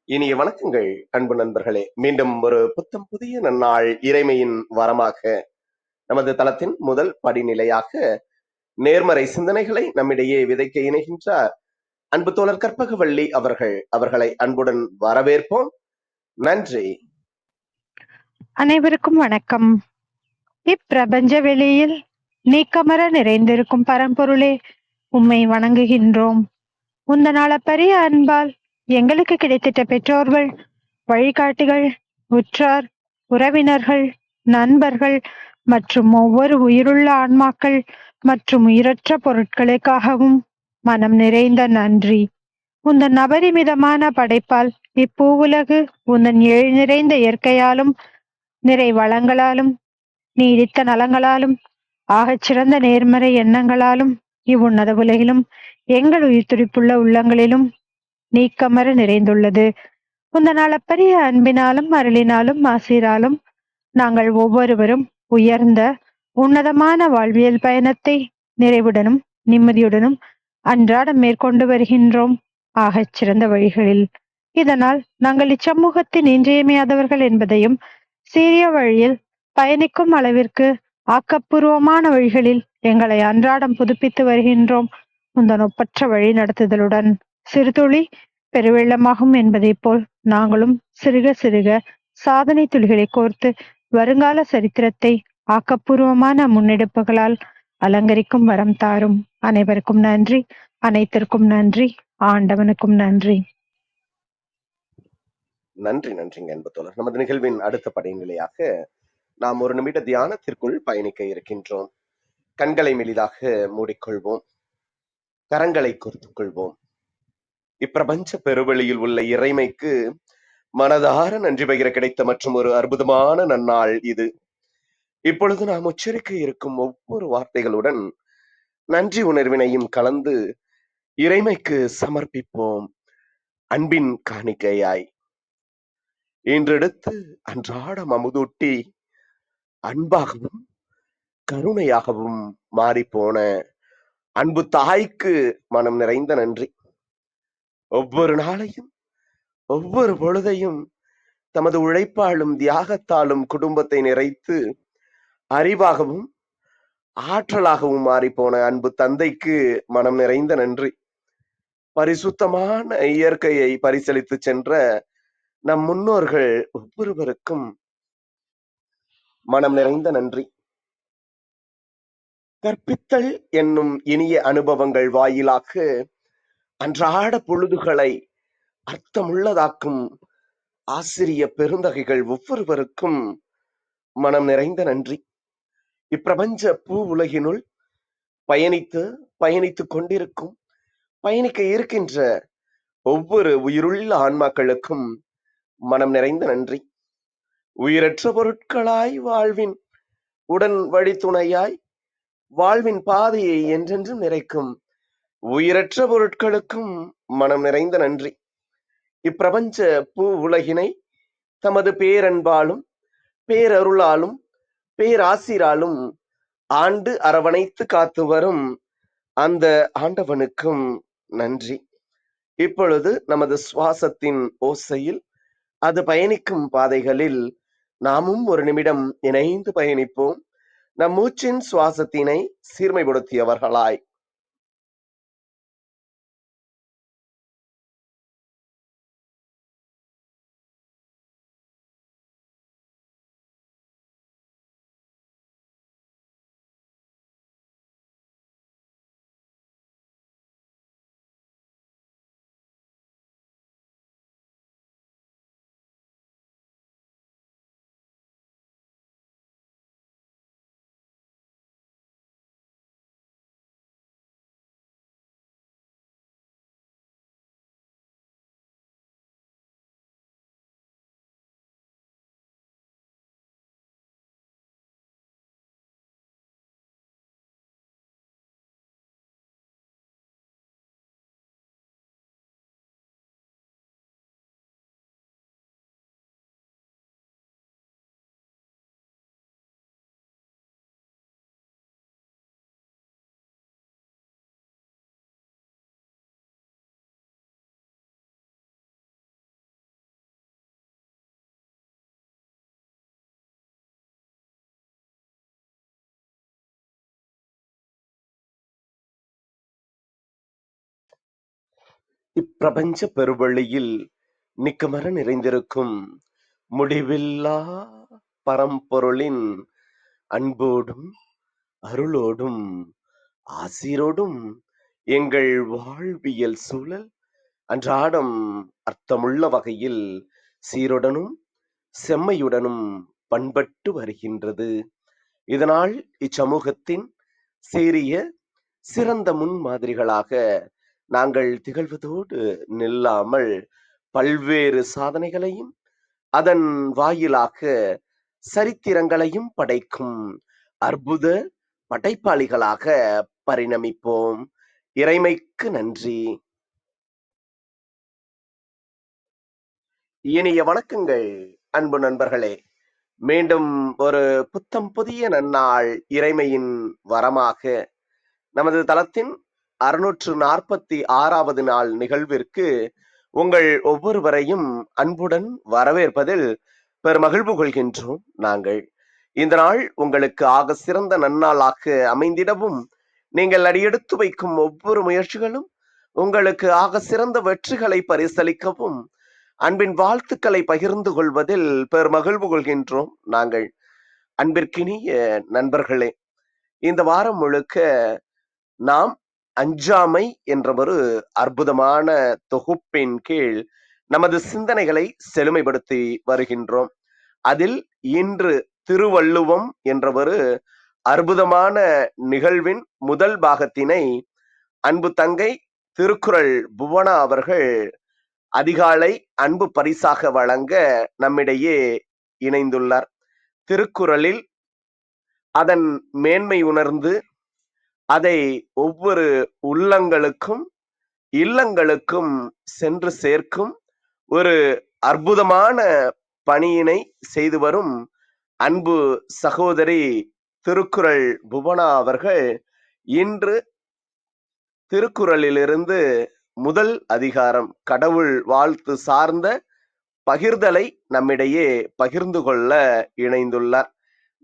இனிய வணக்கங்கள் அன்பு நண்பர்களே. மீண்டும் ஒரு புத்தம் புதிய நன்னாள் இறைமையின் வரமாக நமது தளத்தின் முதல் படிநிலையாக நேர்மறை சிந்தனைகளை நம்மிடையே விதைக்க இணைகின்றார் அன்பு தோழர் கற்பகவள்ளி அவர்களை அன்புடன் வரவேற்போம். நன்றி. அனைவருக்கும் வணக்கம். இப்பிரபஞ்ச வெளியில் நீக்கமர நிறைந்திருக்கும் பரம்பொருளே, உம்மை வணங்குகின்றோம். உந்தன் அளப்பரிய அன்பால் எங்களுக்கு கிடைத்திட்ட பெற்றோர்கள், வழிகாட்டிகள், உற்றார், உறவினர்கள், நண்பர்கள் மற்றும் ஒவ்வொரு உயிருள்ள ஆன்மாக்கள் மற்றும் உயிரற்ற பொருட்களுக்காகவும் மனம் நிறைந்த நன்றி. உந்தன் அபரிமிதமான படைப்பால் இப்பூவுலகு உந்தன் எழில் நிறைந்த இயற்கையாலும் நிறை வளங்களாலும் நீடித்த நலங்களாலும் ஆகச் சிறந்த நேர்மறை எண்ணங்களாலும் இவ்வுன்னத உலகிலும் எங்கள் உயிர் துடிப்புள்ள உள்ளங்களிலும் நீக்கமர நிறைந்துள்ளது. உந்தன் அளப்பரிய அன்பினாலும் அருளினாலும் ஆசீராலும் நாங்கள் ஒவ்வொருவரும் உயர்ந்த உன்னதமான வாழ்வியல் பயணத்தை நிறைவுடனும் நிம்மதியுடனும் அன்றாடம் மேற்கொண்டு வருகின்றோம், ஆகச் சிறந்த வழிகளில். இதனால் நாங்கள் இச்சமூகத்தின் இன்றியமையாதவர்கள் என்பதையும், சீரிய வழியில் பயணிக்கும் அளவிற்கு ஆக்கப்பூர்வமான வழிகளில் எங்களை அன்றாடம் புதுப்பித்து வருகின்றோம். உந்தன் ஒப்பற்ற வழி நடத்துதலுடன் சிறுதுளி பெருவெள்ளமாகும் என்பதைப் போல் நாங்களும் சிறுக சிறுக சாதனை துளிகளை கோர்த்து வருங்கால சரித்திரத்தை ஆக்கப்பூர்வமான முன்னெடுப்புகளால் அலங்கரிக்கும் வரம் தாரும். அனைவருக்கும் நன்றி, அனைத்திற்கும் நன்றி, ஆண்டவனுக்கும் நன்றி. நன்றி. நன்றிங்க அன்பு தோழர். நமது நிகழ்வின் அடுத்த படிநிலையாக நாம் ஒரு நிமிட தியானத்திற்குள் பயணிக்க இருக்கின்றோம். கண்களை மெலிதாக மூடிக்கொள்வோம், கரங்களை கோர்த்துக் கொள்வோம். இப்பிரபஞ்ச பெருவெளியில் உள்ள இறைமைக்கு மனதார நன்றி பகிர கிடைத்த மற்றும் ஒரு அற்புதமான நன்னாள் இது. இப்பொழுது நாம் உச்சரிக்க இருக்கும் ஒவ்வொரு வார்த்தைகளுடன் நன்றி உணர்வினையும் கலந்து இறைமைக்கு சமர்ப்பிப்போம், அன்பின் காணிக்கையாய். இன்றெடுத்து அன்றாடம் அமுதூட்டி அன்பாகவும் கருணையாகவும் மாறிப்போன அன்பு தாய்க்கு மனம் நிறைந்த நன்றி. ஒவ்வொரு நாளையும் ஒவ்வொரு பொழுதையும் தமது உழைப்பாலும் தியாகத்தாலும் குடும்பத்தை நிறைத்து அறிவாகவும் ஆற்றலாகவும் மாறிப்போன அன்பு தந்தைக்கு மனம் நிறைந்த நன்றி. பரிசுத்தமான இயற்கையை பரிசளித்து சென்ற நம் முன்னோர்கள் ஒவ்வொருவருக்கும் மனம் நிறைந்த நன்றி. கற்பித்தல் என்னும் இனிய அனுபவங்கள் வாயிலாக அன்றாட பொழுதுகளை அர்த்தமுள்ளதாக்கும் ஆசிரிய பெருந்தகைகள் ஒவ்வொருவருக்கும் மனம் நிறைந்த நன்றி. இப்பிரபஞ்ச பூ உலகினுள் பயணித்துக் கொண்டிருக்கும், பயணிக்க இருக்கின்ற ஒவ்வொரு உயிருள்ள ஆன்மாக்களுக்கும் மனம் நிறைந்த நன்றி. உயிரற்ற பொருட்களாய் வாழ்வின் உடன் வழித்துணையாய் வாழ்வின் பாதையை என்றென்றும் நிறைக்கும் உயிரற்ற பொருட்களுக்கும் மனம் நிறைந்த நன்றி. இப்பிரபஞ்ச பூ உலகினை தமது பேரன்பாலும் பேரருளாலும் பேராசிராலும் ஆண்டு அரவணைத்து காத்து வரும் அந்த ஆண்டவனுக்கும் நன்றி. இப்பொழுது நமது சுவாசத்தின் ஓசையில் அது பயணிக்கும் பாதைகளில் நாமும் ஒரு நிமிடம் இணைந்து பயணிப்போம், நம் மூச்சின் சுவாசத்தினை சீர்மைப்படுத்தியவர்களாய். இப்பிரபஞ்ச பெருவெளியில் நிக்கமற நிறைந்திருக்கும் முடிவில்லா பரம்பொருளின் அன்போடும், அருளோடும், ஆசீரோடும் எங்கள் வாழ்வியல் சூழல் அன்றாடம் அர்த்தமுள்ள வகையில் சீருடனும், செம்மையுடனும் பண்பட்டு வருகின்றது. இதனால் இச்சமூகத்தின் சீரிய, சிறந்த முன்மாதிரிகளாக நாங்கள் திகழ்வதோடு நில்லாமல், பல்வேறு சாதனைகளையும், அதன் வாயிலாக சரித்திரங்களையும் படைக்கும் அற்புத படைப்பாளிகளாக பரிணமிப்போம். இறைமைக்கு நன்றி. இனிய வணக்கங்கள் அன்பு நண்பர்களே. மீண்டும் ஒரு புத்தம் புதிய நன்னாள் இறைமையின் வரமாக நமது தளத்தின் 646வது நாள் நிகழ்விற்கு உங்கள் ஒவ்வொருவரையும் அன்புடன் வரவேற்பதில் பெருமகிழ்வு கொள்கின்றோம் நாங்கள். இந்த நாள் உங்களுக்கு ஆக சிறந்த நன்னாளாக அமைந்திடவும், நீங்கள் அடியெடுத்து வைக்கும் ஒவ்வொரு முயற்சிகளும் உங்களுக்கு ஆக சிறந்த வெற்றிகளை பரிசளிக்கவும் அன்பின் வாழ்த்துக்களை பகிர்ந்து கொள்வதில் பெருமகிழ்வு கொள்கின்றோம் நாங்கள். அன்பிற்கினிய நண்பர்களே, இந்த வாரம் முழுக்க நாம் அஞ்சாமை என்ற ஒரு அற்புதமான தொகுப்பின் கீழ் நமது சிந்தனைகளை செழுமைப்படுத்தி வருகின்றோம். அதில் இன்று திருவள்ளுவம் என்ற ஒரு அற்புதமான நிகழ்வின் முதல் பாகத்தினை அன்பு தங்கை திருக்குறள் புவனா அவர்கள் அதிகாலை அன்பு பரிசாக வழங்க நம்மிடையே இணைந்துள்ளார். திருக்குறளில் அதன் மேன்மை உணர்ந்து அதை ஒவ்வொரு உள்ளங்களுக்கும், இல்லங்களுக்கும் சென்று சேர்க்கும் ஒரு அற்புதமான பணியினை செய்து வரும் அன்பு சகோதரி திருக்குறள் புவனா அவர்கள் இன்று திருக்குறளிலிருந்து முதல் அதிகாரம் கடவுள் வாழ்த்து சார்ந்த பகிர்தலை நம்மிடையே பகிர்ந்து கொள்ள இணைந்துள்ளார்.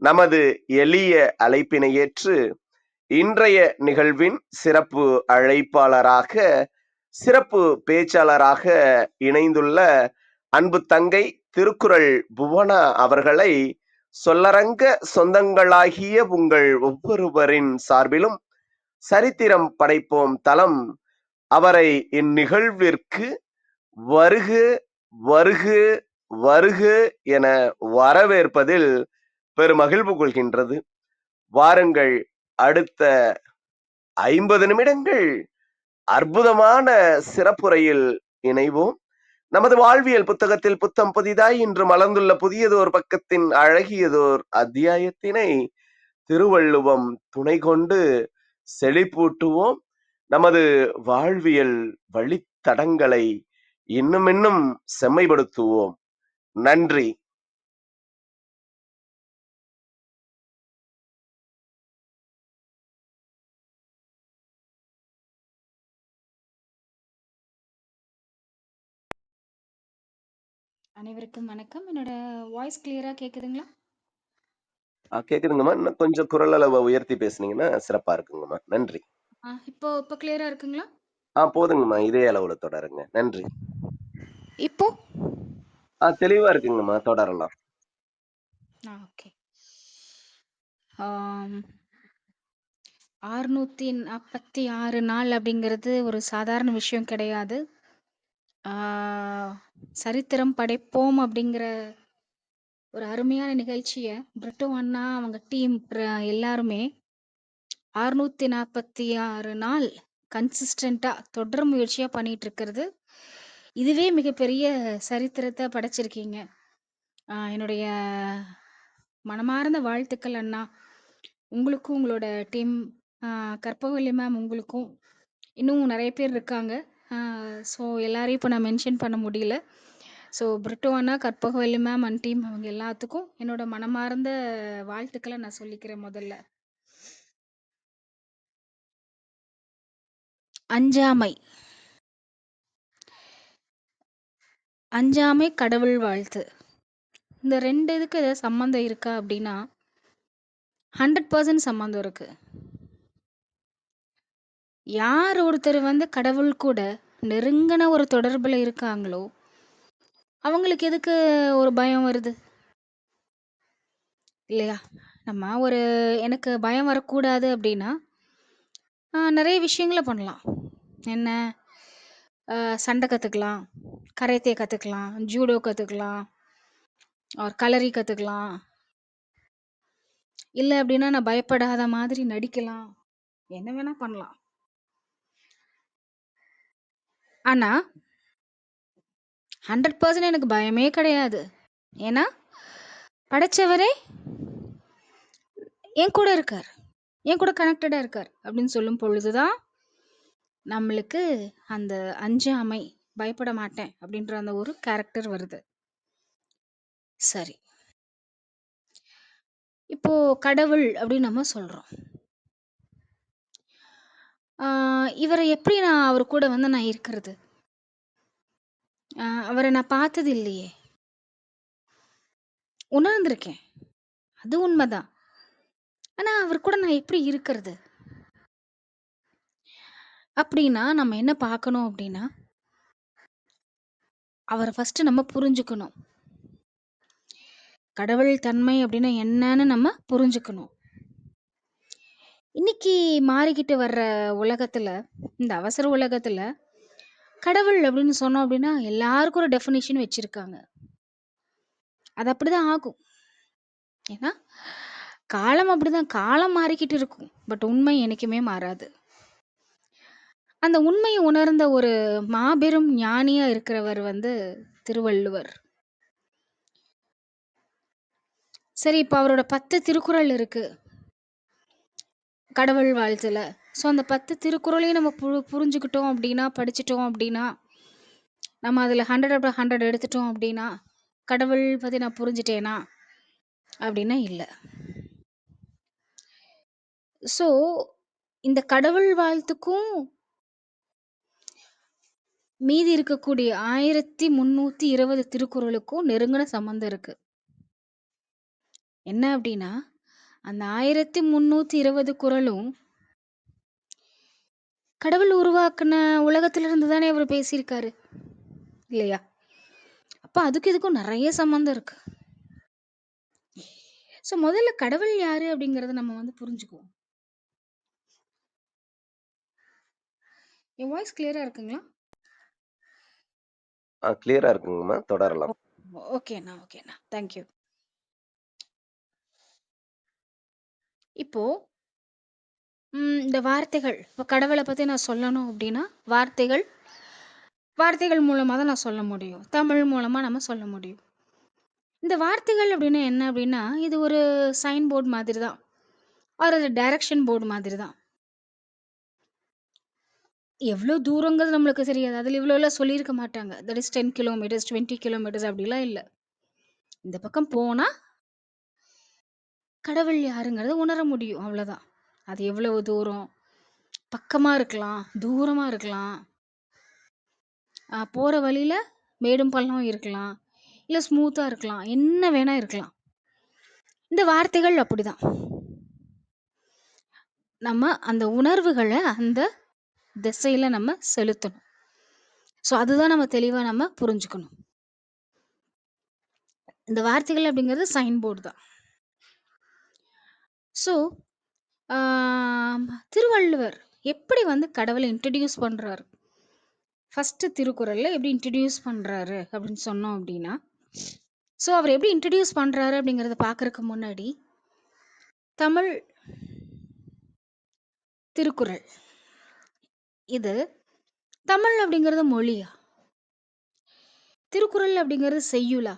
நமது எளிய அழைப்பினை ஏற்று இன்றைய நிகழ்வின் சிறப்பு அழைப்பாளராக, சிறப்பு பேச்சாளராக இணைந்துள்ள அன்பு தங்கை திருக்குறள் புவனா அவர்களை சொல்லரங்க சொந்தங்களாகிய உங்கள் ஒவ்வொருவரின் சார்பிலும் சரித்திரம் படைப்போம் தளம் அவரை இந்நிகழ்விற்கு வருக வருக வருக என வரவேற்பதில் பெருமகிழ்வு கொள்கின்றது. வாருங்கள், அடுத்த 50 நிமிடங்கள் அற்புதமான சிறப்புரையில் இணைவோம். நமது வாழ்வியல் புத்தகத்தில் புத்தம் புதிதாய் இன்று மலர்ந்துள்ள புதியதோர் பக்கத்தின் அழகியதோர் அத்தியாயத்தினை திருவள்ளுவம் துணை கொண்டு செழிப்பூட்டுவோம். நமது வாழ்வியல் வழித்தடங்களை இன்னும் செம்மைப்படுத்துவோம். நன்றி. அனைவருக்கும் வணக்கம். என்னோட வாய்ஸ் கிளியரா கேக்குதுங்களா? கேக்குதுங்கம்மா. இன்னும் கொஞ்சம் குரல் அளவை உயர்த்தி பேசுனீங்கன்னா சிறப்பா இருக்குங்கம்மா. நன்றி. இப்போ கிளியரா இருக்குங்களா? போதுங்கம்மா. இதே அளவுல தொடருங்க. நன்றி. இப்போ தெளிவா இருக்குங்கம்மா. தொடரலாம். ஓகே. 646 நாள் அப்படிங்கிறது ஒரு சாதாரண விஷயம் கிடையாது. சரித்திரம் படைப்போம் அப்படிங்கிற ஒரு அருமையான நிகழ்ச்சிய பிரிட்டோ அண்ணா அவங்க டீம் எல்லாருமே 646 நாள் கன்சிஸ்டண்டா தொடர் முயற்சியா பண்ணிட்டு இருக்கிறது. இதுவே மிகப்பெரிய சரித்திரத்த படைச்சிருக்கீங்க. என்னுடைய மனமார்ந்த வாழ்த்துக்கள் அண்ணா. உங்களுக்கும், உங்களோட டீம் கற்பகவல்லி மேம் உங்களுக்கும். இன்னும் நெறைய பேர் இருக்காங்க. ஸோ எல்லாரையும் இப்போ நான் மென்ஷன் பண்ண முடியல. ஸோ பிரிட்டோ அண்ணா, கற்பகவல்லி மேம் அண்ட் டீம் அவங்க எல்லாத்துக்கும் என்னோட மனமார்ந்த வாழ்த்துக்கள நான் சொல்லிக்கிறேன் முதல்ல. அஞ்சாமை. அஞ்சாமை கடவுள் வாழ்த்து. இந்த 2 இதுக்கு ஏதாவது சம்மந்தம் இருக்கா அப்படின்னா, 100% சம்மந்தம் இருக்கு. யார் ஒருத்தர் வந்து கடவுள் கூட நெருங்கின ஒரு தொடர்புல இருக்காங்களோ, அவங்களுக்கு எதுக்கு ஒரு பயம் வருது? இல்லையா? எனக்கு பயம் வரக்கூடாது அப்படின்னா, நெறைய விஷயங்கள பண்ணலாம். என்ன? சண்டை கத்துக்கலாம், கராத்தே கத்துக்கலாம், ஜூடோ கத்துக்கலாம், ஆர் களரி கத்துக்கலாம். இல்ல அப்படின்னா, நான் பயப்படாத மாதிரி நடிக்கலாம். என்ன வேணா பண்ணலாம். ஆனா 100% எனக்கு பயமே கிடையாது. ஏன்னா, படைச்சவரே என் கூட இருக்கார். என் கூட கனெக்டடா இருக்கார். அப்படின்னு சொல்லும் பொழுது தான், நம்மளுக்கு அந்த அஞ்சாமை, பயப்பட மாட்டேன் அப்படின்ற அந்த ஒரு கேரக்டர் வருது. சரி. இப்போ கடவுள் அப்படின்னு நம்ம சொல்றோம். இவர எப்படி அவர் கூட நான் இருக்கிறது? அவர நான் பார்த்தது இல்லையே! உணர்ந்திருக்கேன். அது உண்மதான். ஆனா, அவர் கூட நான் எப்படி இருக்கிறது? அப்படின்னா, நம்ம என்ன பார்க்கணும் அப்படின்னா, அவர ஃபர்ஸ்ட்டு நம்ம புரிஞ்சுக்கணும். கடவுள் தன்மை அப்படின்னா என்னன்னு நம்ம புரிஞ்சுக்கணும். இன்னைக்கு மாறிக்கிட்டு வர்ற உலகத்துல, இந்த அவசர உலகத்துல, கடவுள் அப்படின்னு சொன்னோம் அப்படின்னா, எல்லாருக்கும் ஒரு டெஃபினிஷன் வச்சிருக்காங்க. அது அப்படிதான் ஆகும். ஏன்னா, காலம் அப்படிதான். காலம் மாறிக்கிட்டு இருக்கும். பட் உண்மை என்னைக்குமே மாறாது. அந்த உண்மைய உணர்ந்த ஒரு மாபெரும் ஞானியா இருக்கிறவர் திருவள்ளுவர். சரி, இப்ப அவரோட 10 திருக்குறள் இருக்கு. கடவுள் வாழ்த்துல. ஸோ, அந்த 10 திருக்குறளையும் நம்ம புரிஞ்சுக்கிட்டோம் அப்படின்னா, படிச்சுட்டோம் அப்படின்னா, நம்ம அதுல 100/100 எடுத்துட்டோம் அப்படின்னா, கடவுள் பத்தி நான் புரிஞ்சுட்டேனா? அப்படின்னா இல்ல. ஸோ, இந்த கடவுள் வாழ்த்துக்கும் மீதி இருக்கக்கூடிய 1320 திருக்குறளுக்கும் நெருங்கின சம்மந்தம் இருக்கு. என்ன அப்படின்னா, அந்த 1320 குறளும் கடவுள் உருவாக்குன உலகத்துல இருந்து தானே அவர் பேசியிருக்காரு. இல்லையா? அப்ப அதுக்கும் இதுக்கும் நெறைய சம்மந்தம் இருக்கு. ஸோ, முதல்ல கடவுள் யாரு அப்படிங்கிறத நம்ம புரிஞ்சுக்குவோம். என் வாய்ஸ் கிளியரா இருக்குங்களா? கிளியரா இருக்குங்கம்மா. தொடரலாம். ஓகேண்ணா. Thank you. இப்போ இந்த வார்த்தைகள், இப்போ கடவுளை பத்தி நான் சொல்லணும் அப்படின்னா, வார்த்தைகள் மூலமா தான் நான் சொல்ல முடியும். தமிழ் மூலமா நம்ம சொல்ல முடியும். இந்த வார்த்தைகள் அப்படின்னா என்ன அப்படின்னா, இது ஒரு சைன் போர்ட் மாதிரி தான். ஆர் அது டைரக்ஷன் போர்டு மாதிரி தான். எவ்வளோ தூரங்கிறது நம்மளுக்கு தெரியாது. அதில இவ்வளோலாம் சொல்லியிருக்க மாட்டாங்க. தட் இஸ் 10 கிலோமீட்டர்ஸ், 20 கிலோமீட்டர்ஸ் அப்படிலாம் இல்ல. இந்த பக்கம் போனா, கடவுள் யாருங்கிறத உணர முடியும். அவ்வளோதான். அது எவ்வளவு தூரம், பக்கமா இருக்கலாம், தூரமா இருக்கலாம். போற வழியில மேடும் பள்ளம் இருக்கலாம். இல்ல ஸ்மூத்தா இருக்கலாம். என்ன வேணா இருக்கலாம். இந்த வார்த்தைகள் அப்படிதான். நம்ம அந்த உணர்வுகள அந்த திசையில நம்ம செலுத்தணும். ஸோ, அதுதான் நம்ம தெளிவா நம்ம புரிஞ்சுக்கணும். இந்த வார்த்தைகள் அப்படிங்கிறது சைன் போர்டு தான். ஸோ, திருவள்ளுவர் எப்படி கடவுளை இன்ட்ரோடியூஸ் பண்றாரு? ஃபர்ஸ்ட் திருக்குறள்ல எப்படி இன்ட்ரோடியூஸ் பண்றாரு அப்படின்னு சொன்னோம் அப்படின்னா, ஸோ அவர் எப்படி இன்ட்ரோடியூஸ் பண்றாரு அப்படிங்கிறத பார்க்கறதுக்கு முன்னாடி, தமிழ் திருக்குறள் இது தமிழ் அப்படிங்கிறது மொழியா? திருக்குறள் அப்படிங்கிறது செய்யுளா?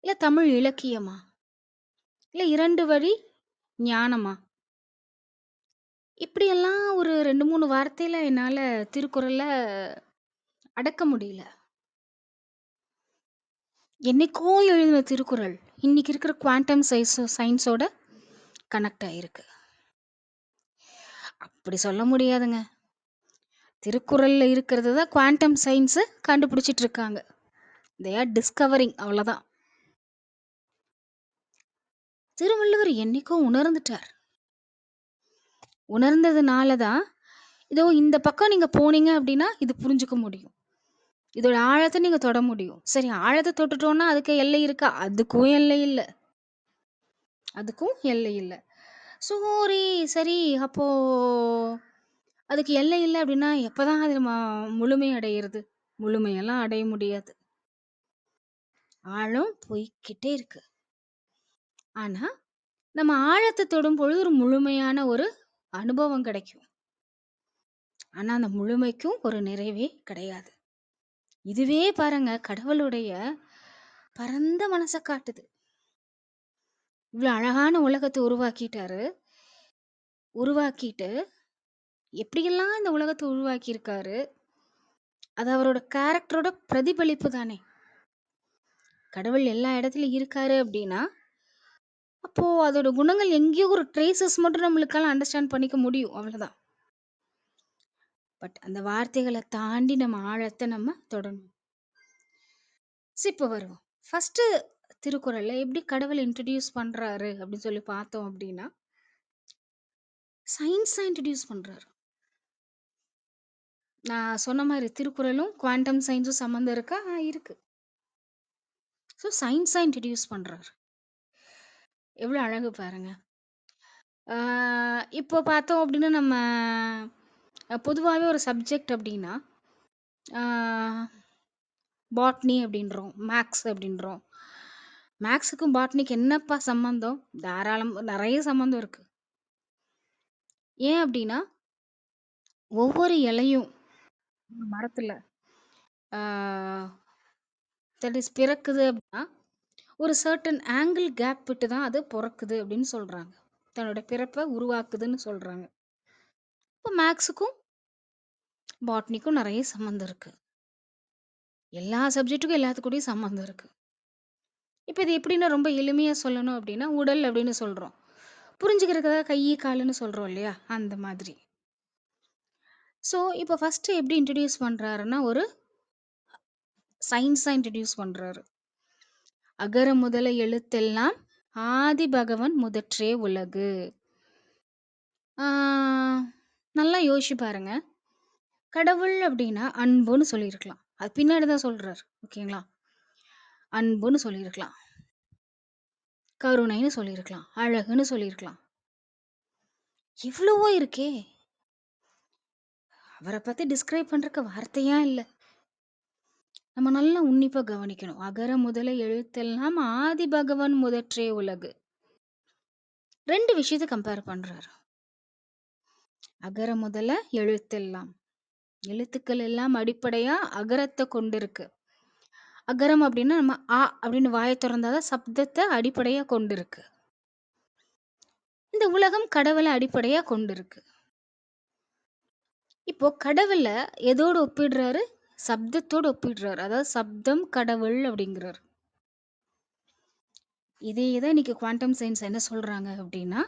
இல்ல தமிழ் இலக்கியமா? இல்ல 2 வழி ஞானமா? இப்படியெல்லாம் ஒரு 2, 3 வார்த்தையில என்னால திருக்குறள அடக்க முடியல. என்னைக்கோ எழுதின திருக்குறள், இன்னைக்கு இருக்கிற குவாண்டம் சயின்ஸோட கனெக்ட் ஆயிருக்கு. அப்படி சொல்ல முடியாதுங்க. திருக்குறள்ல இருக்கிறது தான் குவாண்டம் சயின்ஸ் கண்டுபிடிச்சிட்டு இருக்காங்க. தே ஆர் டிஸ்கவரிங், அவ்வளவுதான். திருவள்ளுவர் என்னைக்கோ உணர்ந்துட்டார். உணர்ந்ததுனால தான் இதோ இந்த பக்கம் நீங்க போனீங்க அப்படின்னா, இது புரிஞ்சுக்க முடியும். இதோட ஆழத்த நீங்க தொட முடியும். சரி, ஆழத்த தொட்டுட்டோம்னா அதுக்கு எல்லை இருக்கா? அதுக்கும் எல்லை இல்ல. அதுக்கும் எல்லை இல்ல. சோரி சரி, அப்போ அதுக்கு எல்லை இல்ல அப்படின்னா, எப்பதான் அது நம்ம முழுமை அடையிறது? முழுமையெல்லாம் அடைய முடியாது. ஆழம் போய்க்கிட்டே இருக்கு. ஆனா, நம்ம ஆழத்த தொடும்பொழுது ஒரு முழுமையான ஒரு அனுபவம் கிடைக்கும். ஆனா, அந்த முழுமைக்கும் ஒரு நிறைவே கிடையாது. இதுவே பாருங்க, கடவுளுடைய பரந்த மனச காட்டுது. இவ்ளோ அழகான உலகத்த உருவாக்கிட்டாரு. உருவாக்கிட்டு எப்படியெல்லாம் இந்த உலகத்த உருவாக்கியிருக்காரு. அது அவரோட கேரக்டரோட பிரதிபலிப்பு தானே. கடவுள் எல்லா இடத்துலயும் இருக்காரு அப்படின்னா, அப்போ அதோட குணங்கள் எங்கேயோ ஒரு ட்ரேசஸ் மட்டும் நம்மளுக்கால அண்டர்ஸ்டாண்ட் பண்ணிக்க முடியும். அவ்வளவுதான். பட் அந்த வார்த்தைகள தாண்டி நம்ம ஆழத்த நம்ம தொடணும். இப்ப வருவோம். ஃபர்ஸ்ட்டு திருக்குறள்ல எப்படி கடவுள் இன்ட்ரோடியூஸ் பண்றாரு அப்படின்னு சொல்லி பார்த்தோம் அப்படின்னா, சயின்ஸா இன்ட்ரோடியூஸ் பண்றாரு. நான் சொன்ன மாரி திருக்குறளும், குவாண்டம் சயின்ஸும் சம்மந்தம் இருக்கா? இருக்கு. சயின்ஸா இன்ட்ரோடியூஸ் பண்றாரு. எவ்வளோ அழகு பாருங்க. ஆ இப்போ பார்த்தோம் அப்படின்னா, நம்ம பொதுவாவே ஒரு சப்ஜெக்ட் அப்படின்னா, ஆ பாட்னி அப்படின்றோம், மேத்ஸ் அப்படின்றோம். மேத்ஸுக்கும் பாட்னிக்கும் என்னப்பா சம்மந்தம்? நெறைய சம்மந்தம் இருக்கு. ஏன் அப்படின்னா, ஒவ்வொரு இலையும் மரத்துல ஆ தட் இஸ் பிறக்குது அப்படின்னா, ஒரு சர்டன் ஆங்கிள் கேப் விட்டு தான் அது பொறக்குது அப்படின்னு சொல்றாங்க. தன்னோட பிறப்ப உருவாக்குதுன்னு சொல்றாங்க. இப்போ மேத்ஸுக்கும், பாட்னிக்கும் நெறைய சம்மந்தம் இருக்கு. எல்லா சப்ஜெக்ட்டுக்கும் எல்லாத்துக்கூடயும் சம்மந்தம் இருக்கு. இப்ப இது எப்படின்னா ரொம்ப எளிமையா சொல்லணும் அப்படின்னா, உடல் அப்படின்னு சொல்றோம். புரிஞ்சுக்கிறதுக்காக கை, காலுன்னு சொல்றோம் இல்லையா? அந்த மாதிரி. இப்ப ஃபர்ஸ்ட்டு எப்படி இன்ட்ரோடியூஸ் பண்றாருன்னா, ஒரு சயின்ஸா இன்ட்ரோடியூஸ் பண்றாரு. அகர முதல எழுத்தெல்லாம் ஆதி பகவன் முதற்றே உலகு. ஆ நல்லா யோசிச்சு பாருங்க. கடவுள் அப்படின்னா அன்புன்னு சொல்லியிருக்கலாம். அது பின்னாடி தான் சொல்றாரு. ஓகேங்களா? அன்புன்னு சொல்லியிருக்கலாம். கருணைன்னு சொல்லியிருக்கலாம். அழகுன்னு சொல்லியிருக்கலாம். எவ்வளவோ இருக்கே! அவர பத்தி டிஸ்கிரைப் பண்றதுக்கு வார்த்தையா இல்ல. நம்ம நல்லா உன்னிப்பா கவனிக்கணும். அகர முதல எழுத்தெல்லாம் ஆதி பகவன் முதற்றே உலகு. 2 விஷயத்த கம்பேர் பண்றாரு. அகர முதல எழுத்தெல்லாம். எழுத்துக்கள் எல்லாம் அடிப்படையா அகரத்த கொண்டிருக்கு. அகரம் அப்படின்னா நம்ம ஆ அப்படின்னு வாய தொறந்தா தான் சப்தத்த அடிப்படையா கொண்டிருக்கு. இந்த உலகம் கடவுள அடிப்படையா கொண்டிருக்கு. இப்போ கடவுள எதோடு ஒப்பிடுறாரு? சப்தத்தோடு ஒப்பிடுறாரு. அதாவது சப்தம் கடவுள் அப்படிங்கிறாரு. இதே தான் இன்னைக்கு குவாண்டம் சயின்ஸ் என்ன சொல்றாங்க அப்படின்னா,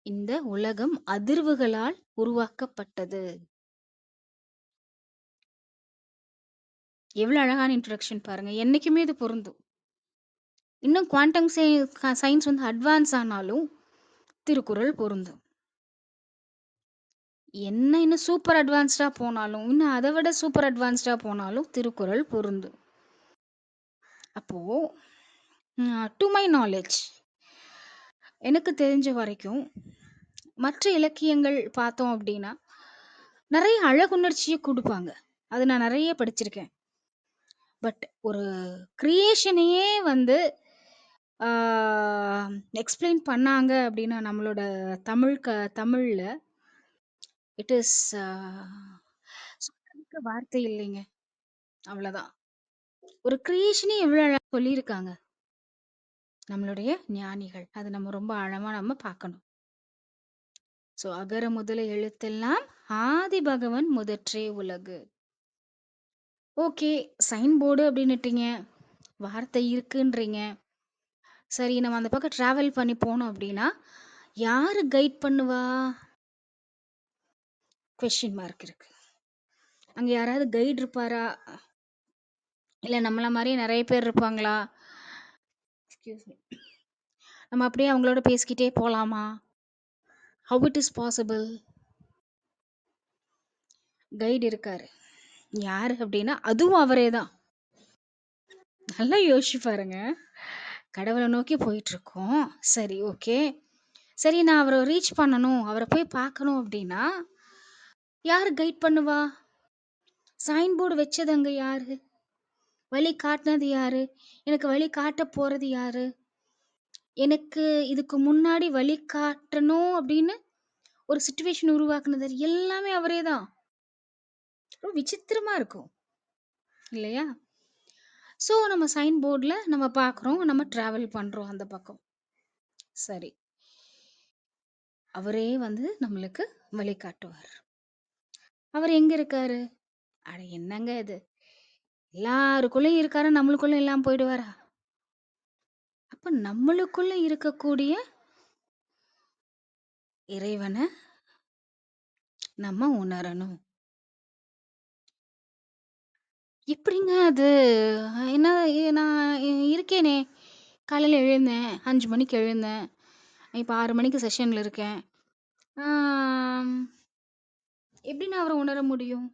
இந்த உலகம் அதிர்வுகளால் உருவாக்கப்பட்டது. எவ்வளவு அழகான இன்ட்ரோடக்ஷன் பாருங்க. என்னைக்குமே இது பொருந்தும். இன்னும் குவாண்டம் சயின்ஸ் வந்து அட்வான்ஸ் ஆனாலும் திருக்குறள் பொருந்தும். என்ன இன்னும் சூப்பர் அட்வான்ஸ்டா போனாலும், இன்னும் அத விட சூப்பர் அட்வான்ஸ்டா போனாலும் திருக்குறள் பொருந்தும். அப்போ டூ மை நாலேட்ஜ், எனக்கு தெரிஞ்ச வரைக்கும் மற்ற இலக்கியங்கள் பார்த்தோம் அப்படின்னா, நெறைய அழகுணர்ச்சிய குடுப்பாங்க. அது நான் நெறைய படிச்சிருக்கேன். பட் ஒரு கிரியேஷனையே வந்து ஆ எக்ஸ்பிளைன் பண்ணாங்க அப்படின்னா, நம்மளோட தமிழ்ல இட் இஸ் சொல்றதுக்கு வார்த்தை இல்லைங்க. அவ்வளதான். ஒரு கிரியேஷனே எவ்வளோ அழகா சொல்லியிருக்காங்க நம்மளுடைய ஞானிகள். அது நம்ம ரொம்ப ஆழமா நம்ம பார்க்கணும். அகர முதல எழுத்தெல்லாம் ஆதி பகவன் முதற்றே உலகு. ஓகே, சைன் போர்டு அப்படின்னுட்டீங்க. வார்த்தை இருக்குன்றீங்க. சரி, நம்ம அந்த பக்கம் டிராவல் பண்ணி போனோம் அப்படின்னா, யாரு கைட் பண்ணுவா? கொஸ்டின் மார்க் இருக்கு. அங்க யாராவது கைடு இருப்பாரா? இல்ல நம்மள மாரியே நெறைய பேர் இருப்பாங்களா? Excuse me. நம்ம அப்படியே அவங்களோட பேசிக்கிட்டே போலாமா? How it is possible? Guide இருக்காரு. யாரு அப்படின்னா, அதுவும் அவரே தான். நல்லா யோசிச்சு பாருங்க. கடவுள நோக்கி போயிட்டுருக்கோம். சரி, ஓகே. சரி, நான் அவர ரீச் பண்ணணும், அவர போய் பார்க்கணும் அப்படின்னா, யாரு கைட் பண்ணுவா? சைன் போர்டு வச்சது அங்க யாரு? வழி காட்டுனது யாரு? எனக்கு வழி காட்டப் போறது யாரு? எனக்கு இதுக்கு முன்னாடி வழி காட்டணும் அப்படின்னு ஒரு சிச்சுவேஷன் உருவாக்குனது எல்லாமே அவரே தான். ரொம்ப விசித்திரமா இருக்கும். இல்லையா? ஸோ, நம்ம சைன் போர்டுல நம்ம பார்க்குறோம். நம்ம டிராவல் பண்றோம் அந்த பக்கம். சரி. அவரே வந்து நம்மளுக்கு வழிகாட்டுவார். அவர் எங்க இருக்காரு? அட என்னங்க இது? எல்லாருக்குள்ளயும் இருக்காரு, நம்மளுக்குள்ள இல்லாம போயிடுவாரா? அப்ப நம்மளுக்குள்ள இருக்கக்கூடிய இறைவன நம்ம உணரணும். எப்படிங்க அது? என்ன நான் இருக்கேனே! காலையில எழுந்தேன். 5 மணிக்கு எழுந்தேன். இப்ப 6 மணிக்கு செஷன்ல இருக்கேன். ஆம். எப்படி நான் அவர உணர முடியும்?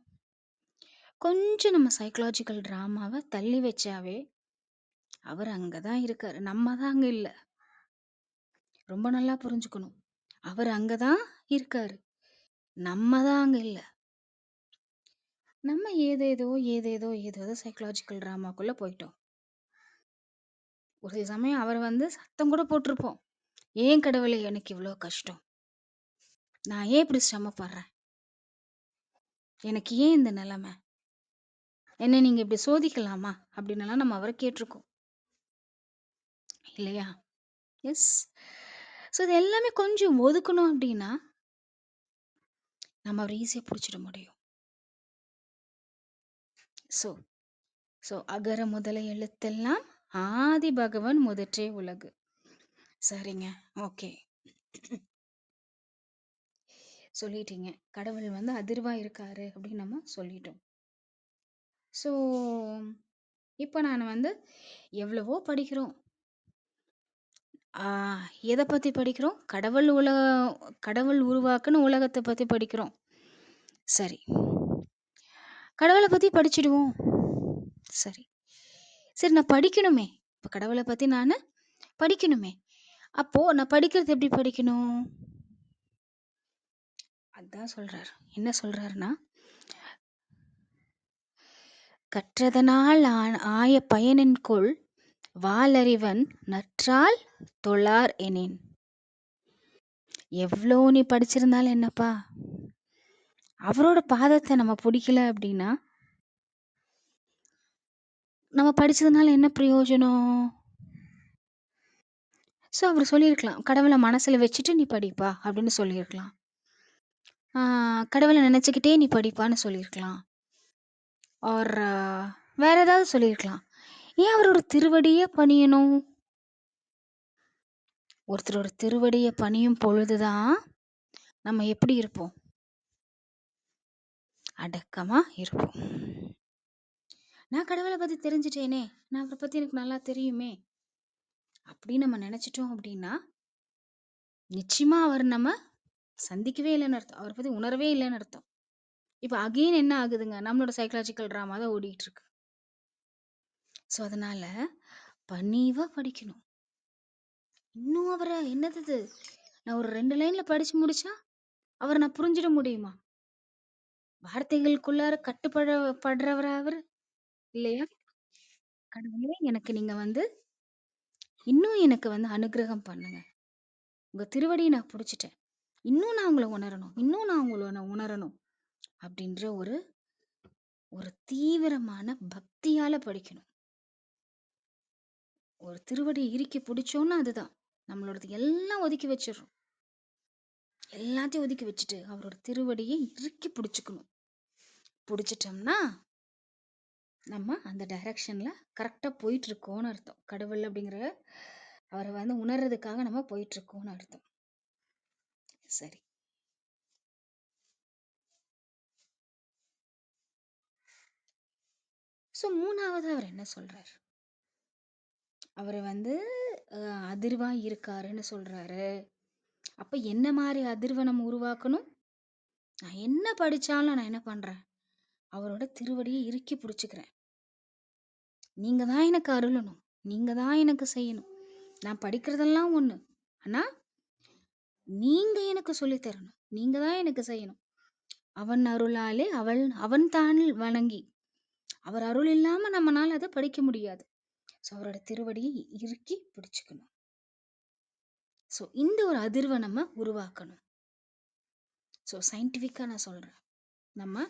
கொஞ்சம் நம்ம சைக்காலஜிக்கல் டிராமாவ தள்ளி வச்சாவே, அவர் அங்க தான் இருக்காரு. நம்ம தான் அங்க இல்ல. ரொம்ப நல்லா புரிஞ்சுக்கணும். அவர் அங்க தான் இருக்காரு. நம்ம தான் அங்க இல்ல. நம்ம ஏதேதோ சைக்காலஜிக்கல் டிராமாக்குள்ள போயிட்டோம். ஒரு சில சமயம் அவர் வந்து சத்தம் கூட போட்டிருப்போம். "ஏன் கடவுளே எனக்கு இவ்ளோ கஷ்டம்? நான் ஏன் இப்படி சிரமப்படுறேன்? எனக்கு ஏன் இந்த நிலைமை? என்ன நீங்க இப்படி சோதிக்கலாமா?" அப்படின்னலாம் நம்ம அவர கேட்டுருக்கோம். இல்லையா? எஸ். ஸோ இது எல்லாமே கொஞ்சம் ஒதுக்கணும் அப்படின்னா, நம்ம அவர ஈஸியா புடிச்சிட முடியும். ஸோ ஸோ அகர முதல எழுத்தெல்லாம் ஆதி பகவன் முதற்றே உலகு. சரிங்க. ஓகே. சொல்லிட்டீங்க. கடவுள் வந்து அதிர்வா இருக்காரு அப்படின்னு நம்ம சொல்லிட்டோம். ஸோ, இப்ப நானு வந்து எவ்வளவோ படிக்கிறோம். ஆ எத பத்தி படிக்கிறோம்? கடவுள் உருவாக்குன உலகத்த பத்தி படிக்கிறோம். சரி. கடவுள பத்தி படிச்சிடுவோம். சரி. சரி, நான் படிக்கணுமே! இப்ப கடவுள பத்தி நானு படிக்கணுமே! அப்போ நான் படிக்கிறது எப்படி படிக்கணும்? அதான் சொல்றாரு. என்ன சொல்றாருன்னா, "கற்றதனால் ஆய பயனின்கொள் வாலறிவன் நற்றால் தொழார் எனின்." எவ்ளோ நீ படிச்சிருந்தாலும் என்னப்பா? அவரோட பாதத்த நம்ம புடிக்கல அப்படின்னா, நம்ம படிச்சதுனால என்ன பிரயோஜனம்? ஸோ அவரு சொல்லியிருக்கலாம். "கடவுள மனசுல வச்சுட்டு நீ படிப்பா" அப்படின்னு சொல்லியிருக்கலாம். கடவுள நெனச்சுக்கிட்டே நீ படிப்பான்னு சொல்லியிருக்கலாம். ஆர் வேற ஏதாவது சொல்லியிருக்கலாம். ஏன் அவரோட திருவடிய பணியணும்? ஒருத்தரோட திருவடிய பணியும் பொழுது தான் நம்ம எப்படி இருப்போம்? அடக்கமா இருப்போம். நான் கடவுள பத்தி தெரிஞ்சுட்டேனே! நான் அவர பத்தி எனக்கு நல்லா தெரியுமே! அப்படின்னு நம்ம நெனச்சுட்டோம் அப்படின்னா, நிச்சயமா அவர நம்ம சந்திக்கவே இல்லன்னு அர்த்தம். அவர பத்தி உணரவே இல்லன்னு அர்த்தம். இப்ப அகைன் என்ன ஆகுதுங்க? நம்மளோட சைக்காலஜிக்கல் டிராமா தான் ஓடிட்டு இருக்கு. ஸோ அதனால பணிவா படிக்கணும். இன்னும் அவர என்னது இது? நான் ஒரு 2 லைன்ல படிச்சு முடிச்சா, அவர நான் புரிஞ்சிட முடியுமா? வார்த்தைகளுக்குள்ளார படுறவரா அவரு? இல்லையா? கடவுளே எனக்கு நீங்க வந்து இன்னும் எனக்கு வந்து அனுக்கிரகம் பண்ணுங்க. உங்க திருவடிய நான் புடிச்சுட்டேன். இன்னும் நான் உங்கள உணரணும். இன்னும் நான் உங்கள நான் உணரணும். அப்படின்ற ஒரு ஒரு தீவிரமான பக்தியால படிக்கணும். ஒரு திருவடிய இறுக்கி புடிச்சோம்னா அதுதான். நம்மளோடது எல்லாம் ஒதுக்கி வச்சுர்றோம். எல்லாத்தையும் ஒதுக்கி வச்சுட்டு, அவரோட திருவடிய இறுக்கி புடிச்சுக்கணும். புடிச்சுட்டோம்னா, நம்ம அந்த டைரக்ஷன்ல கரெக்ட்டா போயிட்டுருக்கோம்னு அர்த்தம். கடவுள் அப்படிங்கிற அவர வந்து உணர்றதுக்காக நம்ம போயிட்டுருக்கோம்னு அர்த்தம். சரி. ஸோ 3வது அவர் என்ன சொல்றாரு? அவரு வந்து அ அதிர்வா இருக்காருன்னு சொல்றாரு. அப்ப என்ன மாரி அதிர்வ நம்ம உருவாக்கணும்? நான் என்ன படிச்சாலும் நான் என்ன பண்றேன்? அவரோட திருவடியை இறுக்கி பிடிச்சுக்கிறேன். நீங்க தான் எனக்கு அருளணும், நீங்க தான் எனக்கு செய்யணும். நான் படிக்கிறதெல்லாம் ஒண்ணு, ஆனா நீங்க எனக்கு சொல்லித் தரணும், நீங்க தான் எனக்கு செய்யணும். அவன் அருளாலே அவன் தான் வணங்கி, அவர் அருள் இல்லாம நம்மனால அதை படிக்க முடியாது. ஸோ அவரோட திருவடியை இறுக்கி பிடிச்சுக்கணும். ஸோ இந்த ஒரு அதிர்வை நம்ம உருவாக்கணும். ஸோ சயின்டிஃபிக்காக நான் சொல்கிறேன், நம்ம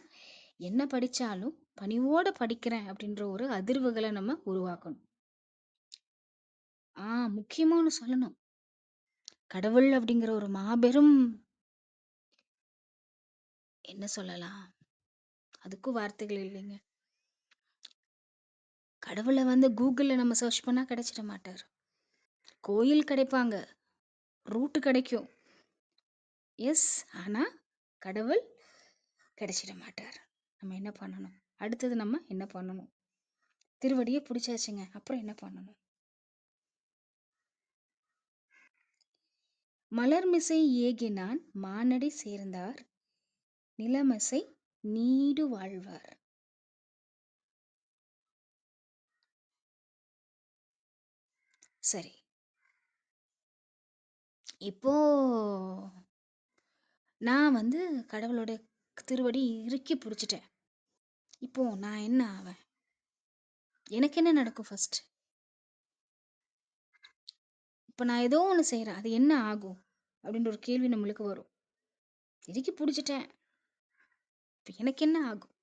என்ன படித்தாலும் பணிவோட படிக்கிறேன் அப்படின்ற ஒரு அதிர்வுகளை நம்ம உருவாக்கணும். முக்கியமா ஒண்ணு சொல்லணும். கடவுள் அப்படிங்கிற ஒரு மாபெரும், என்ன சொல்லலாம், அதுக்கும் வார்த்தைகள் இல்லைங்க. கடவுளை வந்து கூகுளில் நம்ம சர்ச் பண்ணா கிடைச்சிட மாட்டார். கோயில் கிடைப்பாங்க, ரூட்டு கிடைக்கும், எஸ். ஆனா கடவுள் கிடைச்சிட மாட்டார். நம்ம என்ன பண்ணணும்? அடுத்தது நம்ம என்ன பண்ணணும்? திருவடியை பிடிச்சாச்சுங்க, அப்புறம் என்ன பண்ணணும்? மலர்மிசை ஏகினான் மானடி சேர்ந்தார், நிலமசை நீடு வாழ்வார். சரி, இப்போ நான் வந்து கடவுளோட திருவடி இறுக்கி பிடிச்சிட்டேன். இப்போ நான் என்ன ஆவேன்? எனக்கு என்ன நடக்கும் ஃபர்ஸ்ட்? இப்போ நான் ஏதோ ஒன்று செய்கிறேன், அது என்ன ஆகும் அப்படின்ற ஒரு கேள்வி நம்மளுக்கு வரும். இறுக்கி பிடிச்சிட்டேன், இப்போ எனக்கு என்ன ஆகும்?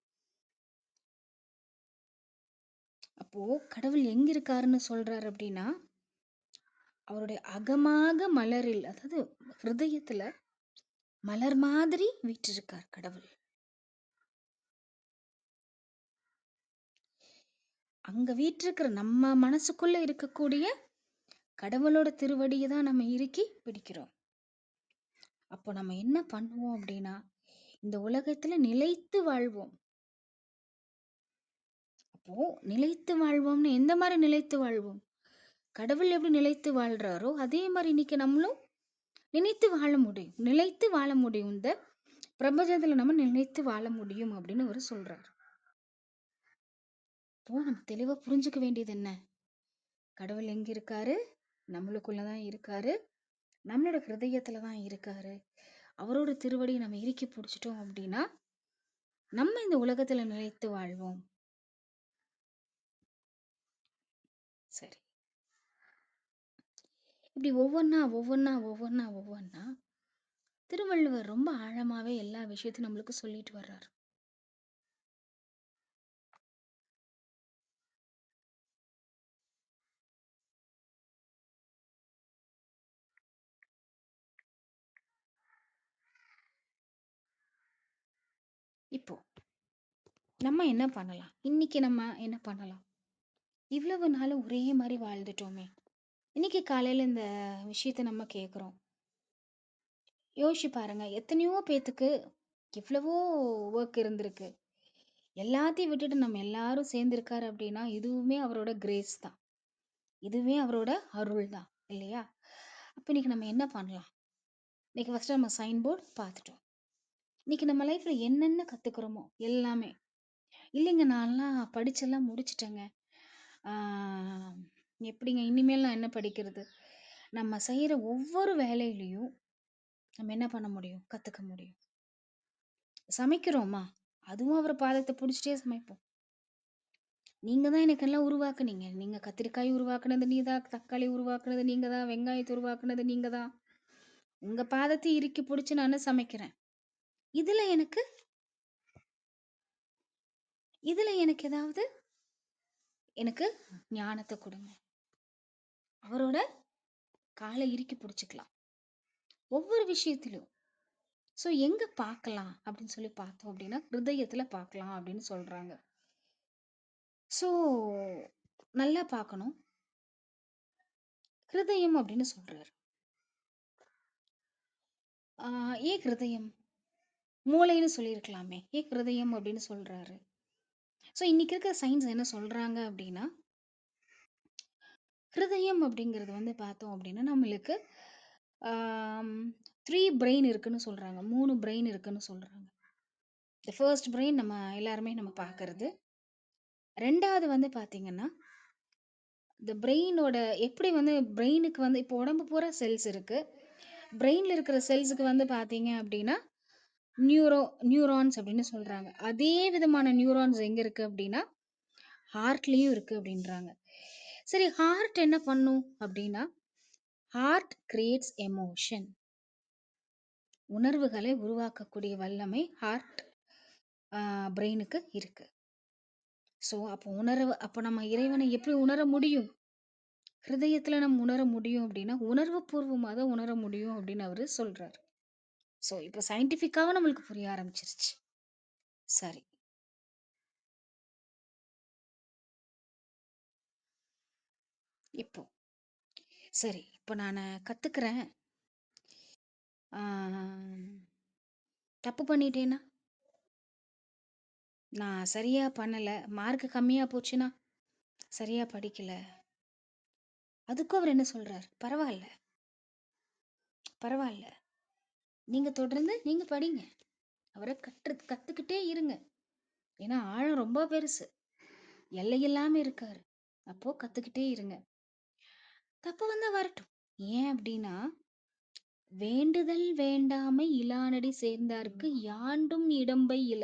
அப்போ கடவுள் எங்க இருக்காருன்னு சொல்றாரு அப்படின்னா, அவருடைய அகமாக மலரில், அதாவது ஹிருதயத்துல மலர் மாதிரி வீற்றிருக்கார் கடவுள். அங்க வீற்றிருக்கிற நம்ம மனசுக்குள்ள இருக்கக்கூடிய கடவுளோட திருவடியை தான் நம்ம இறுக்கி பிடிக்கிறோம். அப்போ நம்ம என்ன பண்ணுவோம் அப்படின்னா, இந்த உலகத்துல நிலைத்து வாழ்வோம். அப்போ நிலைத்து வாழ்வோம்னு எந்த மாதிரி நிலைத்து வாழ்வோம்? கடவுள் எப்படி நிலைத்து வாழ்றாரோ அதே மாதிரி இன்னைக்கு நம்மளும் நினைத்து வாழ முடியும், நிலைத்து வாழ முடியும். இந்த பிரபஞ்சத்துல நம்ம நிலைத்து வாழ முடியும் அப்படின்னு அவர் சொல்றாரு. இப்போ நம்ம தெளிவா புரிஞ்சுக்க வேண்டியது என்ன? கடவுள் எங்க இருக்காரு? நம்மளுக்குள்ளதான் இருக்காரு, நம்மளோட ஹிருதயத்துல தான் இருக்காரு. அவரோட திருவடியை நம்ம இறுக்கி பிடிச்சிட்டோம் அப்படின்னா நம்ம இந்த உலகத்துல நிலைத்து வாழ்வோம். சரி, இப்படி ஒவ்வொன்னா ஒவ்வொன்னா ஒவ்வொன்னா ஒவ்வொன்னா திருவள்ளுவர் ரொம்ப ஆழமாவே எல்லா விஷயத்தையும் நம்மளுக்கு சொல்லிட்டு வர்றாரு. இப்போ நம்ம என்ன பண்ணலாம்? இன்னைக்கு நம்ம என்ன பண்ணலாம்? இவ்வளவு நாள் ஒரே மாதிரி வாழ்ந்துட்டோமே, இன்னைக்கு காலையில இந்த விஷயத்த நம்ம கேட்குறோம். யோசிச்சு பாருங்க, எத்தனையோ பேத்துக்கு எவ்வளவோ ஒர்க் இருந்திருக்கு, எல்லாத்தையும் விட்டுட்டு நம்ம எல்லாரும் சேர்ந்திருக்காரு அப்படின்னா இதுவுமே அவரோட கிரேஸ் தான், இதுவே அவரோட அருள் தான், இல்லையா? அப்போ இன்னைக்கு நம்ம என்ன பண்ணலாம்? இன்னைக்கு ஃபர்ஸ்ட் நம்ம சைன் போர்டு பார்த்துட்டோம். இன்னைக்கு நம்ம லைஃப்ல என்னென்ன கத்துக்கிறோமோ எல்லாமே, இல்லைங்க நான்லாம் படிச்செல்லாம் முடிச்சிட்டேங்க, எப்படிங்க இனிமேல் நான் என்ன படிக்கிறது? நம்ம செய்யற ஒவ்வொரு வேலையிலையும் நம்ம என்ன பண்ண முடியும்? கத்துக்க முடியும். சமைக்கிறோமா, அதுவும் அவர் பாதத்தை பிடிச்சிட்டே சமைப்போம். நீங்க தான் எனக்கு எல்லாம் உருவாக்குனீங்க, நீங்க கத்திரிக்காய் உருவாக்குனது நீ தான், தக்காளி உருவாக்குனது நீங்க தான், வெங்காயத்தை உருவாக்குனது நீங்க தான், உங்க பாதத்தை இறுக்கி பிடிச்சு நான் சமைக்கிறேன். இதுல எனக்கு ஏதாவது எனக்கு ஞானத்தை கொடுங்க. அவரோட காலை இறுக்கி பிடிச்சுக்கலாம் ஒவ்வொரு விஷயத்திலும். ஸோ எங்க பார்க்கலாம் அப்படின்னு சொல்லி பார்த்தோம் அப்படின்னா ஹிருதயத்துல பார்க்கலாம் அப்படின்னு சொல்றாங்க. ஸோ நல்லா பார்க்கணும். ஹிருதயம் அப்படின்னு சொல்றாரு. ஏன் ஹிருதயம்? மூளைன்னு சொல்லியிருக்கலாமே, ஏன் ஹிருதயம் அப்படின்னு சொல்றாரு? ஸோ இன்னைக்கு இருக்கிற சயின்ஸ் என்ன சொல்றாங்க அப்படின்னா, ஹிருதயம் அப்படிங்கிறது வந்து பார்த்தோம் அப்படின்னா நம்மளுக்கு 3 பிரெயின் இருக்குன்னு சொல்றாங்க, 3 பிரெயின் இருக்குன்னு சொல்றாங்க. தி ஃபர்ஸ்ட் பிரெயின் நம்ம எல்லாருமே நம்ம பார்க்கறது. 2வது வந்து பார்த்தீங்கன்னா, இந்த பிரெயினோட எப்படி வந்து பிரெயினுக்கு வந்து இப்போ உடம்பு பூரா செல்ஸ் இருக்கு. பிரெயின்ல இருக்கிற செல்ஸுக்கு வந்து பார்த்தீங்க அப்படின்னா, நியூரோ நியூரான்ஸ் அப்படின்னு சொல்றாங்க. அதே விதமான நியூரான்ஸ் எங்க இருக்கு அப்படின்னா, ஹார்ட்லயும் இருக்கு அப்படின்றாங்க. சரி, ஹார்ட் என்ன பண்ணும் அப்படின்னா, ஹார்ட் கிரியேட்ஸ் எமோஷன். உணர்வுகளை உருவாக்கக்கூடிய வல்லமை ஹார்ட் பிரெயினுக்கு இருக்கு. ஸோ அப்போ நம்ம இறைவனை எப்படி உணர முடியும்? ஹிருதயத்துல நம்ம உணர முடியும் அப்படின்னா, உணர்வு பூர்வமா தான் உணர முடியும் அப்படின்னு அவரு சொல்றாரு. ஸோ இப்போ சயின்டிஃபிக்காவும் நம்மளுக்கு புரிய ஆரம்பிச்சிருச்சு. சரி. இப்போ சரி, இப்போ நானு கத்துக்கிறேன். ஆ தப்பு பண்ணிட்டேன்னா? நான் சரியா பண்ணல. மார்க் கம்மியா போச்சுன்னா? சரியா படிக்கல. அதுக்கும் அவர் என்ன சொல்றாரு? பரவால்ல, பரவால்ல. நீங்க தொடர்ந்து நீங்க படிங்க. அவர கத்துக்கிட்டே இருங்க. ஏன்னா ஆழம் ரொம்ப பெருசு. எல்லையில்லாம இருக்காரு. அப்போ கத்துக்கிட்டே இருங்க. தப்பு வந்தா வரட்டும். ஏன் அப்படின்னா, வேண்டுதல் வேண்டாமை இலானடி சேர்ந்தார்க்கு யாண்டும் இடம்பை இல.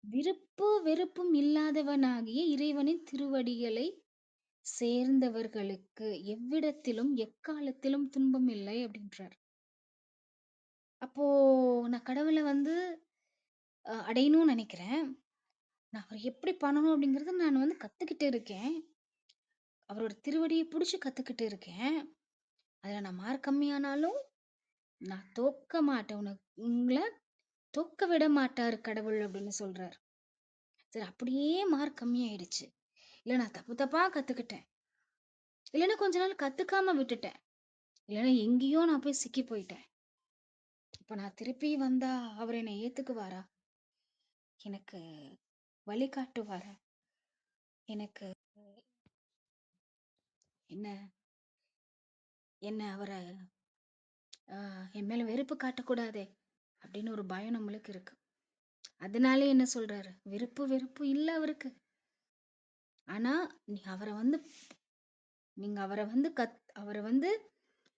விருப்பு வெறுப்பும் இல்லாதவனாகிய இறைவனின் திருவடிகளை சேர்ந்தவர்களுக்கு எவ்விடத்திலும் எக்காலத்திலும் துன்பம் இல்லை அப்படின்றார். அப்போ நான் கடவுளை வந்து அடையணும்னு நினைக்கிறேன். நான் அவர் எப்படி பண்ணணும் அப்படிங்கறத நான் வந்து கத்துக்கிட்டு இருக்கேன். அவரோட திருவடியை பிடிச்சு கத்துக்கிட்டு இருக்கேன். அதுல நான் மார்க் கம்மியானாலும் நான் தோக்க மாட்டேன். உங்களை தோக்க விட மாட்டாரு கடவுள் அப்படின்னு சொல்றாரு. சரி, அப்படியே மார்க் கம்மியாயிடுச்சு. இல்ல நான் தப்பு தப்பா கத்துக்கிட்டேன். இல்லைன்னா கொஞ்ச நாள் கத்துக்காம விட்டுட்டேன். இல்லைன்னா எங்கேயோ நான் போய் சிக்கி போயிட்டேன். இப்ப நான் திருப்பி வந்தா அவர் என்னை ஏத்துக்குவாரா? எனக்கு வழிகாட்டுவாரா? எனக்கு என்ன என்ன அவரை என் மேல வெறுப்பு காட்டக்கூடாதே அப்படின்னு ஒரு பயம் நம்மளுக்கு இருக்கு. அதனாலே என்ன சொல்றாரு? வெறுப்பு வெறுப்பு இல்ல அவருக்கு. ஆனா நீ அவரை வந்து நீங்க அவரை வந்து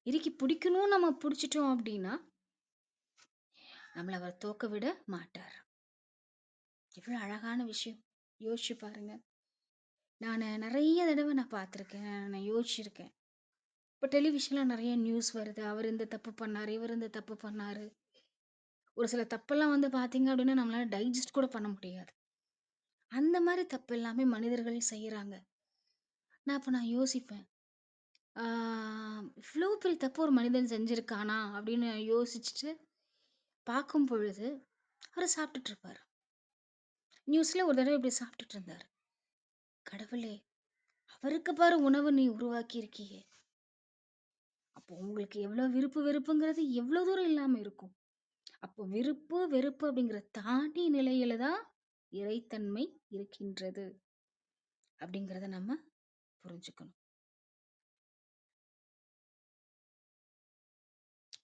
இறுக்கி பிடிக்கணும்னு நம்ம பிடிச்சிட்டோம் அப்படின்னா நம்மள அவர் தோக்க விட மாட்டார். எவ்வளவு அழகான விஷயம். யோசிச்சு பாருங்க. நான் நிறைய தடவை நான் பார்த்துருக்கேன். நான் யோசிச்சிருக்கேன். இப்போ டெலிவிஷன்ல நிறைய நியூஸ் வருது. அவர் இந்த தப்பு பண்ணாரு, இவர் இந்த தப்பு பண்ணாரு. ஒரு சில தப்பெல்லாம் வந்து பார்த்தீங்க அப்படின்னா நம்மளால டைஜஸ்ட் கூட பண்ண முடியாது. அந்த மாதிரி தப்பு எல்லாமே மனிதர்கள் செய்யறாங்க. நான் யோசிப்பேன். இவ்வளோ பெரிய தப்பு ஒரு மனிதன் செஞ்சிருக்கானா அப்படின்னு யோசிச்சுட்டு பார்க்கும் பொழுது அவர் சாப்பிட்டுட்டு இருப்பாரு. நியூஸ்ல ஒரு தடவை இப்படி சாப்பிட்டுட்டு இருந்தாரு. கடவுளே, அவருக்கு பாரு உணவு நீ உருவாக்கி இருக்கியே. அப்போ உங்களுக்கு எவ்வளவு விருப்பு வெறுப்புங்கிறது எவ்வளவு தூரம் இல்லாம இருக்கும். அப்போ விருப்பு வெறுப்பு அப்படிங்கிற தாண்டி நிலையில தான் இறைத்தன்மை இருக்கின்றது அப்படிங்கிறத நம்ம புரிஞ்சுக்கணும்.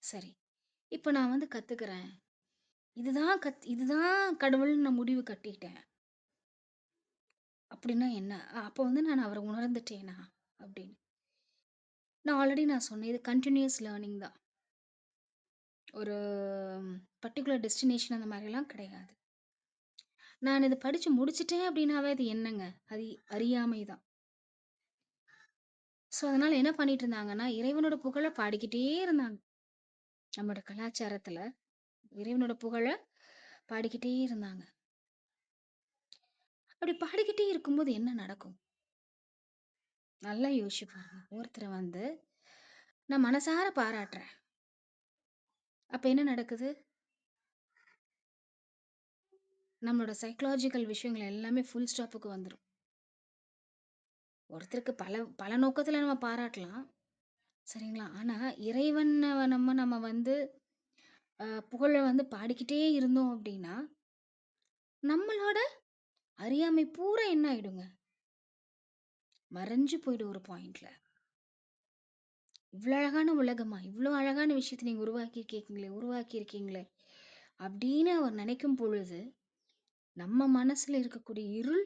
சரி, இப்போ நான் வந்து கத்துக்கிறேன். இதுதான் கடவுள்னு நான் முடிவு கட்டிட்டேன் அப்படின்னா என்ன? அப்போ வந்து நான் அவரை உணர்ந்துட்டேனா அப்படின்னு? நான் சொன்னேன், இது கண்டினியூஸ் லேர்னிங் தான். ஒரு பர்டிகுலர் டெஸ்டினேஷன் அந்த மாதிரிலாம் கிடையாது. நான் இதை படிச்சு முடிச்சிட்டேன் அப்படின்னாவே அது என்னங்க? அது அறியாமை தான். ஸோ அதனால என்ன பண்ணிட்டு இருந்தாங்கன்னா, இறைவனோட புகழ பாடிக்கிட்டே இருந்தாங்க. நம்மளோட கலாச்சாரத்துல இறைவனோட புகழ பாடிக்கிட்டே இருந்தாங்க. அப்படி பாடிக்கிட்டே இருக்கும்போது என்ன நடக்கும்? நல்லா யோசிச்சு பாருங்க. ஒருத்தரை வந்து நான் மனசார பாராட்டுறேன். அப்ப என்ன நடக்குது? நம்மளோட சைக்காலஜிக்கல் விஷயங்கள் எல்லாமே ஃபுல் ஸ்டாப்புக்கு வந்துரும். ஒருத்தருக்கு பல பல நோக்கத்துல நம்ம பாராட்டலாம். சரிங்களா? ஆனா இறைவன நம்ம வந்து புகழ வந்து பாடிக்கிட்டே இருந்தோம் அப்படின்னா, நம்மளோட அறியாமை பூரா என்ன ஆயிடுங்க? மறைஞ்சு போயிடும் ஒரு பாயிண்ட்ல. இவ்ளோ அழகான உலகமா? இவ்ளோ அழகான விஷயத்த நீங்க உருவாக்கியிருக்கீங்களே! அப்படின்னு அவர் நினைக்கும் பொழுது நம்ம மனசுல இருக்கக்கூடிய இருள்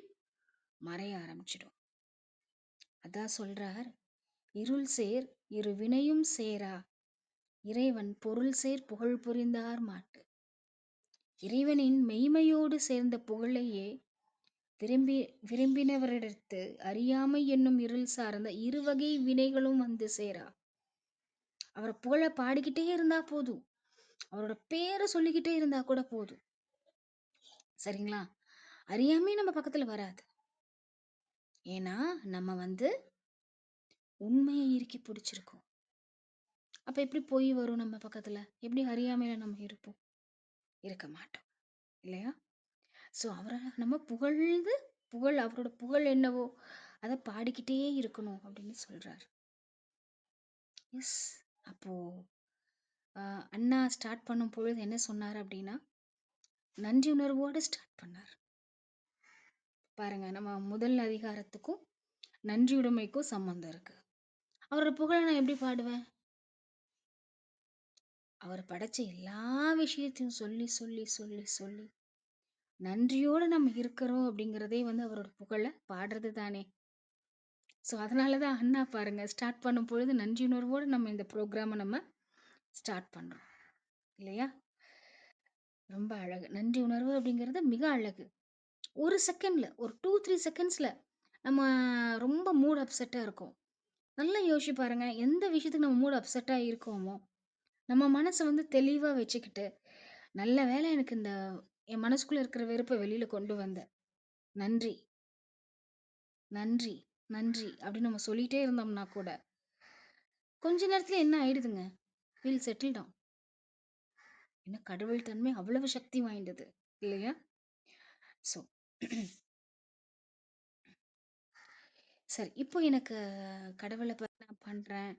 மறைய ஆரம்பிச்சிடும். அதான் சொல்றார், இருள் சேர் இரு வினையும் சேரா இறைவன் பொருள் சேர் புகழ் புரிந்தார் மாட்டு. இறைவனின் மெய்மையோடு சேர்ந்த புகழையே விரும்பி விரும்பினவரிடத்து அறியாமை என்னும் இருள் சார்ந்த இருவகை வினைகளும் வந்து சேரா. அவரை புகழ பாடிக்கிட்டே இருந்தா போதும், அவரோட பேரை சொல்லிக்கிட்டே இருந்தா கூட போதும். சரிங்களா? அறியாமே நம்ம பக்கத்துல வராது. ஏன்னா நம்ம உண்மையை இறுக்கி பிடிச்சிருக்கோம். அப்ப எப்படி பொய் வரும் நம்ம பக்கத்துல? எப்படி அறியாமையில நம்ம இருப்போம்? இருக்க மாட்டோம் இல்லையா? சோ அவரை நம்ம புகழ்ந்து அவரோட புகழ் என்னவோ அதை பாடிக்கிட்டே இருக்கணும் அப்படின்னு சொல்றாரு. எஸ். அப்போ அண்ணா ஸ்டார்ட் பண்ணும் பொழுது என்ன சொன்னார் அப்படின்னா, நன்றி உணர்வோடு ஸ்டார்ட் பண்ணார். பாருங்க, நம்ம முதல் அதிகாரத்துக்கும் நன்றியுடைமைக்கும் சம்பந்தம் இருக்கு. அவரோட புகழை நான் எப்படி பாடுவேன்? அவர் படைச்ச எல்லா விஷயத்தையும் சொல்லி சொல்லி சொல்லி சொல்லி நன்றியோட நம்ம இருக்கிறோம் அப்படிங்கிறதே அவரோட புகழை பாடுறது தானே. ஸோ அதனாலதான் அண்ணா பாருங்க ஸ்டார்ட் பண்ணும் பொழுது நன்றியுணர்வோடு நம்ம இந்த ப்ரோக்ராமை நம்ம ஸ்டார்ட் பண்றோம் இல்லையா? ரொம்ப அழகு. நன்றி உணர்வு அப்படிங்கிறது மிக அழகு. ஒரு செகண்ட்ல, ஒரு 2-3 செகண்ட்ஸ்ல நம்ம ரொம்ப மூட் அப்செட்டா இருக்கும். நல்லா யோசிச்சு பாருங்க, எந்த விஷயத்துக்கு நம்ம மூட் அப்செட்டா இருக்கோமோ நம்ம மனசை தெளிவா வச்சுக்கிட்டு, நல்ல வேளை எனக்கு இந்த என் மனசுக்குள்ள இருக்கிற வெறுப்பை வெளியில கொண்டு வந்த, நன்றி நன்றி நன்றி அப்படின்னு நம்ம சொல்லிட்டே இருந்தோம்னா கூட கொஞ்ச நேரத்துல என்ன ஆயிடுதுங்க, ஃபீல் செட்டில் டவுன். ஏன்னா கடவுள் தன்மை அவ்வளவு சக்தி வாய்ந்தது இல்லையா? ஸோ சரி, இப்போ எனக்கு கடவுளை நான் பண்றேன்,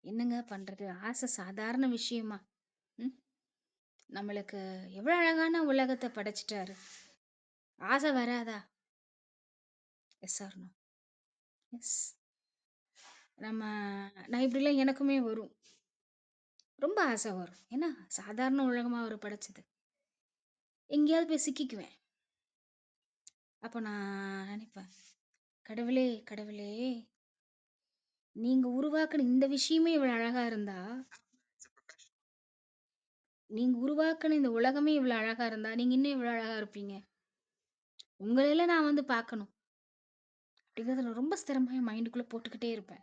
என்னங்க பண்றது? ஆசை சாதாரண விஷயமா? ம்? நம்மளுக்கு எவ்வளவு அழகான உலகத்தை படைச்சிட்டாரு, ஆசை வராதா? Yes or no? எஸ். நான் இப்படிலாம் எனக்குமே வரும், ரொம்ப ஆசை வரும். ஏன்னா சாதாரண உலகமா அவர் படைச்சது, எங்கேயாவது போய் சிக்கிக்குவேன். அப்போ நான் நினைப்பேன், கடவுளே கடவுளே, நீங்க உருவாக்குன இந்த விஷயமே இவ்வளவு அழகா இருந்தா, நீங்க உருவாக்குன இந்த உலகமே இவ்வளவு அழகா இருந்தா நீங்க இன்னும் இவ்வளவு அழகா இருப்பீங்க. உங்களெல்லாம் நான் பார்க்கணும் அப்படிங்கிறத நான் ரொம்ப ஸ்திரமா என் மைண்டுக்குள்ள போட்டுக்கிட்டே இருப்பேன்.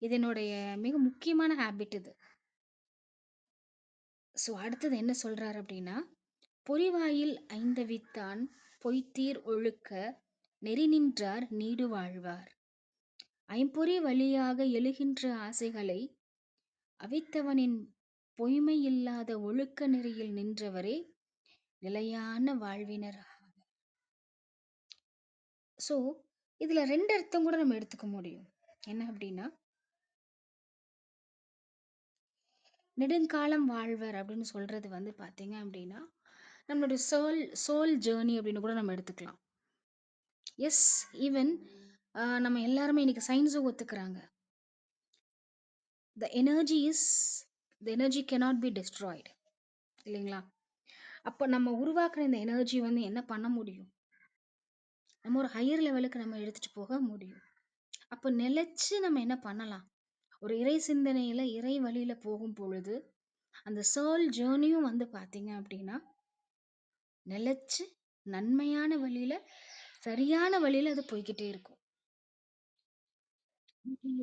இது என்னுடைய மிக முக்கியமான ஹேபிட் இது. ஸோ அடுத்தது என்ன சொல்றாரு அப்படின்னா, பொறிவாயில் ஐந்தவித்தான் பொய்த்தீர் ஒழுக்க நெறி நின்றார் நீடு வாழ்வார். ஐம்பொறி வழியாக எழுகின்ற ஆசைகளை அவித்தவனின் பொய்மை இல்லாத ஒழுக்க நெறியில் நின்றவரே நிலையான வாழ்வினர். ஸோ இதுல 2 அர்த்தம் கூட நம்ம எடுத்துக்க முடியும். என்ன அப்படின்னா, நெடுங்காலம் வாழ்வர் அப்படின்னு சொல்றது பாத்தீங்க அப்படின்னா நம்மளுடைய சோல் ஜேர்னி அப்படின்னு கூட நம்ம எடுத்துக்கலாம். எஸ், ஈவன் நம்ம எல்லாருமே இன்னைக்கு சயின்ஸும் ஒத்துக்கிறாங்க, the energy cannot be destroyed இல்லைங்களா? அப்போ நம்ம உருவாக்குற இந்த எனர்ஜி என்ன பண்ண முடியும்? நம்ம ஒரு ஹையர் லெவலுக்கு நம்ம எடுத்துட்டு போக முடியும். அப்போ நிலைச்சு நம்ம என்ன பண்ணலாம்? ஒரு இறை சிந்தனையில இறை வழியில போகும் பொழுது அந்த சோல் ஜேர்னியும் பாத்தீங்க அப்படின்னா நிலைச்சு நன்மையான வழியில சரியான வழியில அது போய்கிட்டே இருக்கும்.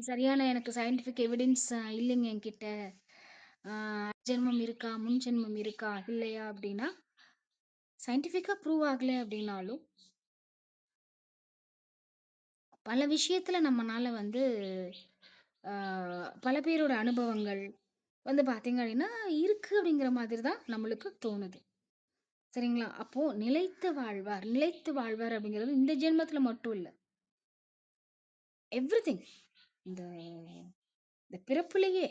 சரியான எனக்கு சயின்டிபிக் எவிடன்ஸ் இல்லைங்க என்கிட்ட, ஜென்மம் இருக்கா முன் ஜென்மம் இருக்கா இல்லையா அப்படின்னா, சயின்டிபிக்கா ப்ரூவ் ஆகல அப்படின்னாலும் பல விஷயத்துல நம்மனால பல பேரோட அனுபவங்கள் பாத்தீங்க அப்படின்னா இருக்கு அப்படிங்கிற மாதிரி தான் நம்மளுக்கு தோணுது. சரிங்களா? அப்போ நிலைத்து வாழ்வார் அப்படிங்கிறது இந்த ஜென்மத்துல மட்டும் இல்ல, எவ்ரிதிங், இந்த இந்த பிறப்புலயே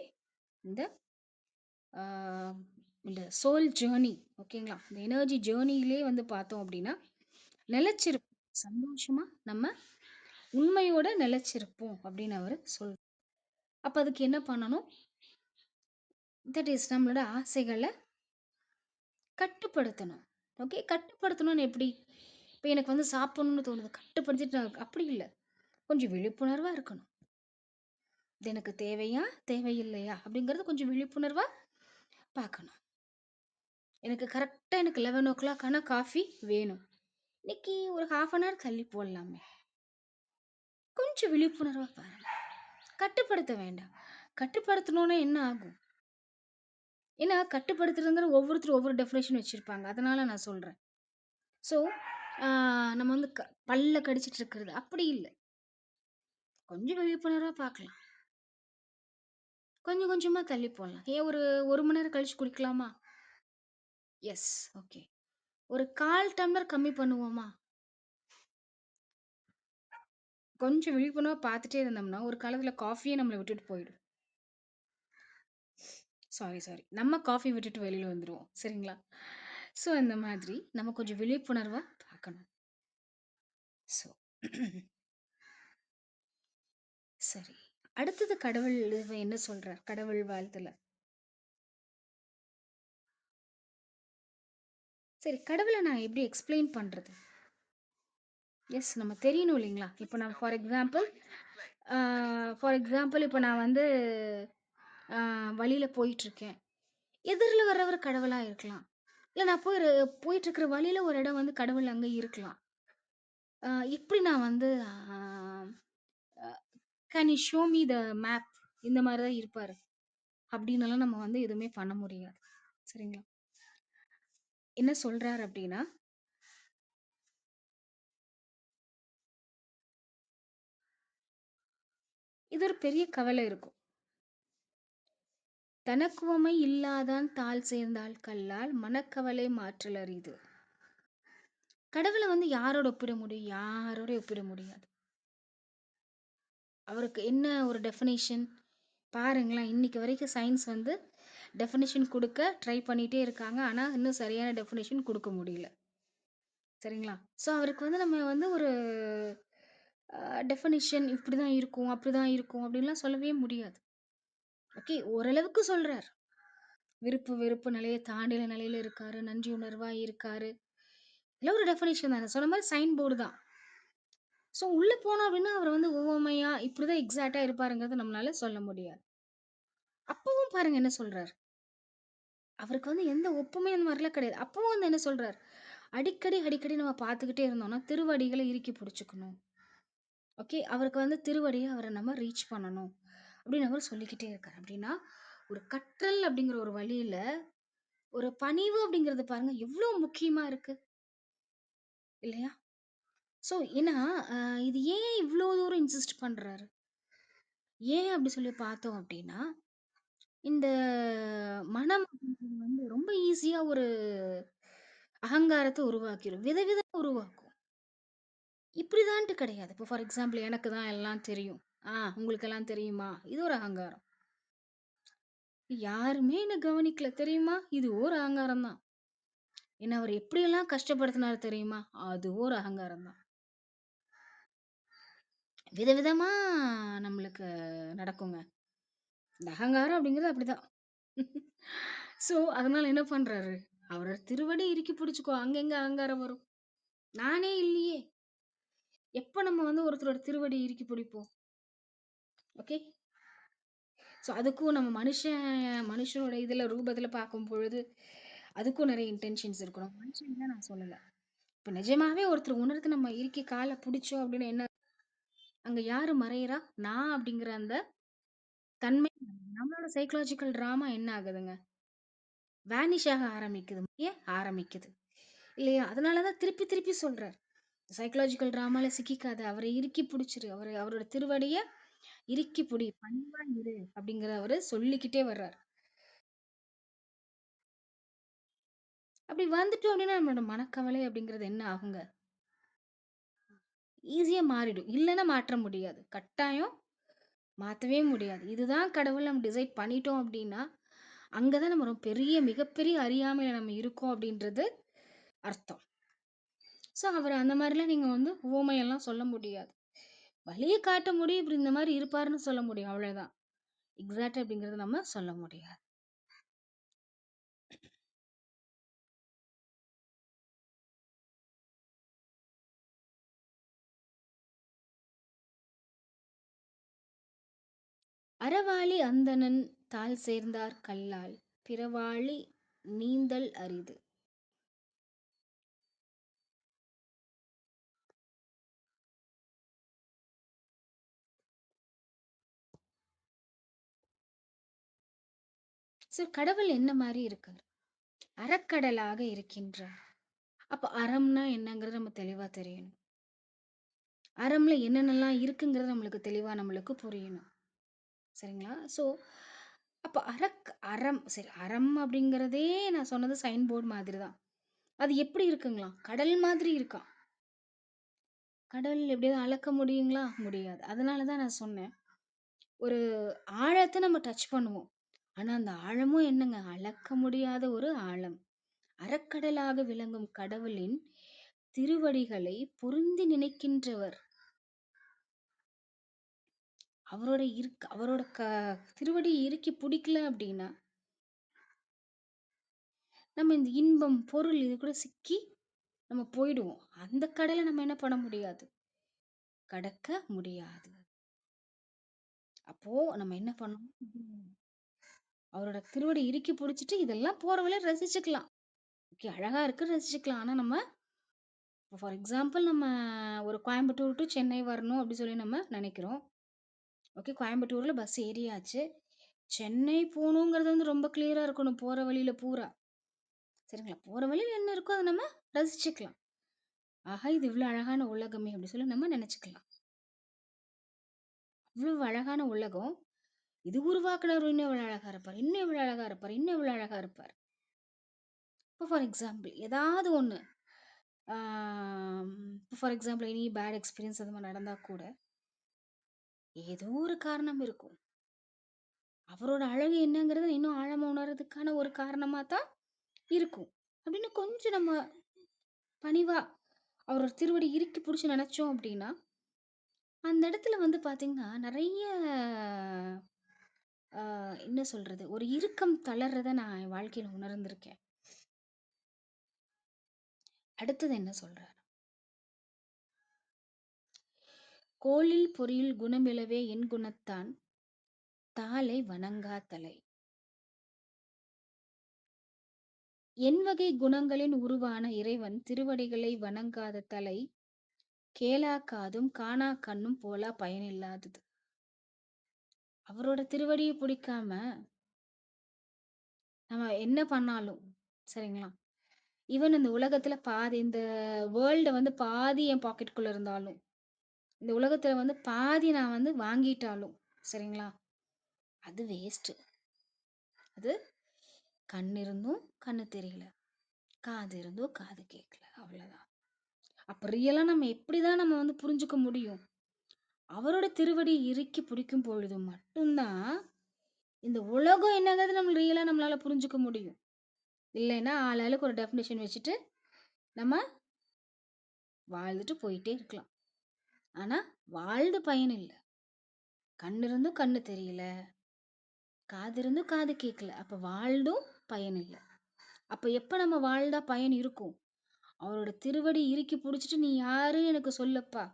இந்த இந்த சோல் ஜேர்னி, ஓகேங்களா, இந்த எனர்ஜி ஜேர்னிலே பார்த்தோம் அப்படின்னா நிலைச்சிருப்போம், சந்தோஷமா நம்ம உண்மையோட நிலைச்சிருப்போம் அப்படின்னு அவர் சொல். அப்ப அதுக்கு என்ன பண்ணணும்? தட் இஸ் நம்மளோட ஆசைகளை கட்டுப்படுத்தணும். ஓகே. கட்டுப்படுத்தணும்னு எப்படி? இப்ப எனக்கு வந்து சாப்பிடணும்னு தோணுது. கட்டுப்படுத்திட்டு நான் அப்படி இல்ல. கொஞ்சம் விழிப்புணர்வா இருக்கணும். இது எனக்கு தேவையா? தேவையில்லையா? அப்படிங்கிறது கொஞ்சம் விழிப்புணர்வா பார்க்கணும். எனக்கு கரெக்ட்டா எனக்கு 11:00 ஆனா காஃபி வேணும். இன்னைக்கு ஒரு 1/2 அன் ஹவர் தள்ளி போடலாமே. கொஞ்சம் விழிப்புணர்வா பாருங்க. கட்டுப்படுத்த வேண்டாம். கட்டுப்படுத்தணும்னா என்ன ஆகும்? ஏன்னா கட்டுப்படுத்துறதுங்கிற ஒவ்வொருத்தரும் ஒவ்வொரு டெஃபினிஷன் வச்சிருப்பாங்க. அதனால நான் சொல்றேன். ஸோ, ஆ நம்ம வந்து பல்ல கடிச்சிட்டு இருக்கிறது அப்படி இல்ல. கொஞ்சம் விழிப்புணர்வா பார்க்கலாம். கொஞ்சம் கொஞ்சமா தள்ளி போடலாம். ஏன் ஒரு 1 மணி நேரம் கழிச்சு குடிக்கலாமா? எஸ். ஓகே. ஒரு 1/4 டம்ளர் கம்மி பண்ணுவோமா? கொஞ்சம் விழிப்புணர்வா பார்த்துட்டே இருந்தோம்னா, ஒரு காலத்துல காஃபியே நம்மள விட்டுட்டு போயிடும். சாரி. நம்ம காஃபி விட்டுட்டு வெளில வந்துருவோம். சரிங்களா? ஸோ, அந்த மாதிரி நம்ம கொஞ்சம் விழிப்புணர்வா பார்க்கணும். ஸோ சரி. அடுத்தது கடவுள் என்ன சொல்றார்? கடவுள் வாழ்த்துல. சரி, கடவுள நான் எப்படி எக்ஸ்ப்ளைன் பண்றது? எஸ், நம்ம தெரியணும் இல்லைங்களா? இப்ப நான் ஃபார் எக்ஸாம்பிள் இப்ப நான் வந்து வழியில போயிட்டுருக்கேன். எதிர்ல வர்றவர் கடவுளா இருக்கலாம். இல்ல நான் போயிட்டுருக்கிற வழியில ஒரு இடம் வந்து கடவுள் அங்க இருக்கலாம். இப்படி நான் வந்து uh can you show me the map? இந்த மாரி தான் இருப்பாரு. அப்படின்னலாம் நம்ம வந்து எதுவுமே பண்ண முடியாது. சரிங்களா? என்ன சொல்றாரு அப்படின்னா, இது ஒரு பெரிய கவலை இருக்கும். "தனக்குவமை இல்லாதான் தாழ் சேர்ந்தாள் கல்லால் மனக்கவலை மாற்றல் அரிது." கடவுள வந்து யாரோட ஒப்பிட முடியும்? யாரோடயும் ஒப்பிட முடியாது. அவருக்கு என்ன ஒரு டெஃபினிஷன்? பாருங்களேன், இன்னைக்கு வரைக்கும் சயின்ஸ் வந்து டெஃபினிஷன் குடுக்க ட்ரை பண்ணிட்டே இருக்காங்க. ஆனா, இன்னும் சரியான டெஃபினிஷன் குடுக்க முடியல. சரிங்களா? ஸோ, அவருக்கு வந்து நம்ம வந்து ஒரு டெஃபினிஷன் இப்படிதான் இருக்கும், அப்படிதான் இருக்கும் அப்படின்லாம் சொல்லவே முடியாது. ஓகே. ஓரளவுக்கு சொல்றார். விருப்பு, வெறுப்பு நிலைய தாண்டின நிலையில இருக்காரு. நன்றி உணர்வா இருக்காரு. இதெல்லாம் ஒரு டெஃபினிஷன் தானே. சொன்ன மாரி சைன் போர்டு தான். ஸோ உள்ள போனோம் அப்டின்னா, அவர் வந்து உவமையா இப்படிதான் எக்ஸாக்ட்டா இருப்பாருங்கிறத நம்மளால சொல்ல முடியாது. அப்பவும் பாருங்க என்ன சொல்றாரு. அவருக்கு வந்து எந்த ஒப்புமை அந்த மாரிலாம் கிடையாது. அப்பவும் வந்து என்ன சொல்றாரு. அடிக்கடி நம்ம பார்த்துக்கிட்டே இருந்தோம்னா, திருவடிகள இறுக்கி புடிச்சுக்கணும். ஓகே. அவருக்கு வந்து திருவடிய அவர நம்ம ரீச் பண்ணணும். அப்படின்னு அவர் சொல்லிக்கிட்டே இருக்காரு. அப்படின்னா, ஒரு கற்றல் அப்படிங்கிற ஒரு வழியில, ஒரு பணிவு அப்படிங்கிறது பாருங்க எவ்ளோ முக்கியமா இருக்கு. இல்லையா? ஸோ ஏன்னா, அ இது ஏன் இவ்ளோ தூரம் இன்சிஸ்ட் பண்றாரு? ஏன் அப்படி சொல்லி பார்த்தோம் அப்படின்னா, இந்த மனம் அப்படிங்கிறது வந்து ரொம்ப ஈஸியா ஒரு அகங்காரத்த உருவாக்கிரும். விதவிதமா உருவாக்கும். இப்படிதான்ட்டு கிடையாது. இப்போ ஃபார் எக்ஸாம்பிள் எனக்கு தான் எல்லாம் தெரியும். உங்களுக்கெல்லாம் தெரியுமா? இது ஒரு அகங்காரம். யாருமே என்ன கவனிக்கல தெரியுமா? இது ஒரு அகங்காரம் தான். என்ன அவர் எப்படியெல்லாம் கஷ்டப்படுத்தினாரு தெரியுமா? அதுவும் ஒரு அகங்காரம் தான். விதவிதமா நம்மளுக்கு நடக்குங்க. இந்த அகங்காரம் அப்படிங்கிறது அப்படிதான். ஸோ, அதனால என்ன பண்றாரு? அவரோட திருவடி இறுக்கி பிடிச்சுக்கோ. அங்க எங்க அகங்காரம் வரும்? நானே இல்லையே! எப்ப நம்ம வந்து ஒருத்தரோட திருவடி இறுக்கி பிடிப்போம்? ஓகே. ஸோ, அதுக்கும் நம்ம மனுஷனோட இதுல ரூபத்துல பார்க்கும்பொழுது, அதுக்கும் நெறைய இன்டென்ஷன்ஸ் இருக்கணும். மனுஷன் தான் நான் சொல்லல. இப்ப நிஜமாவே ஒருத்தர் உணர்ந்து நம்ம இறுக்கி கால புடிச்சோம் அப்டின்னா என்ன? அங்க யாரு மறையிறா? நான் அப்படிங்கிற அந்த தன்மை நம்மளோட சைக்காலஜிக்கல் டிராமா என்ன ஆகுதுங்க? வேனிஷ் ஆக ஆரம்பிக்குது. ஆரம்பிக்குது. இல்லையா? அதனால தான் திருப்பி திருப்பி சொல்றார். சைக்காலஜிக்கல் டிராமால சிக்கிக்காத. அவர இறுக்கி புடிச்சிரு. அவரோட திருவடிய இறுக்கி புடி. பணிவா இரு. அப்படிங்கிற அவரு சொல்லிக்கிட்டே வர்றாரு. அப்படி வந்துட்டோம் அப்படின்னா, நம்மளோட மனக்கவலை அப்படிங்கிறது என்ன ஆகுங்க? ஈஸியா மாறிடும். இல்லன்னா மாற்ற முடியாது. கட்டாயம் மாத்தவே முடியாது. இதுதான் கடவுள் நம்ம டிசைட் பண்ணிட்டோம் அப்படின்னா, அங்க தான் நம்ம ஒரு மிகப்பெரிய அறியாமையில நம்ம இருக்கோம் அப்படின்றது அர்த்தம். ஸோ, அவர அந்த மாரிலாம் நீங்க வந்து உவமையெல்லாம் சொல்ல முடியாது. வழிய காட்ட முடியும். இப்படி இந்த மாரி இருப்பாருன்னு சொல்ல முடியும். அவ்வளவுதான். எக்ஸாக்ட் அப்படிங்கிறத நம்ம சொல்ல முடியாது. அறவாளி அந்தணன் தாள் சேர்ந்தார் கல்லால் பிறவாளி நீந்தல் அரிது. சோ கடவுள் என்ன மாதிரி இருக்கார்? அறக்கடலாக இருக்கின்றார். அப்ப அறம்னா என்னங்கிறது நம்ம தெளிவா தெரியணும். அறம்ல என்னென்னலாம் இருக்குங்கிறது நம்மளுக்கு தெளிவா நம்மளுக்கு புரியணும். சரிங்களா? ஸோ அப்ப அறம் சரி, அறம் அப்படிங்கிறதே நான் சொன்னது சைன் போர்டு மாதிரி தான். அது எப்படி இருக்குங்களாம்? கடல் மாதிரி இருக்காம். கடல் எப்படியாவது அளக்க முடியுங்களா? முடியாது. அதனால தான் நான் சொன்னேன். ஒரு ஆழத்த நம்ம டச் பண்ணுவோம். ஆனா அந்த ஆழமும் என்னங்க? அளக்க முடியாத ஒரு ஆழம். அறக்கடலாக விளங்கும் கடவுளின் திருவடிகளை பொருந்தி நினைக்கின்றவர். அவரோட திருவடியை இறுக்கி பிடிக்கல அப்படின்னா, நம்ம இந்த இன்பம், பொருள் இது கூட சிக்கி நம்ம போயிடுவோம். அந்த கடலை நம்ம என்ன பண்ண முடியாது? கடக்க முடியாது. அப்போ நம்ம என்ன பண்ணணும்? அவரோட திருவடி இறுக்கி பிடிச்சிட்டு இதெல்லாம் போற வழியில ரசிச்சுக்கலாம். ஓகே, அழகா இருக்கு, ரசிச்சுக்கலாம். ஆனா நம்ம ஃபார் எக்ஸாம்பிள் நம்ம ஒரு கோயம்புத்தூர் டு சென்னை வரணும் அப்படி சொல்லி நம்ம நினைக்கிறோம். ஓகே, கோயம்புத்தூர்ல பஸ் ஏறியாச்சு. சென்னை போகணுங்கிறது வந்து ரொம்ப கிளியரா இருக்கணும் போற வழியில பூரா. சரிங்களா? போற வழியில என்ன இருக்கோ அதை நம்ம ரசிச்சுக்கலாம். ஆஹா, இது இவ்வளவு அழகான உலகமே அப்படி சொல்லி நம்ம நினைச்சுக்கலாம். இவ்வளவு அழகான உலகம், இது உருவாக்குனவர் இன்னும் எவ்வளவு அழகா இருப்பார், இன்னும் எவ்வளவு அழகா இருப்பார், இன்னும் எவ்வளவு அழகா இருப்பார். இப்போ ஃபார் எக்ஸாம்பிள் ஏதாவது ஒண்ணு for example any bad experience அது மாதிரி நடந்தா கூட ஏதோ ஒரு காரணம் இருக்கும். அவரோட அழகு என்னங்கிறத இன்னும் ஆழமா உணர்றதுக்கான ஒரு காரணமா தான் இருக்கும். அப்படின்னு கொஞ்சம் நம்ம பணிவா அவரோட திருவடி இறுக்கி பிடிச்சி நினைச்சோம் அப்படின்னா, அந்த இடத்துல வந்து பாத்தீங்கன்னா நிறைய என்ன சொல்றது, ஒரு இறுக்கம் தளர்றத நான் என் வாழ்க்கையில உணர்ந்திருக்கேன். அடுத்தது என்ன சொல்றார்? கோளில் பொறியில் குணமிலவே என் குணத்தான் தாளை வணங்கா தலை. என் வகை குணங்களின் உருவான இறைவன் திருவடிகளை வணங்காத தலை கேளா காதும் காணா கண்ணும் போலா பயனில்லாதது. அவரோட திருவடியை பிடிக்காம நம்ம என்ன பண்ணாலும் சரிங்களா, ஈவன் இந்த உலகத்துல பாதி இந்த வேர்ல்ட வந்து பாதி என் பாக்கெட்டுக்குள்ள இருந்தாலும், இந்த உலகத்துல வந்து பாதி நான் வந்து வாங்கிட்டாலும் சரிங்களா, அது வேஸ்ட். அது கண் இருந்தும் கண்ணு தெரியல, காது இருந்தும் காது கேட்கல, அவ்வளவுதான். அப்ப ரியலா நம்ம எப்படிதான் நம்ம வந்து புரிஞ்சுக்க முடியும்? அவரோட திருவடி இறுக்கி பிடிக்கும் பொழுது மட்டும்தான் இந்த உலகம் என்னங்கிறது நம்ம ரியலா நம்மளால புரிஞ்சுக்க முடியும். இல்லைன்னா ஆளாளுக்கு ஒரு டெஃபினேஷன் வச்சுட்டு நம்ம வாழ்ந்துட்டு போயிட்டே இருக்கலாம். ஆனா வாழ்ந்து பயன் இல்லை. கண்ணு இருந்தும் கண்ணு தெரியல, காது இருந்தும் காது கேட்கல, அப்ப வாழ்ந்தும் பயன் இல்லை. அப்ப எப்ப நம்ம வாழ்ந்தா பயன் இருக்கும்? அவரோட திருவடி இறுக்கி பிடிச்சிட்டு நீ யாருன்னு எனக்கு சொல்லப்பா,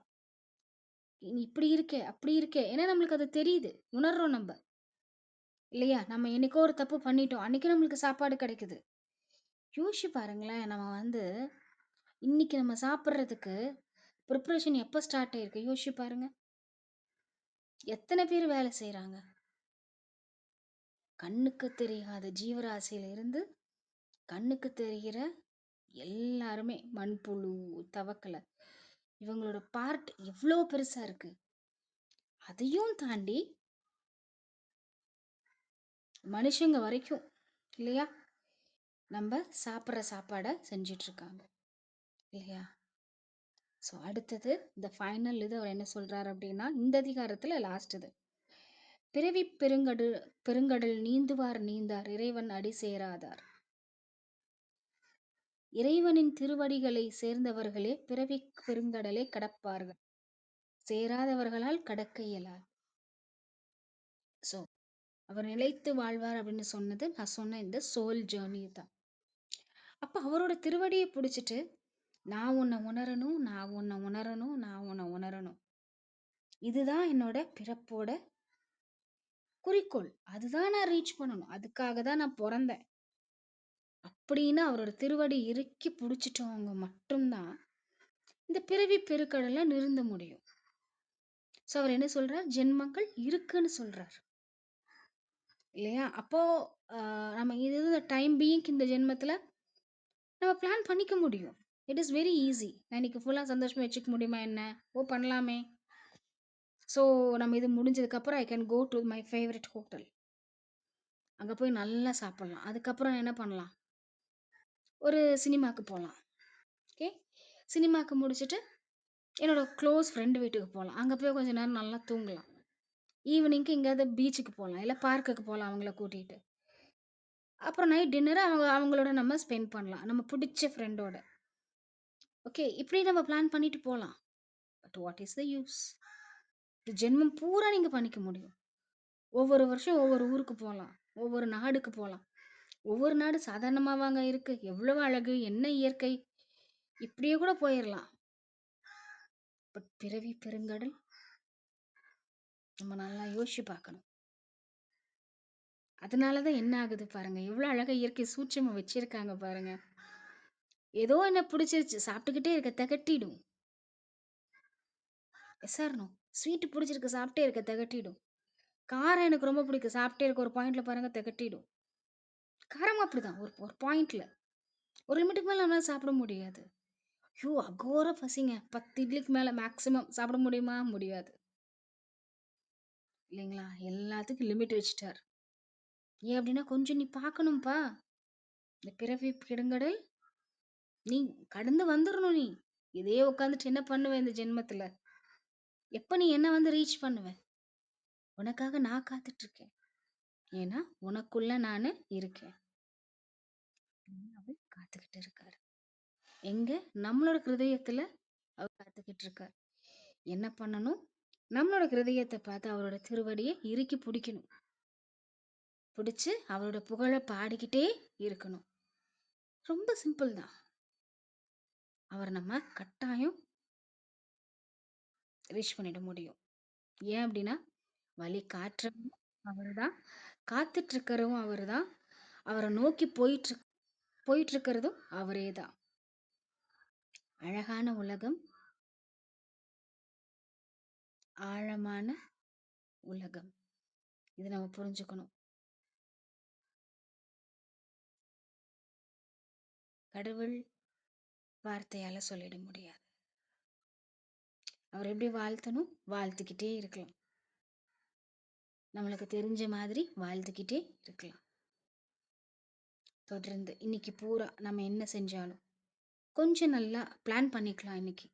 நீ இப்படி இருக்கே அப்படி இருக்கே, ஏன்னா நம்மளுக்கு அது தெரியுது, உணர்றோம் நம்ம. இல்லையா? நம்ம என்னைக்கோ ஒரு தப்பு பண்ணிட்டோம், அன்னைக்கு நம்மளுக்கு சாப்பாடு கிடைக்குது. யோசிச்சு பாருங்களேன், நம்ம வந்து இன்னைக்கு நம்ம சாப்பிட்றதுக்கு ப்ரிப்பரேஷன் எப்போ ஸ்டார்ட் ஆயிருக்கு யோசிச்சு பாருங்க. எத்தனை பேர் வேலை செய்றாங்க? கண்ணுக்கு தெரியாத ஜீவராசியில இருந்து கண்ணுக்கு தெரிகிற எல்லாருமே, மண்புழு, தவக்கலை, இவங்களோட பார்ட் எவ்வளோ பெருசா இருக்கு. அதையும் தாண்டி மனுஷங்க வரைக்கும் இல்லையா, நம்ம சாப்பிட்ற சாப்பாடை செஞ்சிட்டு இருக்காங்க இல்லையா? ஸோ அடுத்தது இந்த ஃபைனல் இது அவர் என்ன சொல்றாரு அப்படின்னா, இந்த அதிகாரத்துல லாஸ்ட் இது, பிறவி பெருங்கடல் பெருங்கடல் நீந்துவார் நீந்தார் இறைவன் அடி சேராதார். இறைவனின் திருவடிகளை சேர்ந்தவர்களே பிறவி பெருங்கடலை கடப்பார்கள், சேராதவர்களால் கடக்க இயலாது. ஸோ அவர் நிலைத்து வாழ்வார் அப்படின்னு சொன்னது நான் சொன்ன இந்த சோல் ஜேர்னி தான். அப்ப அவரோட திருவடியை பிடிச்சிட்டு நான் உன்னை உணரணும், நான் உன்னை உணரணும், நான் உன்னை உணரணும், இதுதான் என்னோட பிறப்போட குறிக்கோள். அதுதான் நான் ரீச் பண்ணணும். அதுக்காக தான் நான் பொறந்தேன். அப்படின்னு அவரோட திருவடி இறுக்கி புடிச்சிட்டவங்க மட்டும்தான் இந்த பிறவி பெருக்கடல நிறுந்த முடியும். சோ அவர் என்ன சொல்றார்? ஜென்மங்கள் இருக்குன்னு சொல்றார். இல்லையா? அப்போ நம்ம இது டைம் பீயிங்க்கு இந்த ஜென்மத்துல நம்ம பிளான் பண்ணிக்க முடியும். It is very easy. நான் இன்னைக்கு ஃபுல்லா சந்தோஷமா வச்சுக்க முடியுமா என்ன? பண்ணலாமே. ஸோ நம்ம இது முடிஞ்சதுக்கப்புறம் I can go to my favourite hotel. அங்க போய் நல்லா சாப்பிடலாம். அதுக்கப்புறம் என்ன பண்ணலாம்? ஒரு சினிமாக்கு போலாம். ஓகே. சினிமாக்கு முடிச்சுட்டு என்னோட க்ளோஸ் ஃப்ரெண்ட் வீட்டுக்கு போலாம். அங்க போய் கொஞ்ச நேரம் நல்லா தூங்கலாம். ஈவினிங்க்கு எங்கேயாவது பீச்சுக்கு போலாம். இல்ல பார்க்குக்கு போலாம் அவங்கள கூட்டிட்டு. அப்புறம் நைட் டின்னர் அவங்களோட நம்ம ஸ்பெண்ட் பண்ணலாம். நம்ம பிடிச்ச ஃப்ரெண்டோட. ஓகே. இப்படி நம்ம பிளான் பண்ணிட்டு போலாம். But what is the use? இது ஜென்மம் பூரா நீங்க பண்ணிக்க முடியும். ஒவ்வொரு வருஷம் ஒவ்வொரு ஊருக்கு போலாம். ஒவ்வொரு நாடுக்கு போலாம். ஒவ்வொரு நாடு சாதாரணமாவாங்க இருக்கு. எவ்வளவு அழகு, என்ன இயற்கை. இப்படியே கூட போயிரலாம். பட் பிறவி பெருங்கடல் நம்ம நல்லா யோசிச்சு பார்க்கணும். அதனால தான் என்ன ஆகுது பாருங்க. எவ்வளவு அழகா இயற்கை சூட்சுமமா வச்சிருக்காங்க பாருங்க. ஏதோ என்ன பிடிச்சிருச்சு. சாப்பிட்டுக்கிட்டே இருக்க திகட்டிடும். Yes or no? ஸ்வீட் பிடிச்சிருக்கு சாப்பிட்டே இருக்க திகட்டிடும். காரம் எனக்கு ரொம்ப பிடிக்கும். சாப்பிட்டே இருக்க ஒரு பாயிண்ட்ல பாருங்க திகட்டிடும். காரம் அப்படிதான். ஒரு ஒரு பாயிண்ட்ல. ஒரு லிமிட்டுக்கு மேல நம்மளால சாப்பிட முடியாது. ஐயோ! அகோர பசிங்க. 10 இட்லிக்கு மேல மேக்ஸிமம் சாப்பிட முடியுமா? முடியாது. இல்லைங்களா? எல்லாத்துக்கும் லிமிட் வச்சுட்டார். ஏன் அப்படின்னா கொஞ்சம் நீ பார்க்கணும்ப்பா. இந்த பிறவி பெருங்கடல் நீ கடந்து வந்துரணும் நீ. இதே உட்காந்துட்டு என்ன பண்ணுவ இந்த ஜென்மத்துல? எப்ப நீ என்ன வந்து ரீச் பண்ணுவ? உனக்காக நான் காத்துட்டு இருக்கேன். ஏன்னா உனக்குள்ள நானு இருக்கேன். அவர் காத்துக்கிட்டு இருக்காரு. எங்க? நம்மளோட ஹிருதயத்துல அவர் காத்துக்கிட்டு இருக்கார். என்ன பண்ணணும்? நம்மளோட ஹிருதயத்தை பார்த்து அவரோட திருவடியை இறுக்கி பிடிக்கணும். பிடிச்சு அவரோட புகழை பாடிக்கிட்டே இருக்கணும். ரொம்ப சிம்பிள் தான். அவர் நம்ம கட்டாயம் ரீச் பண்ணிட முடியும். ஏன் அப்படின்னா வழி காற்றவும் அவர்தான், காத்துட்டு இருக்கிறவும் அவர்தான், அவரை நோக்கி போயிட்டு இருக்கிறதும் அவரே தான். அழகான உலகம், ஆழமான உலகம். இது நம்ம புரிஞ்சுக்கணும். கடவுள் வார்த்தையால சொல்லிட முடியாது. அவர் எப்படி வாழ்த்தணும்? வாழ்த்துக்கிட்டே இருக்கலாம். நம்மளுக்கு தெரிஞ்ச மாதிரி வாழ்த்துக்கிட்டே இருக்கலாம். தொடர்ந்து இன்னைக்கு பூரா நம்ம என்ன செஞ்சாலும் கொஞ்சம் நல்லா பிளான் பண்ணிக்கலாம். இன்னைக்கு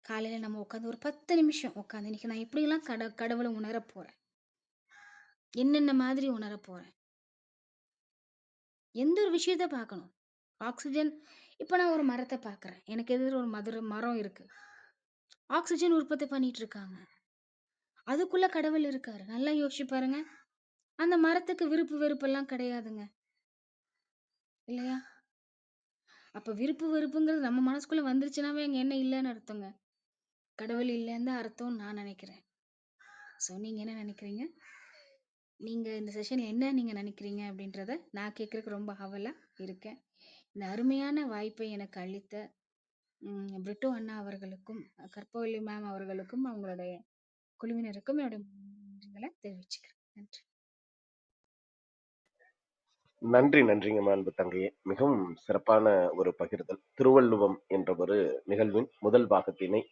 காலையில நம்ம உட்காந்து ஒரு 10 நிமிஷம் உட்காந்து இன்னைக்கு நான் எப்படிலாம் கடவுளை உணர போறேன், என்னென்ன மாதிரி உணர போறேன், எந்த ஒரு விஷயத்த பார்க்கணும். ஆக்சிஜன். இப்ப நான் ஒரு மரத்தை பார்க்கறேன். எனக்கு எதிர ஒரு மரம் இருக்கு. ஆக்சிஜன் உற்பத்தி பண்ணிட்டு இருக்காங்க. அதுக்குள்ள கடவுள் இருக்காரு. நல்லா யோசிச்சு பாருங்க. அந்த மரத்துக்கு விருப்பு வெறுப்பெல்லாம் கிடையாதுங்க. இல்லையா? அப்ப விருப்பு வெறுப்புங்கிறது நம்ம மனசுக்குள்ள வந்துருச்சுனாவே அங்க என்ன இல்லைன்னு அர்த்தங்க. கடவுள் இல்லைன்னு தான் அர்த்தம்னு நான் நினைக்கிறேன். ஸோ நீங்க என்ன நினைக்கிறீங்க? நீங்க இந்த செஷன்ல என்ன நீங்க நினைக்கிறீங்க அப்படின்றத நான் கேட்கறதுக்கு ரொம்ப ஆவலா இருக்கேன். இந்த அருமையான வாய்ப்பை எனக்கு அளித்த பிரிட்டோ அண்ணா அவர்களுக்கும், கற்பவள்ளி மேம் அவர்களுக்கும், அவங்களுடைய குழுவினருக்கும் என்னுடைய நன்றிகளை தெரிவிச்சுக்கிறேன். நன்றி. நன்றிங்க அன்பு தங்கையே. மிகவும் சிறப்பான ஒரு பகிர்தல். திருவள்ளுவம் என்ற ஒரு நிகழ்வின் முதல் பாகத்தினை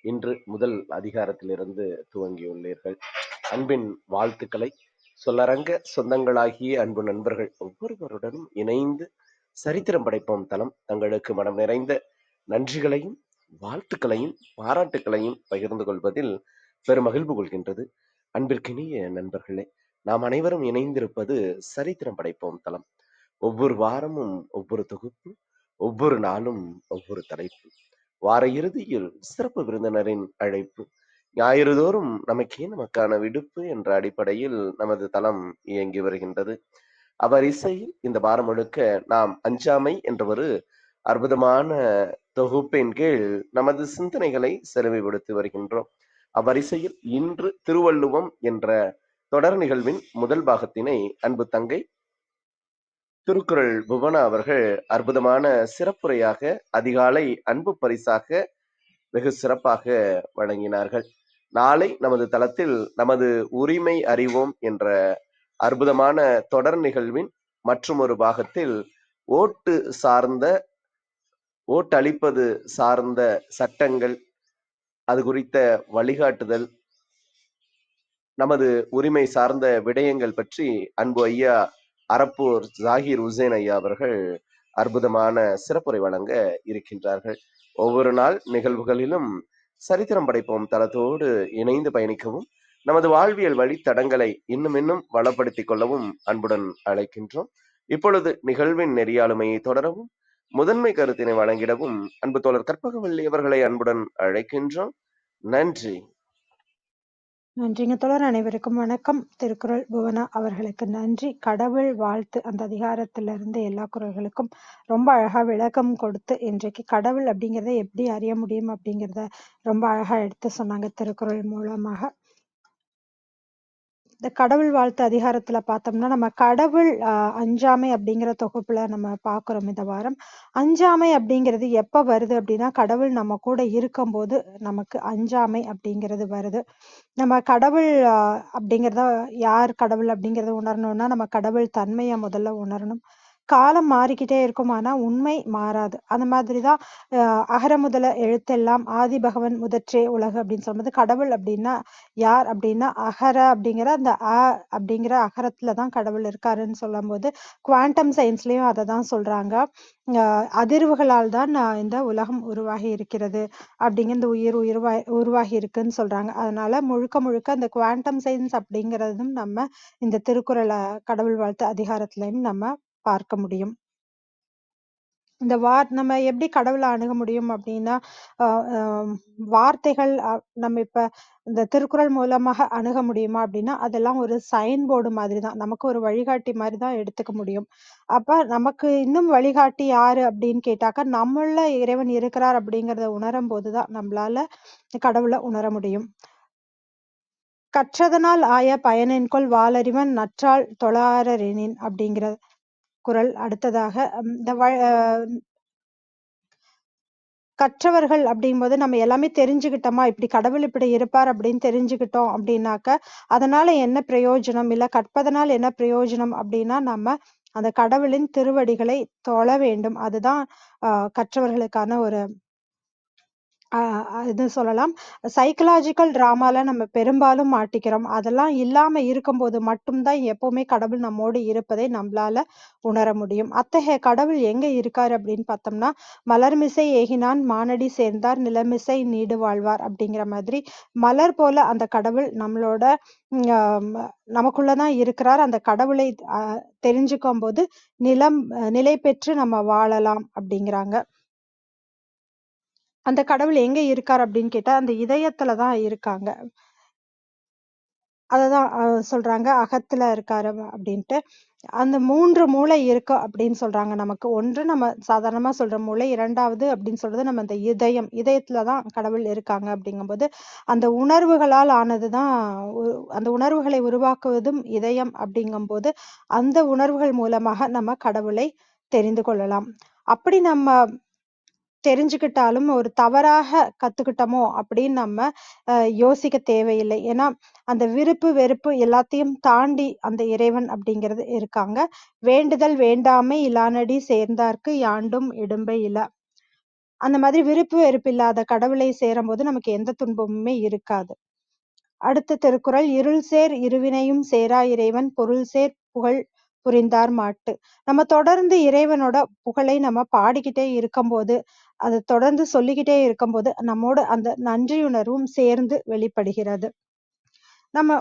இன்று முதல் அதிகாரத்திலிருந்து துவங்கியுள்ளீர்கள். அன்பின் வாழ்த்துக்களை சொல்லரங்க சொந்தங்களாகிய அன்பு நண்பர்கள் ஒவ்வொருவருடனும் இணைந்து சரித்திரம் படைப்போம் தளம் தங்களுக்கு மனம் நிறைந்த நன்றிகளையும் வாழ்த்துக்களையும் பாராட்டுக்களையும் பகிர்ந்து கொள்வதில் பெருமகிழ்வு கொள்கின்றது. அன்பிற்கினிய நண்பர்களே, நாம் அனைவரும் இணைந்திருப்பது சரித்திரம் படைப்போம் தளம். ஒவ்வொரு வாரமும் ஒவ்வொரு தொகுப்பு, ஒவ்வொரு நாளும் ஒவ்வொரு தலைப்பு, வார இறுதியில் சிறப்பு விருந்தினரின் அழைப்பு, ஞாயிறுதோறும் நமக்கான விடுப்பு என்ற அடிப்படையில் நமது தளம் இயங்கி வருகின்றது. அவர் இசையில் இந்த வாரம் முழுக்க நாம் அஞ்சாமை என்ற ஒரு அற்புதமான தொகுப்பின் கீழ் நமது சிந்தனைகளை செலவுபடுத்தி வருகின்றோம். அவ்வரிசையில் இன்று திருவள்ளுவம் என்ற தொடர் நிகழ்வின் முதல் பாகத்தினை அன்பு தங்கை திருக்குறள் புவனா அவர்கள் அற்புதமான சிறப்புரையாக அதிகாலை அன்பு பரிசாக வெகு சிறப்பாக வழங்கினார்கள். நாளை நமது தளத்தில் நமது உரிமை அறிவோம் என்ற அற்புதமான தொடர் நிகழ்வின் மற்றுமொரு பாகத்தில் ஓட்டளிப்பது சார்ந்த சட்டங்கள், அது குறித்த வழிகாட்டுதல், நமது உரிமை சார்ந்த விடயங்கள் பற்றி அன்பு ஐயா அரப்பூர் ஜாகிர் உசேன் ஐயா அவர்கள் அற்புதமான சிறப்புரை வழங்க இருக்கின்றார்கள். ஒவ்வொரு நாள் நிகழ்வுகளிலும் சரித்திரம் படைப்போம் தளத்தோடு இணைந்து பயணிக்கவும், நமது வாழ்வியல் வழித்தடங்களை இன்னும் வளப்படுத்திக் கொள்ளவும் அன்புடன் அழைக்கின்றோம். இப்பொழுது நிகழ்வின் நெறியாளுமையை தொடரவும் முதன்மை கருத்தினை வழங்கிடவும் அன்பு தோழர் கற்பகவல்லி அவர்களை அன்புடன் அழைக்கின்றோம். நன்றி. நன்றிங்க தோழர். அனைவருக்கும் வணக்கம். திருக்குறள் புவனா அவர்களுக்கு நன்றி. கடவுள் வாழ்த்து அந்த அதிகாரத்திலிருந்து எல்லா குறள்களுக்கும் ரொம்ப அழகா விளக்கம் கொடுத்து இன்றைக்கு கடவுள் அப்படிங்கிறத எப்படி அறிய முடியும் அப்படிங்கிறத ரொம்ப அழகா எடுத்து சொன்னாங்க திருக்குறள் மூலமாக. இந்த கடவுள் வாழ்த்து அதிகாரத்துல பார்த்தோம்னா நம்ம கடவுள் அஞ்சாமை அப்படிங்கிற தொகுப்புல நம்ம பார்க்கிறோம் இந்த வாரம். அஞ்சாமை அப்படிங்கிறது எப்ப வருது அப்படின்னா கடவுள் நம்ம கூட இருக்கும்போது நமக்கு அஞ்சாமை அப்படிங்கிறது வருது. நம்ம கடவுள் அப்படிங்கிறத யார் கடவுள் அப்படிங்கிறத உணரணும்னா நம்ம கடவுள் தன்மையை முதல்ல உணரணும். காலம் மாறிக்கிட்டே இருக்கும் ஆனா உண்மை மாறாது. அந்த மாதிரிதான் அகர முதல எழுத்தெல்லாம் ஆதி பகவன் முதற்றே உலகு அப்படின்னு சொல்லும்போது கடவுள் அப்படின்னா யார் அப்படின்னா அகர அப்படிங்கிற அந்த அப்படிங்கிற அகரத்துலதான் கடவுள் இருக்காருன்னு சொல்லும்போது குவாண்டம் சயின்ஸ்லயும் அதை தான் சொல்றாங்க. அதிர்வுகளால் தான் இந்த உலகம் உருவாகி இருக்கிறது அப்படிங்கிற இந்த உருவாகி இருக்குன்னு சொல்றாங்க. அதனால முழுக்க இந்த குவாண்டம் சயின்ஸ் அப்படிங்கிறதும் நம்ம இந்த திருக்குறளை கடவுள் வாழ்த்து அதிகாரத்திலையும் நம்ம பார்க்க முடியும். இந்த நம்ம எப்படி கடவுளை அணுக முடியும் அப்படின்னா வார்த்தைகள் நம்ம இப்ப இந்த திருக்குறள் மூலமாக அணுக முடியுமா அப்படின்னா அதெல்லாம் ஒரு சைன் போர்டு மாதிரி தான், நமக்கு ஒரு வழிகாட்டி மாதிரி தான் எடுத்துக்க முடியும். அப்ப நமக்கு இன்னும் வழிகாட்டி யாரு அப்படின்னு கேட்டாக்கா நம்மள இறைவன் இருக்கிறார் அப்படிங்கிறத உணரும் போதுதான் நம்மளால கடவுளை உணர முடியும். கற்றதனால் ஆய பயனென்கொல் வாளறிவன் நற்றால் தொழாரெனின் அப்படிங்கிற குறள். அடுத்ததாக இந்த கற்றவர்கள் அப்படிங்கும்போது நம்ம எல்லாமே தெரிஞ்சுக்கிட்டோமா, இப்படி கடவுள் இப்படி இருப்பார் அப்படின்னு தெரிஞ்சுக்கிட்டோம் அப்படின்னாக்க அதனால என்ன பிரயோஜனம், இல்ல கற்பதனால் என்ன பிரயோஜனம் அப்படின்னா நம்ம அந்த கடவுளின் திருவடிகளை தொழ வேண்டும். அதுதான் கற்றவர்களுக்கான ஒரு இது சொல்லலாம். சைக்கலாஜிக்கல் டிராமால நம்ம பெரும்பாலும் மாட்டிக்கிறோம். அதெல்லாம் இல்லாம இருக்கும்போது மட்டும்தான் எப்பவுமே கடவுள் நம்மோடு இருப்பதை நம்மளால உணர முடியும். அத்தகைய கடவுள் எங்க இருக்காரு அப்படின்னு பார்த்தோம்னா மலர்மிசை ஏகினான் மானடி சேர்ந்தார் நிலமிசை நீடு வாழ்வார் அப்படிங்கிற மாதிரி மலர் போல அந்த கடவுள் நம்மளோட நமக்குள்ளதான் இருக்கிறார். அந்த கடவுளை தெரிஞ்சுக்கும் போது நிலை பெற்று நம்ம வாழலாம் அப்படிங்கிறாங்க. அந்த கடவுள் எங்க இருக்கார் அப்படின்னு கேட்டா அந்த இதயத்துலதான் இருக்காங்க. அததான் சொல்றாங்க அகத்துல இருக்காரு அப்படின்ட்டு. அந்த 3 மூளை இருக்கு அப்படின்னு சொல்றாங்க நமக்கு. ஒன்று நம்ம சாதாரணமா சொல்ற மூளை, 2வது அப்படின்னு சொல்றது நம்ம அந்த இதயத்துலதான் கடவுள் இருக்காங்க அப்படிங்கும்போது அந்த உணர்வுகளால் ஆனதுதான் அந்த உணர்வுகளை உருவாக்குவதும் இதயம் அப்படிங்கும்போது அந்த உணர்வுகள் மூலமாக நம்ம கடவுளை தெரிந்து கொள்ளலாம். அப்படி நம்ம தெரிஞ்சுக்கிட்டாலும் ஒரு தவறாக கத்துக்கிட்டோமோ அப்படின்னு நம்ம யோசிக்க தேவையில்லை. ஏன்னா அந்த விருப்பு வெறுப்பு எல்லாத்தையும் தாண்டி அந்த இறைவன் அப்படிங்கிறது இருக்காங்க. வேண்டுதல் வேண்டாமை இலானடி சேர்ந்தார்க்கு யாண்டும் இடும்பை இல. அந்த மாதிரி விருப்பு வெறுப்பு இல்லாத கடவுளை சேரும்போது நமக்கு எந்த துன்பமுமே இருக்காது. அடுத்த திருக்குறள் இருள் சேர் இருவினையும் சேரா இறைவன் பொருள் சேர் புகழ் புரிந்தார் மாட்டு. நம்ம தொடர்ந்து இறைவனோட புகழை நம்ம பாடிக்கிட்டே இருக்கும்போது அதை தொடர்ந்து சொல்லிக்கிட்டே இருக்கும்போது நம்மோட அந்த நன்றியுணர்வும் சேர்ந்து வெளிப்படுகிறது. நம்ம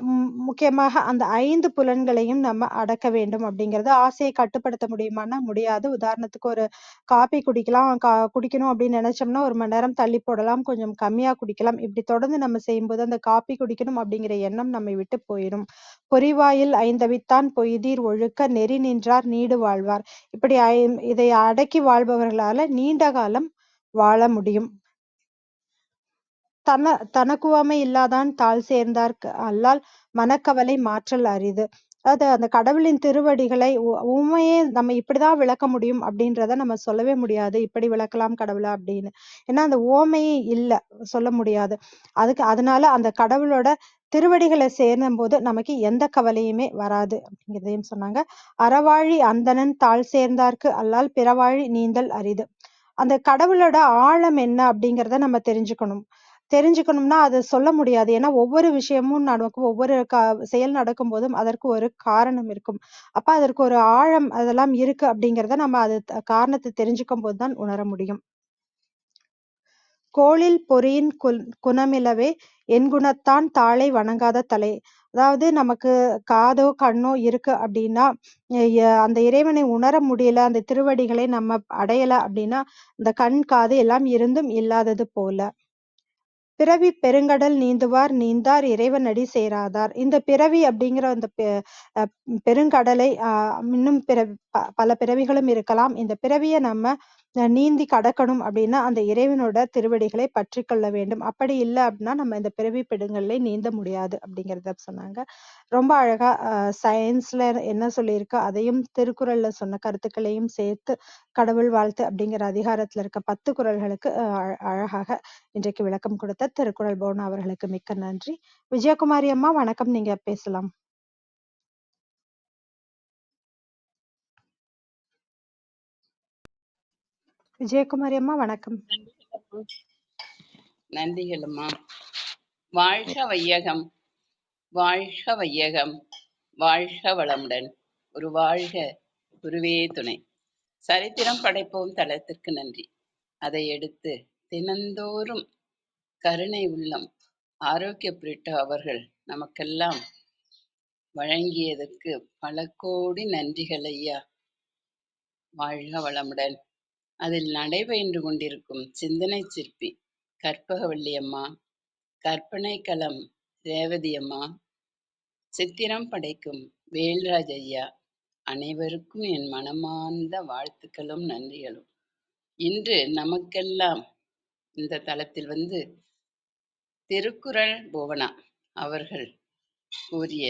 முக்கியமாக அந்த 5 புலன்களையும் நம்ம அடக்க வேண்டும் அப்படிங்கிறது. ஆசையை கட்டுப்படுத்த முடியுமான்னா முடியாது. உதாரணத்துக்கு ஒரு காபி குடிக்கணும் அப்படின்னு நினைச்சோம்னா 1 மணி நேரம் தள்ளி போடலாம், கொஞ்சம் கம்மியா குடிக்கலாம். இப்படி தொடர்ந்து நம்ம செய்யும்போது அந்த காபி குடிக்கணும் அப்படிங்கிற எண்ணம் நம்மை விட்டு போயிடும். பொறிவாயில் 5 பொய்தீர் ஒழுக்க நெறி நின்றார் நீடு வாழ்வார். இப்படி இதை அடக்கி வாழ்பவர்களால நீண்ட காலம் வாழ முடியும். தனக்குவமை இல்லாதான் தாழ் சேர்ந்தார்க்கு அல்லால் மனக்கவலை மாற்றல் அரிது. அதாவது அந்த கடவுளின் திருவடிகளை உண்மையே நம்ம இப்படிதான் விளக்க முடியும் அப்படின்றத நம்ம சொல்லவே முடியாது. இப்படி விளக்கலாம் கடவுளை அப்படின்னு. ஏன்னா அந்த உவமையே இல்ல, சொல்ல முடியாது. அதனால அந்த கடவுளோட திருவடிகளை சேரும்போது நமக்கு எந்த கவலையுமே வராது அப்படிங்கிறதையும் சொன்னாங்க. அறவாழி அந்தணன் தாழ் சேர்ந்தார்க்கு அல்லால் பிறவாழி நீந்தல் அரிது. அந்த கடவுளோட ஆழம் என்ன அப்படிங்கிறத நம்ம தெரிஞ்சுக்கணும்னா அது சொல்ல முடியாது. ஏன்னா ஒவ்வொரு விஷயமும் நமக்கு ஒவ்வொரு செயல் நடக்கும்போதும் அதற்கு ஒரு காரணம் இருக்கும். அப்ப அதற்கு ஒரு ஆழம் அதெல்லாம் இருக்கு அப்படிங்கிறத நம்ம அது காரணத்தை தெரிஞ்சுக்கும் போதுதான் உணர முடியும். கோளில் பொறியின் குணமிலவே என்குணத்தான் தாளை வணங்காத தலை. அதாவது நமக்கு காதோ கண்ணோ இருக்கு அப்படின்னா அந்த இறைவனை உணர முடியல, அந்த திருவடிகளை நம்ம அடையல அப்படின்னா இந்த கண் காது எல்லாம் இருந்தும் இல்லாதது போல. பிறவி பெருங்கடல் நீந்துவார் நீந்தார் இறைவனடி சேராதார். இந்த பிறவி அப்படிங்கிற அந்த பெருங்கடலை இன்னும் பல பிறவிகளும் இருக்கலாம். இந்த பிறவியை நம்ம நீந்தி கடக்கணும் அப்படின்னா அந்த இறைவனோட திருவடிகளை பற்றி கொள்ள வேண்டும். அப்படி இல்லை அப்படின்னா நம்ம இந்த பிறவி பெருங்கடலை நீந்த முடியாது அப்படிங்கிறத சொன்னாங்க. ரொம்ப அழகா சயின்ஸ்ல என்ன சொல்லியிருக்கு அதையும் திருக்குறள்ல சொன்ன கருத்துக்களையும் சேர்த்து கடவுள் வாழ்த்து அப்படிங்கிற அதிகாரத்துல இருக்க 10 குறள்களுக்கு அழகாக இன்றைக்கு விளக்கம் கொடுத்த திருக்குறள் போனா அவர்களுக்கு மிக்க நன்றி. விஜயகுமாரி அம்மா வணக்கம், நீங்க பேசலாம். விஜயகுமாரி அம்மா வணக்கம். நன்றிகள் அம்மா. வாழ்க வையகம், வாழ்க வையகம், வாழ்க வளமுடன். ஒரு வாழ்க குருவே துணை. சரித்திரம் படைப்போம் தளத்திற்கு நன்றி. அதை எடுத்து தினந்தோறும் கருணை உள்ளம் ஆரோக்கிய பிரிட்டோ அவர்கள் நமக்கெல்லாம் வழங்கியதற்கு பல கோடி நன்றிகள் ஐயா. வாழ்க வளமுடன். அதில் நடைபெற்று கொண்டிருக்கும் சிந்தனை சிற்பி கற்பகவல்லி அம்மா, கற்பனை களம் ரேவதி அம்மா, சித்திரம் படைக்கும் வேல்ராஜ் ஐயா, அனைவருக்கும் என் மனமார்ந்த வாழ்த்துக்களும் நன்றிகளும். இன்று நமக்கெல்லாம் இந்த தளத்தில் வந்து திருக்குறள் புவனா அவர்கள் கூறிய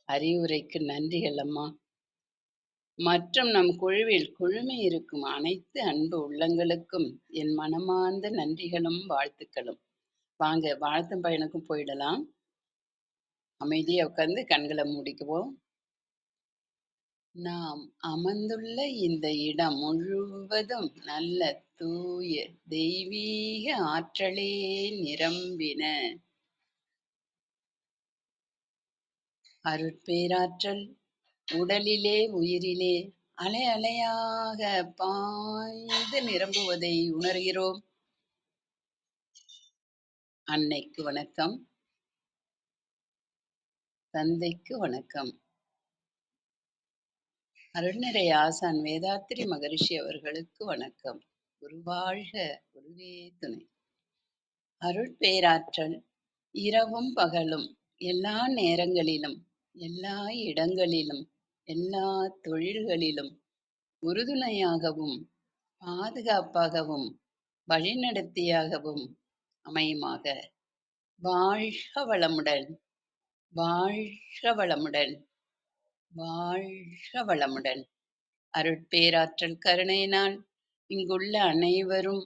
அறிவுரைக்கு நன்றிகள் அம்மா. மற்றும் நம் குழுவில் குழுமி இருக்கும் அனைத்து அன்பு உள்ளங்களுக்கும் என் மனமார்ந்த நன்றிகளும் வாழ்த்துக்களும். வாங்க வாழ்த்தும் பயனுக்கும் போயிடலாம். அமைதியா உட்கார்ந்து கண்களை மூடிக்குவோம். நாம் அமர்ந்துள்ள இந்த இடம் முழுவதும் நல்ல தூய தெய்வீக ஆற்றலே நிரம்பின அருட்பேராற்றல் உடலிலே உயிரிலே அலை அலையாக பாய்ந்து நிரம்புவதை உணர்கிறோம். அன்னைக்கு வணக்கம், தந்தைக்கு வணக்கம், அருள்நிறை ஆசான் வேதாத்திரி மகரிஷி அவர்களுக்கு வணக்கம். குருவாழ்க, குருவே துணை. அருட்பேராற்றல் இரவும் பகலும் எல்லா நேரங்களிலும் எல்லா இடங்களிலும் எல்லா தொழில்களிலும் உறுதுணையாகவும் பாதுகாப்பாகவும் வழிநடத்தியாகவும் அமையுமாக. வாழ்க வளமுடன், வாழ்க வளமுடன், வாழ்க வளமுடன். அருட்பேராற்றல் கருணையினால் இங்குள்ள அனைவரும்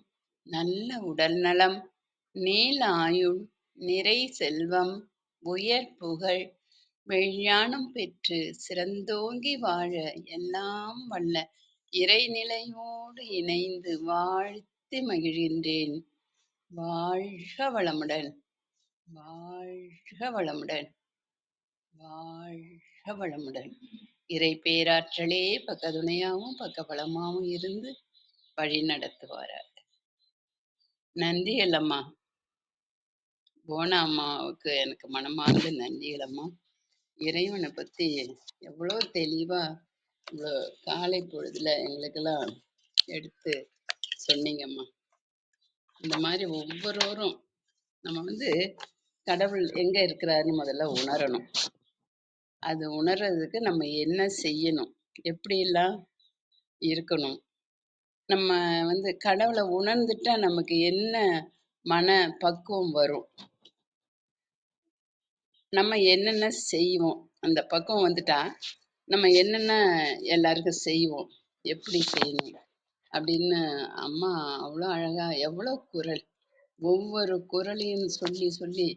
நல்ல உடல் நலம், நீல ஆயுள், நிறை செல்வம், உயர் புகழ், மெய்ஞானம் பெற்று சிறந்தோங்கி வாழ எல்லாம் வல்ல இறைநிலையோடு இணைந்து வாழ்த்தி மகிழ்கின்றேன். வாழ்க வளமுடன், வாழ்க வளமுடன், வாழ்க வளமுடன். இறை பேராற்றலே பக்கத்துணையாகவும் பக்கபலமாகவும் இருந்து வழி நடத்துவாராக. நன்றிகள் அம்மா. போனா அம்மாவுக்கு எனக்கு மனமார்ந்த நன்றிகள் அம்மா. இறைவனை பத்தி எவ்வளோ தெளிவா இவ்வளோ காலை பொழுதுல எங்களுக்கெல்லாம் எடுத்து சொன்னீங்கம்மா. இந்த மாதிரி ஒவ்வொருவரும் நம்ம வந்து கடவுள் எங்க இருக்கிறாருன்னு முதல்ல உணரணும். அது உணர்றதுக்கு நம்ம என்ன செய்யணும், எப்படியெல்லாம் இருக்கணும், நம்ம வந்து கடவுளை உணர்ந்துட்டா நமக்கு என்ன மன பக்குவம் வரும். நம்ம என்னென்ன செய்வோம், அந்த பக்குவம் வந்துட்டா நம்ம என்னென்ன எல்லாருக்கும் செய்வோம், எப்படி செய்யணும் அப்படின்னு அம்மா அவ்வளோ அழகா, எவ்வளோ குரல், ஒவ்வொரு குரலையும் சொல்லி சொல்லி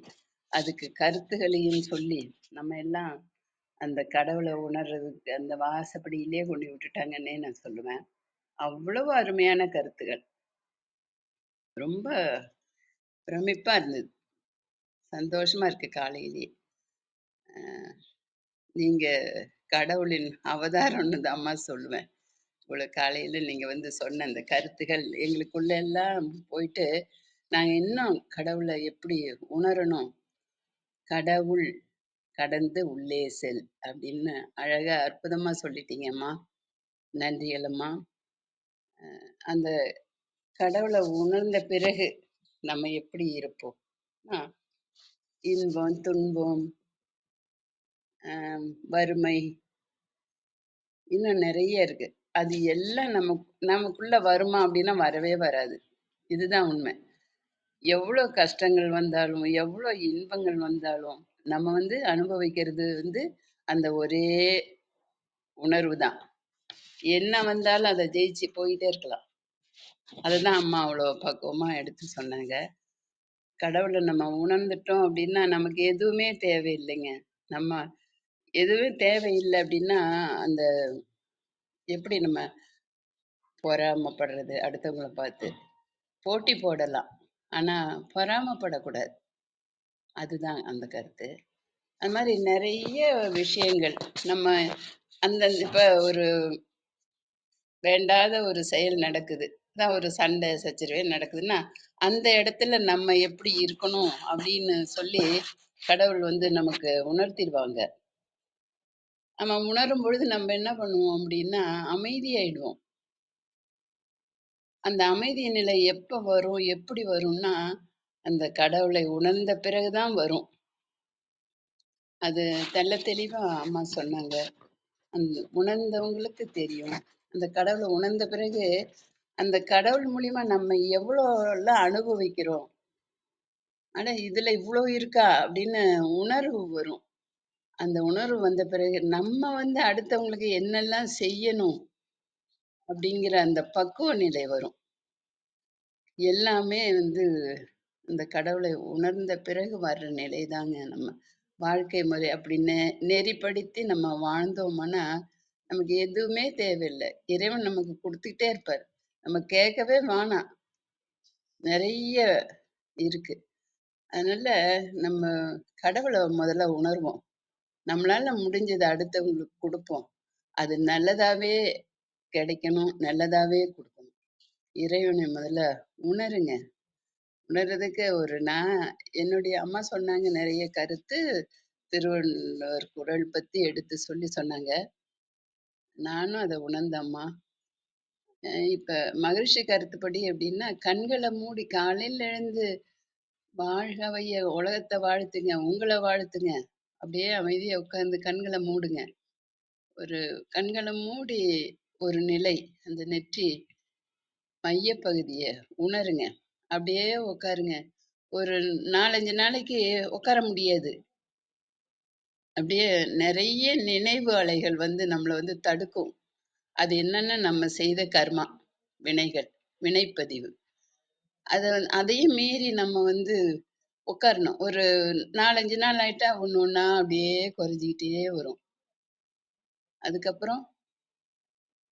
அதுக்கு கருத்துகளையும் சொல்லி நம்ம எல்லாம் அந்த கடவுளை உணர்றதுக்கு அந்த வாசப்படியிலே கொண்டு விட்டுட்டாங்கன்னே நான் சொல்லுவேன். அவ்வளவு அருமையான கருத்துகள். ரொம்ப பிரமிப்பா இருந்தது. சந்தோஷமா இருக்கு காலையிலேயே. நீங்க கடவுளின் அவதாரம்னு தாம்மா சொல்லுவேன். இவ்வளவு காலையில நீங்க வந்து சொன்ன அந்த கருத்துகள் எங்களுக்குள்ள எல்லாம் போயிட்டு நாங்க இன்னும் கடவுளை எப்படி உணரணும், கடவுள் கடந்து உள்ளே செல் அப்படின்னு அழகா அற்புதமா சொல்லிட்டீங்கம்மா. நன்றிகளம்மா. அந்த கடவுளை உணர்ந்த பிறகு நம்ம எப்படி இருப்போம்? ஆ, இன்பம், துன்பம், வறுமை, இன்னும் நிறைய இருக்கு. அது எல்லாம் நமக்குள்ள வருமா அப்படின்னா வரவே வராது. இதுதான் உண்மை. எவ்வளோ கஷ்டங்கள் வந்தாலும், எவ்வளோ இன்பங்கள் வந்தாலும், நம்ம வந்து அனுபவிக்கிறது வந்து அந்த ஒரே உணர்வு தான். என்ன வந்தாலும் அதை ஜெயிச்சு போயிட்டே இருக்கலாம். அதுதான் அம்மா அவ்வளோ பக்குவமா எடுத்து சொன்னாங்க. கடவுளை நம்ம உணர்ந்துட்டோம் அப்படின்னா நமக்கு எதுவுமே தேவையில்லைங்க. நம்ம எதுவுமே தேவையில்லை அப்படின்னா அந்த எப்படி நம்ம பொறாமைப்படுறது, அடுத்தவங்கள பார்த்து போட்டி போடலாம், ஆனா பொறாமைப்படக்கூடாது. அதுதான் அந்த கருத்து. அது மாதிரி நிறைய விஷயங்கள் நம்ம அந்தந்த இப்ப ஒரு வேண்டாத ஒரு செயல் நடக்குது, அதான் ஒரு சண்டை சச்சரவே நடக்குதுன்னா அந்த இடத்துல நம்ம எப்படி இருக்கணும் அப்படின்னு சொல்லி கடவுள் வந்து நமக்கு உணர்த்திடுவாங்க. நம்ம உணரும் பொழுது நம்ம என்ன பண்ணுவோம் அப்படின்னா அமைதியாயிடுவோம். அந்த அமைதி நிலை எப்ப வரும், எப்படி வரும்னா அந்த கடவுளை உணர்ந்த பிறகுதான் வரும். அது தெள்ளத் தெளிவா அம்மா சொன்னாங்க. அந்த உணர்ந்தவங்களுக்கு தெரியும். அந்த கடவுளை உணர்ந்த பிறகு அந்த கடவுள் மூலியமா நம்ம எவ்வளோலாம் அனுபவிக்கிறோம். ஆனா இதுல இவ்வளோ இருக்கா அப்படின்னு உணர்வு வரும். அந்த உணர்வு வந்த பிறகு நம்ம வந்து அடுத்தவங்களுக்கு என்னெல்லாம் செய்யணும் அப்படிங்கிற அந்த பக்குவ நிலை வரும். எல்லாமே வந்து இந்த கடவுளை உணர்ந்த பிறகு வர்ற நிலைதாங்க நம்ம வாழ்க்கை முறை. அப்படி நெறிப்படுத்தி நம்ம வாழ்ந்தோம்னா நமக்கு எதுவுமே தேவையில்லை. இறைவன் நமக்கு கொடுத்துக்கிட்டே இருப்பார். நம்ம கேட்கவே வேணாம். நிறைய இருக்கு. அதனால நம்ம கடவுளை முதல்ல உணர்வோம். நம்மளால முடிஞ்சதை அடுத்தவங்களுக்கு கொடுப்போம். அது நல்லதாவே கிடைக்கணும், நல்லதாவே கொடுக்கணும். இறைவனை முதல்ல உணருங்க. உணர்றதுக்கு நான் என்னுடைய அம்மா சொன்னாங்க நிறைய கருத்து. திருவள்ளுவர் குறள் பத்தி எடுத்து சொல்லி சொன்னாங்க. நானும் அதை உணர்ந்தம்மா. இப்ப மகிழ்ச்சி கருத்துப்படி எப்படின்னா கண்களை மூடி காலையில எழுந்து வாழ்க வைய உலகத்தை வாழ்த்துங்க, உங்களை வாழ்த்துங்க. அப்படியே அமைதியா உட்கார்ந்து கண்களை மூடுங்க. ஒரு கண்களை மூடி ஒரு நிலை, அந்த நெற்றி மையப்பகுதியை உணருங்க. அப்படியே உட்காருங்க. ஒரு 4-5 நாளைக்கு உட்கார முடியாது. அப்படியே நிறைய நினைவு அலைகள் வந்து நம்மளை வந்து தடுக்கும். அது என்னன்னா நம்ம செய்த கர்மா, வினைகள், வினைப்பதிவு. அதையும் மீறி நம்ம வந்து உட்காரணும். ஒரு 4-5 நாள் ஆயிட்டா ஒண்ணு ஒண்ணா அப்படியே குறைஞ்சிக்கிட்டே வரும். அதுக்கப்புறம்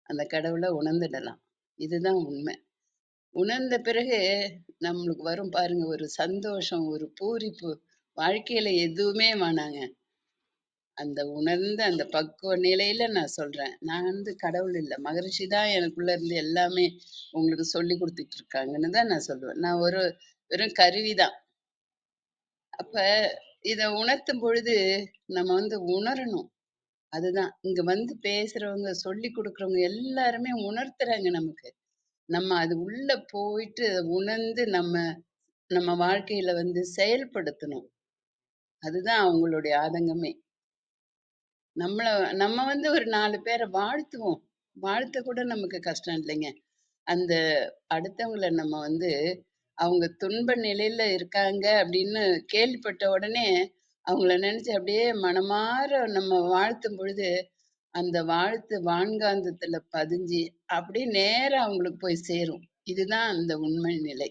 அந்த கடவுளை உணர்ந்துடலாம். இதுதான் உண்மை. உணர்ந்த பிறகு நம்மளுக்கு வரும் பாருங்க ஒரு சந்தோஷம், ஒரு பூரிப்பு. வாழ்க்கையில எதுவுமே வேணாங்க. அந்த உணர்ந்த அந்த பக்குவ நிலையில நான் சொல்றேன். நான் வந்து கடவுள் இல்ல, மகரிஷி தான் எனக்குள்ள இருந்து எல்லாமே உங்களுக்கு சொல்லி கொடுத்துட்டு இருக்காங்கன்னு தான் நான் சொல்லுவேன். நான் வெறும் கருவிதான். அப்ப இத உணர்த்தும் பொழுது நம்ம வந்து உணரணும். அதுதான் இங்க வந்து பேசுறவங்க, சொல்லி கொடுக்குறவங்க எல்லாருமே உணர்த்துறாங்க நமக்கு. நம்ம அது உள்ள போயிட்டு உணர்ந்து நம்ம நம்ம வாழ்க்கையில வந்து செயல்படுத்தணும். அதுதான் அவங்களுடைய ஆதங்கமே. நம்மள நம்ம வந்து ஒரு 4 பேரை வாழ்த்துவோம். வாழ்த்த கூட நமக்கு கஷ்டம் இல்லைங்க. அந்த அடுத்தவங்கள நம்ம வந்து அவங்க துன்ப நிலையில இருக்காங்க அப்படின்னு கேள்விப்பட்ட உடனே அவங்கள நினைச்சு அப்படியே மனமாற நம்ம வாழ்த்தும் பொழுது அந்த வாழ்த்து வான்காந்தத்துல பதிஞ்சு அப்படியே நேரா அவங்களுக்கு போய் சேரும். இதுதான் அந்த உண்மை நிலை.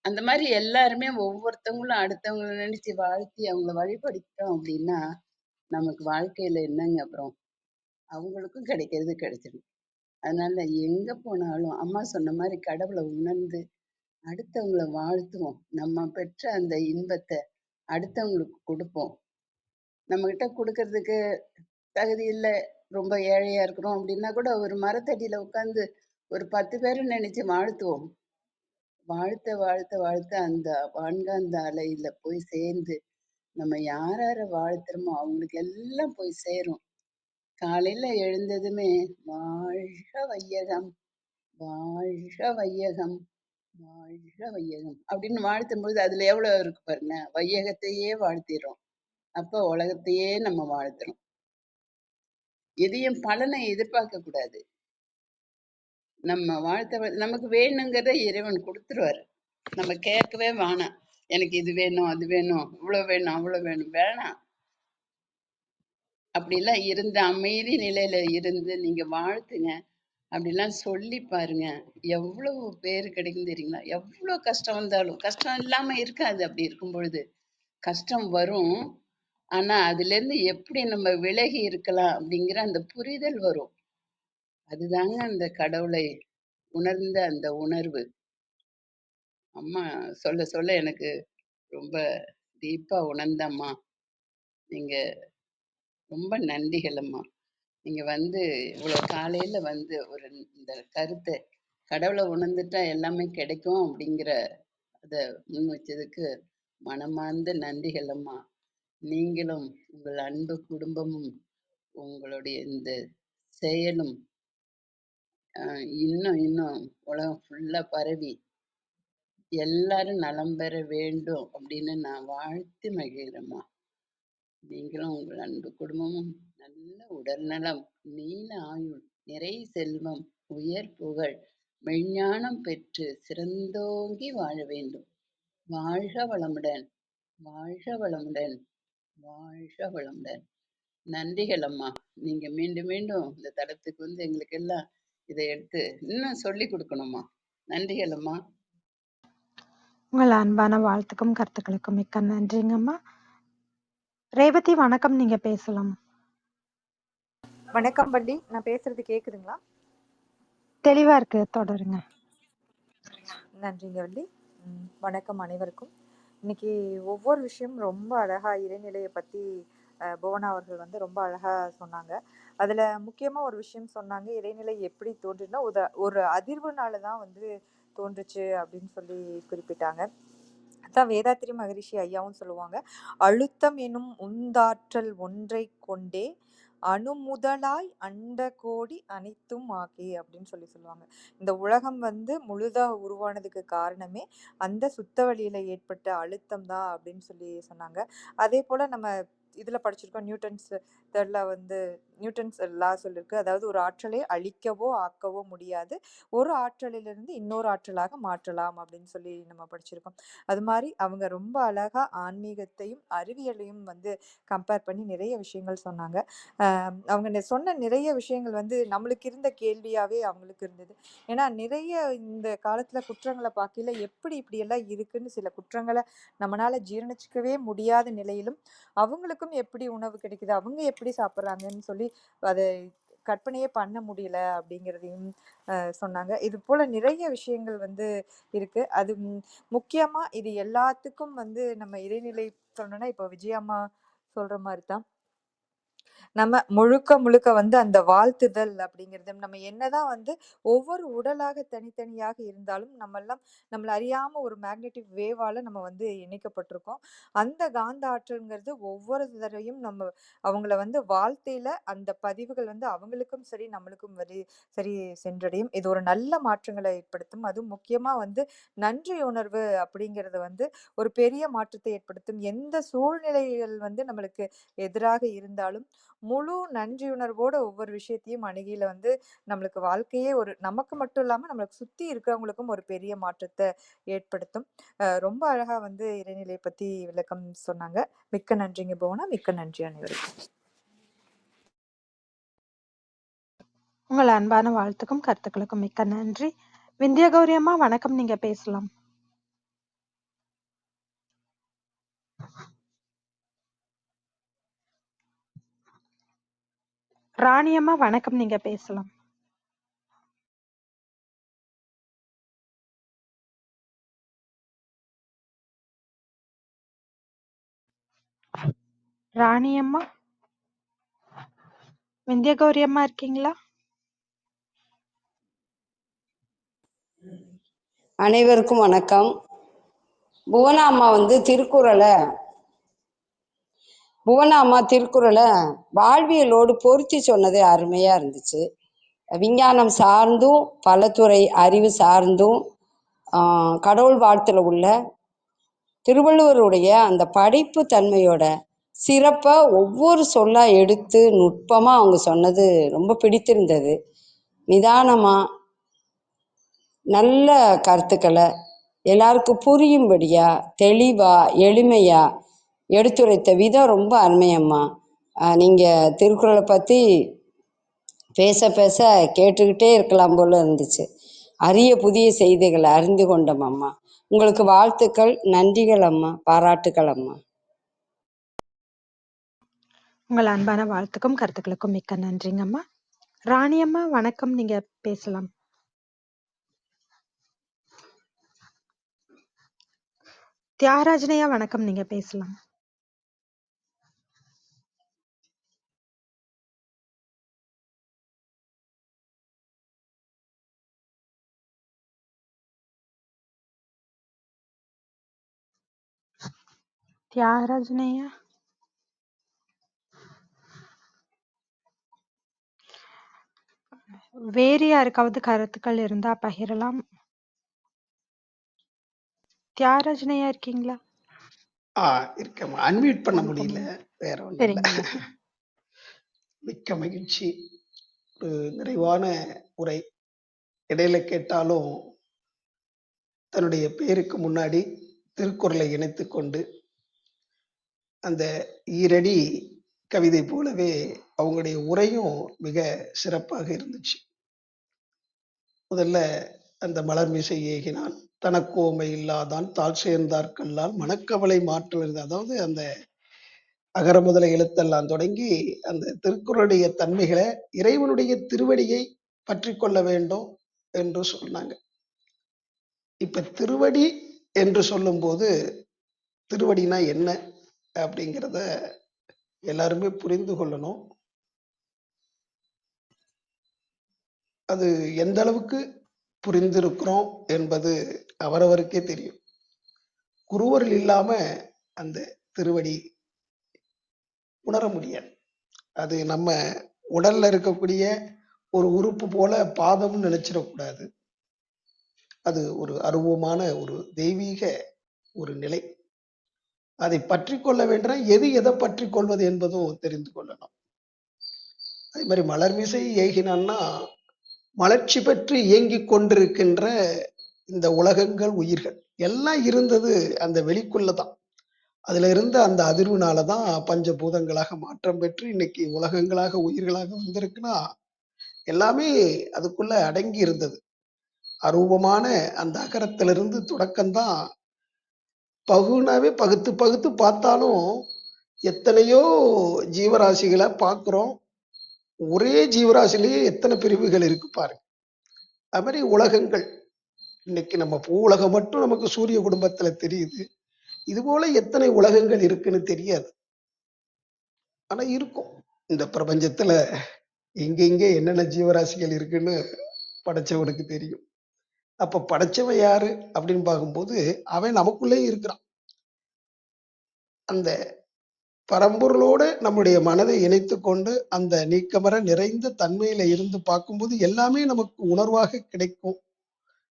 அந்த மாதிரி எல்லாருமே ஒவ்வொருத்தவங்களும் அடுத்தவங்கள நினைச்சு வாழ்த்தி அவங்கள வழிபடுத்தோம் அப்படின்னா நமக்கு வாழ்க்கையில என்னங்க அப்புறம் அவங்களுக்கும் கிடைக்கிறது கிடைச்சிடும். அதனால எங்க போனாலும் அம்மா சொன்ன மாதிரி கடவுளை உணர்ந்து அடுத்தவங்கள வாழ்த்துவோம். நம்ம பெற்ற அந்த இன்பத்தை அடுத்தவங்களுக்கு கொடுப்போம். நம்ம கிட்ட கொடுக்கறதுக்கு தகுதி இல்ல, ரொம்ப ஏழையா இருக்கிறோம் அப்படின்னா கூட ஒரு மரத்தடியில உட்கார்ந்து ஒரு 10 பேரை நினைச்சு வாழ்த்துவோம். வாழ்த்த வாழ்த்த வாழ்த்த அந்த வான்காந்த அலையில போய் சேர்ந்து நம்ம யார் யாரை வாழ்த்துறோமோ அவங்களுக்கு எல்லாம் போய் சேரும். காலையில எழுந்ததுமே வாழ்க வையகம், வாழ்க வையகம், வாழ்க வையகம் அப்படின்னு வாழ்த்தும்போது அதுல எவ்வளவு இருக்கு பாருங்க. வையகத்தையே வாழ்த்திடுறோம். அப்ப உலகத்தையே நம்ம வாழ்த்துறோம். எதையும் பலனை எதிர்பார்க்க கூடாது. நம்ம நமக்கு வேணுங்கிறத இறைவன் கொடுத்துருவாரு. நம்ம கேட்கவே வேணாம். எனக்கு இது வேணும், அது வேணும், இவ்வளவு வேணும், அவ்வளவு வேணும், வேணாம். அப்படிலாம் இருந்து அமைதி நிலையில இருந்து நீங்க வாழ்த்துங்க. அப்படிலாம் சொல்லி பாருங்க. எவ்வளவு பேரு கிடைக்கும் தெரியுங்களா? எவ்வளவு கஷ்டம் வந்தாலும் கஷ்டம் இல்லாம இருக்காது. அப்படி இருக்கும் பொழுது கஷ்டம் வரும். ஆனா அதுல இருந்து எப்படி நம்ம விலகி இருக்கலாம் அப்படிங்கிற அந்த புரிதல் வரும். அதுதாங்க அந்த கடவுளை உணர்ந்த அந்த உணர்வு. அம்மா சொல்ல சொல்ல எனக்கு ரொம்ப டீப்பா உணர்ந்தம்மா. நீங்க ரொம்ப நன்றிகள் அம்மா. நீங்க இவ்வளவு காலையில ஒரு இந்த கருத்தை கடவுளை உணர்ந்துட்டா எல்லாமே கிடைக்கும் அப்படிங்கிற அத முன் வச்சதுக்கு மனமார்ந்த நன்றிகள் அம்மா. நீங்களும் உங்கள் அன்பு குடும்பமும் உங்களுடைய இந்த செயலும் இன்னும் இன்னும் உலகம் ஃபுல்லா பரவி எல்லாரும் நலம் பெற வேண்டும் அப்படின்னு நான் வாழ்த்து மகிழ்கிறேம்மா. நீங்களும் உங்கள் அன்பு குடும்பமும் நல்ல உடல் நலம், நீல ஆயுள், நிறை செல்வம், உயர் புகழ், மெஞ்ஞானம் பெற்று சிறந்தோங்கி வாழ வேண்டும். வாழ்க வளமுடன், வாழ்க வளமுடன், வாழ்க வளமுடன். நன்றிகள் அம்மா. நீங்க மீண்டும் மீண்டும் இந்த தளத்துக்கு எங்களுக்கு எல்லாம் இதை எடுத்து இன்னும் சொல்லி கொடுக்கணும்மா. நன்றிகள் அம்மா. உங்கள் அன்பான வாழ்த்துக்கும் கருத்துக்களுக்கும் மிக்க நன்றிங்கம்மா. ரேவதி வணக்கம், நீங்க பேசலாம். வணக்கம் வள்ளி, நான் பேசுறது கேக்குதுங்களா? தெளிவா இருக்கு, தொடருங்க. நன்றிங்க வள்ளி. வணக்கம் அனைவருக்கும். இன்னைக்கு ஒவ்வொரு விஷயம் ரொம்ப அழகா இறைநிலையை பத்தி புவனா அவர்கள் ரொம்ப அழகா சொன்னாங்க. அதுல முக்கியமா ஒரு விஷயம் சொன்னாங்க, இறைநிலை எப்படி தோன்றுனா ஒரு அதிர்வுனாலதான் தோன்றுச்சு அப்படின்னு சொல்லி குறிப்பிட்டாங்க. அதான் வேதாத்திரி மகரிஷி ஐயாவும் சொல்லுவாங்க, அழுத்தம் எனும் உந்தாற்றல் ஒன்றை கொண்டே அணுமுதலாய் அண்ட கோடி அனைத்தும் ஆக்கி அப்படின்னு சொல்லுவாங்க. இந்த உலகம் முழுதா உருவானதுக்கு காரணமே அந்த சுத்த வழியில ஏற்பட்ட அழுத்தம் தான் அப்படின்னு சொன்னாங்க. அதே போல நம்ம இதுல படிச்சிருக்கோம், நியூட்டன்ஸ் லா சொல்லிருக்கு, அதாவது ஒரு ஆற்றலை அழிக்கவோ ஆக்கவோ முடியாது, ஒரு ஆற்றலிலிருந்து இன்னொரு ஆற்றலாக மாற்றலாம் அப்படின்னு சொல்லி நம்ம படிச்சிருக்கோம். அது மாதிரி அவங்க ரொம்ப அழகா ஆன்மீகத்தையும் அறிவியலையும் கம்பேர் பண்ணி நிறைய விஷயங்கள் சொன்னாங்க. அவங்க சொன்ன நிறைய விஷயங்கள் நம்மளுக்கு இருந்த கேள்வியாவே அவங்களுக்கு இருந்தது. ஏன்னா நிறைய இந்த காலத்துல குற்றங்களை பார்க்கல, எப்படி இப்படி எல்லாம் இருக்குன்னு சில குற்றங்களை நம்மளால ஜீரணிச்சுக்கவே முடியாத நிலையிலும் அவங்களுக்கும் எப்படி உணவு கிடைக்குது, அவங்க எப்படி சாப்பிட்றாங்கன்னு சொல்லி அதை கற்பனையே பண்ண முடியல அப்படிங்கிறதையும் சொன்னாங்க. இது போல நிறைய விஷயங்கள் இருக்கு. அது முக்கியமா இது எல்லாத்துக்கும் நம்ம இறைநிலை சொல்லணும்னா இப்போ விஜயம்மா சொல்ற மாதிரி தான் நம்ம முழுக்க முழுக்க அந்த வாழ்த்துதல் அப்படிங்கிறது, நம்ம என்னதான் ஒவ்வொரு உடலாக தனித்தனியாக இருந்தாலும் நம்மள அறியாம ஒரு மேக்னெட்டிக் வேவால நம்ம இணைக்கப்பட்டிருக்கோம். அந்த காந்த ஆற்றல்ங்கிறது ஒவ்வொரு தடவையும் நம்ம அவங்கள வாழ்த்தையில அந்த பதிவுகள் அவங்களுக்கும் சரி நம்மளுக்கும் சரி சென்றடையும். இது ஒரு நல்ல மாற்றங்களை ஏற்படுத்தும். அதுவும் முக்கியமா நன்றி உணர்வு அப்படிங்கிறது ஒரு பெரிய மாற்றத்தை ஏற்படுத்தும். எந்த சூழ்நிலைகள் நம்மளுக்கு எதிராக இருந்தாலும் முழு நன்றியுணர்வோட ஒவ்வொரு விஷயத்தையும் அணுகில வந்து நம்மளுக்கு வாழ்க்கையே ஒரு நமக்கு மட்டும் இல்லாம நம்மளுக்கு சுத்தி இருக்கிறவங்களுக்கும் ஒரு பெரிய மாற்றத்தை ஏற்படுத்தும். ரொம்ப அழகா வந்து இறைநிலை பத்தி விளக்கம் சொன்னாங்க. மிக்க நன்றிங்க புவனா. மிக்க நன்றி அனைவருக்கும். உங்கள் அன்பான வாழ்த்துக்கும் கருத்துக்களுக்கும் மிக்க நன்றி. விந்தியா கௌரி அம்மா வணக்கம், நீங்க பேசலாம். ராணி அம்மா வணக்கம், நீங்க பேசலாம். ராணி அம்மா, விந்தியா கௌரி அம்மா இருக்கீங்களா? அனைவருக்கும் வணக்கம். புவனா அம்மா வந்து திருக்குறளை வாழ்வியலோடு பொருத்தி சொன்னது அருமையாக இருந்துச்சு. விஞ்ஞானம் சார்ந்தும் பலதுறை அறிவு சார்ந்தும் கடவுள் வாழ்த்துல உள்ள திருவள்ளுவருடைய அந்த படைப்பு தன்மையோட சிறப்பை ஒவ்வொரு சொல்லா எடுத்து நுட்பமாக அவங்க சொன்னது ரொம்ப பிடித்திருந்தது. நிதானமாக நல்ல கருத்துக்களை எல்லாருக்கும் புரியும்படியா தெளிவா எளிமையா எடுத்துரைத்த விதம் ரொம்ப அருமையம்மா. நீங்கள் திருக்குறளை பற்றி பேச பேச கேட்டுக்கிட்டே இருக்கலாம் போல இருந்துச்சு. அரிய புதிய செய்திகளை அறிந்து கொண்டோம் அம்மா. உங்களுக்கு வாழ்த்துக்கள், நன்றிகள் அம்மா, பாராட்டுக்கள் அம்மா. உங்கள் அன்பான வாழ்த்துக்கும் கருத்துக்களுக்கும் மிக்க நன்றிங்க அம்மா. ராணி அம்மா வணக்கம், நீங்க பேசலாம். தியாகராஜனையா வணக்கம், நீங்க பேசலாம். தியாகராஜனையா, வேறு யாருக்காவது கருத்துக்கள் இருந்தா பகிரலாம். தியாகராஜனையா இருக்கீங்களா? இருக்கேன். அன்மியூட் பண்ண முடியல, வணக்கம். வேற ஒன்றும் இல்லை. சரிங்க. மிக்க மகிழ்ச்சி. ஒரு நிறைவான உரை. இடையில கேட்டாலும் தன்னுடைய பேருக்கு முன்னாடி திருக்குறளை இணைத்து கொண்டு அந்த ஈரடி கவிதை போலவே அவங்களுடைய உரையும் மிக சிறப்பாக இருந்துச்சு. முதல்ல அந்த மலர் மிசை ஏகினான் தனக்கோமை இல்லாதான் தாழ் சேர்ந்தார்கல்லால் மனக்கவலை மாற்றுவது. அதாவது அந்த அகர முதல எழுத்தெல்லாம் தொடங்கி அந்த திருக்குறளுடைய தன்மைகளை இறைவனுடைய திருவடியை பற்றி கொள்ள வேண்டும் என்று சொன்னாங்க. இப்ப திருவடி என்று சொல்லும்போது திருவடினா என்ன அப்படிங்கிறத எல்லாருமே புரிந்து கொள்ளணும். அது எந்த அளவுக்கு புரிந்திருக்கிறோம் என்பது அவரவருக்கே தெரியும். குருவர்கள் இல்லாம அந்த திருவடி உணர முடியாது. அது நம்ம உடல்ல இருக்கக்கூடிய ஒரு உறுப்பு போல பாதம்னு நினைச்சிடக்கூடாது. அது ஒரு அருவமான ஒரு தெய்வீக ஒரு நிலை. அதை பற்றி கொள்ள வேண்டும். எதை பற்றி கொள்வது என்பதும் தெரிந்து கொள்ளணும். அதே மாதிரி மலர்மிசை ஏகினான்னா மலர்ச்சி பெற்று இயங்கிக் கொண்டிருக்கின்ற இந்த உலகங்கள் உயிர்கள் எல்லாம் இருந்தது அந்த வெளிக்குள்ளதான். அதுல இருந்த அந்த அதிர்வுனாலதான் பஞ்சபூதங்களாக மாற்றம் பெற்று இன்னைக்கு உலகங்களாக உயிர்களாக வந்திருக்குன்னா எல்லாமே அதுக்குள்ள அடங்கி இருந்தது. அரூபமான அந்த அகரத்திலிருந்து தொடக்கம்தான். பகுனாவே பகுத்து பகுத்து பார்த்தாலும் எத்தனையோ ஜீவராசிகளை பார்க்கிறோம். ஒரே ஜீவராசிலேயே எத்தனை பிரிவுகள் இருக்கு பாருங்க. அது மாதிரி உலகங்கள் இன்னைக்கு நம்ம பூ உலகம் மட்டும் நமக்கு சூரிய குடும்பத்துல தெரியுது. இது போல எத்தனை உலகங்கள் இருக்குன்னு தெரியாது. ஆனா இருக்கும். இந்த பிரபஞ்சத்துல எங்கெங்க என்னென்ன ஜீவராசிகள் இருக்குன்னு படைச்சவனுக்கு தெரியும். அப்ப படைச்சவன் யாரு அப்படின்னு பார்க்கும்போது அவன் நமக்குள்ளே இருக்கிறான். அந்த பரம்பொருளோடு நம்முடைய மனதை இணைத்து கொண்டு அந்த நீக்கமர நிறைந்த தன்மையில இருந்து பார்க்கும்போது எல்லாமே நமக்கு உணர்வாக கிடைக்கும்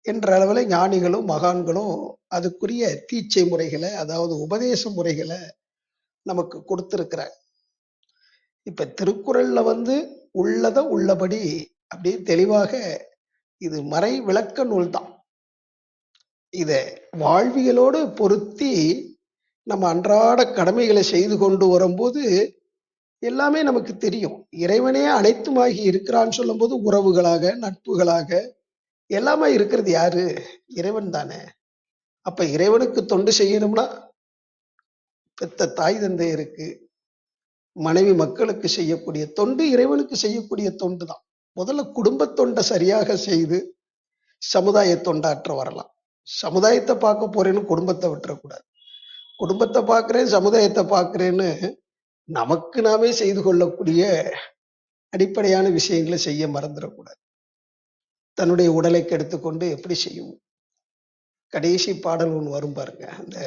என்ற அளவுல ஞானிகளும் மகான்களும் அதுக்குரிய தீட்சை முறைகளை, அதாவது உபதேச முறைகளை நமக்கு கொடுத்திருக்கிறார். இப்ப திருக்குறள்ல உள்ளத உள்ளபடி அப்படியே தெளிவாக இது மறை விளக்க நூல் தான். இத வாழ்வியலோடு பொருத்தி நம்ம அன்றாட கடமைகளை செய்து கொண்டு வரும்போது எல்லாமே நமக்கு தெரியும். இறைவனே அனைத்துமாகி இருக்கிறான்னு சொல்லும்போது உறவுகளாக, நட்புகளாக எல்லாமே இருக்கிறது யாரு? இறைவன் தானே. அப்ப இறைவனுக்கு தொண்டு செய்யணும்னா பெத்த தாய் தந்தையருக்கு, மனைவி மக்களுக்கு செய்யக்கூடிய தொண்டு இறைவனுக்கு செய்யக்கூடிய தொண்டு தான். முதல்ல குடும்ப தொண்டை சரியாக செய்து சமுதாய தொண்டாற்ற வரலாம். சமுதாயத்தை பார்க்க போறேன்னு குடும்பத்தை விட்டுறக்கூடாது. குடும்பத்தை பார்க்கிறேன், சமுதாயத்தை பார்க்கிறேன்னு நமக்கு நாமே செய்து கொள்ளக்கூடிய அடிப்படையான விஷயங்களை செய்ய மறந்துடக்கூடாது. தன்னுடைய உடலை கெடுத்துக்கொண்டு எப்படி செய்யும்? கடைசி பாடல் ஒன்று வரும் பாருங்க, அந்த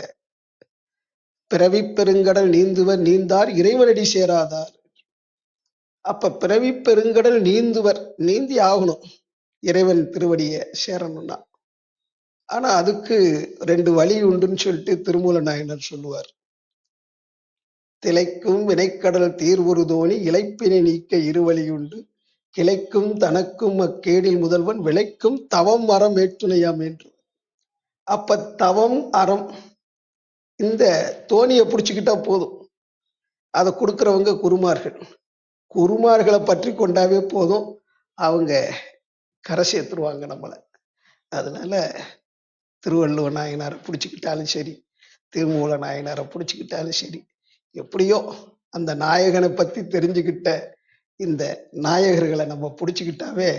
பிறவி பெருங்கடல் நீந்துவர் நீந்தார் இறைவனடி சேராதார். அப்ப பிறவி பெருங்கடல் நீந்துவர், நீந்தி ஆகணும் இறைவன் திருவடியை சேரணும்னா. ஆனா அதுக்கு 2 வழி உண்டுன்னு சொல்லிட்டு திருமூல நாயனர் சொல்லுவார். திளைக்கும் வினைக்கடல் தீர்வொரு தோணி இளைப்பினை நீக்க 2 வழி உண்டு, கிளைக்கும் தனக்கும் அக்கேடில் முதல்வன் விளைக்கும் தவம் அறம் மேற்றுணையாம் என்று. அப்ப தவம் அறம் இந்த தோணியை பிடிச்சுக்கிட்டா போதும். அதை கொடுக்கிறவங்க குருமார்கள். குருமார்களை பற்றி கொண்டாவே போதும், அவங்க கரை சேர்த்துருவாங்க நம்மளை. அதனால திருவள்ளுவ நாயனாரை பிடிச்சிக்கிட்டாலும் சரி, திருமூல நாயனாரை பிடிச்சிக்கிட்டாலும் சரி, எப்படியோ அந்த நாயகனை பத்தி தெரிஞ்சுக்கிட்ட இந்த நாயகர்களை நம்ம பிடிச்சிக்கிட்டாவே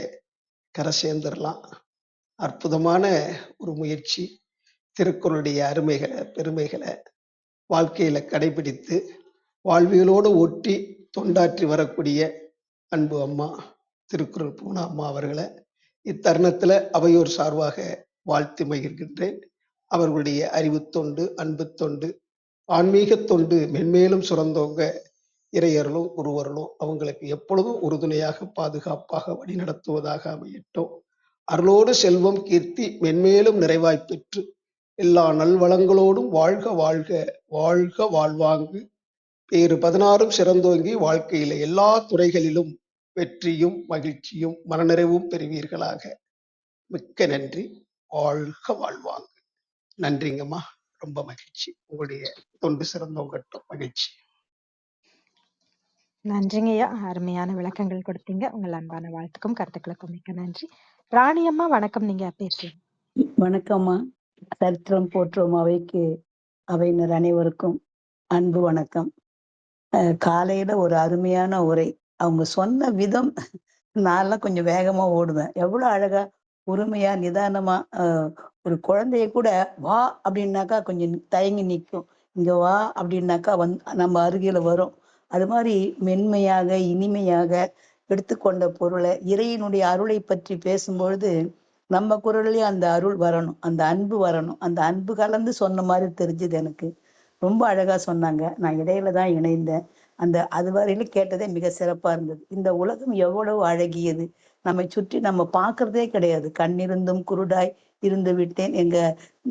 கரை சேர்ந்துடலாம். அற்புதமான ஒரு முயற்சி. திருக்குறளுடைய அருமைகளை பெருமைகளை வாழ்க்கையில கடைபிடித்து வாழ்வியலோடு ஒட்டி தொண்டாற்றி வரக்கூடிய அன்பு அம்மா திருக்குறள் பூனா அம்மா அவர்களை இத்தருணத்துல அவையோர் சார்பாக வாழ்த்து மகிழ்கின்றேன். அவர்களுடைய அறிவு தொண்டு, அன்பு தொண்டு, ஆன்மீக தொண்டு மென்மேலும் சுரந்தோங்க இறையர்களும் குருவர்களும் அவங்களுக்கு எப்பொழுதும் உறுதுணையாக பாதுகாப்பாக வழிநடத்துவதாக அமையட்டும். அருளோடு செல்வம் கீர்த்தி மென்மேலும் நிறைவாய் பெற்று எல்லா நல்வளங்களோடும் வாழ்க வாழ்க வாழ்க வாழ்வாங்கு பேறு 16 சிறந்தோங்கி வாழ்க்கையில எல்லா துறைகளிலும் வெற்றியும் மகிழ்ச்சியும் மனநிறைவும் பெறுவீர்களாக. மிக்க நன்றி. வாழ்க வாழ்வாங்க. நன்றிங்கம்மா. ரொம்ப மகிழ்ச்சி. உங்களுடைய தொண்டு சிறந்தவங்கட்டும். மகிழ்ச்சி. நன்றிங்க ஐயா. அருமையான விளக்கங்கள் கொடுத்தீங்க. உங்கள் அன்பான வாழ்த்துக்கும் கருத்துக்களுக்கும் மிக்க நன்றி. ராணி அம்மா வணக்கம், நீங்க பேசுறீங்க. வணக்கம்மா. சரித்திரம் போற்றும் அவைக்கு அவையினர் அனைவருக்கும் அன்பு வணக்கம். காலையில ஒரு அருமையான உரை. அவங்க சொன்ன விதம் நான்லாம் கொஞ்சம் வேகமா ஓடுவேன். எவ்வளவு அழகா பொறுமையா நிதானமா ஒரு குழந்தைய கூட வா அப்படின்னாக்கா கொஞ்சம் தயங்கி நிற்கும். இங்க வா அப்படின்னாக்கா நம்ம அருகில வரும். அது மாதிரி மென்மையாக இனிமையாக எடுத்துக்கொண்ட பொருளை இறையினுடைய அருளை பற்றி பேசும்பொழுது நம்ம குரல்லையும் அந்த அருள் வரணும், அந்த அன்பு வரணும். அந்த அன்பு கலந்து சொன்ன மாதிரி தெரிஞ்சுது எனக்கு. ரொம்ப அழகா சொன்னாங்க. நான் இடையில தான் இணைந்தேன். அது வரையில கேட்டதே மிக சிறப்பா இருந்தது. இந்த உலகம் எவ்வளவு அழகியது, நம்மை சுற்றி நம்ம பார்க்கறதே கிடையாது. கண்ணிருந்தும் குருடாய் இருந்து விட்டேன்.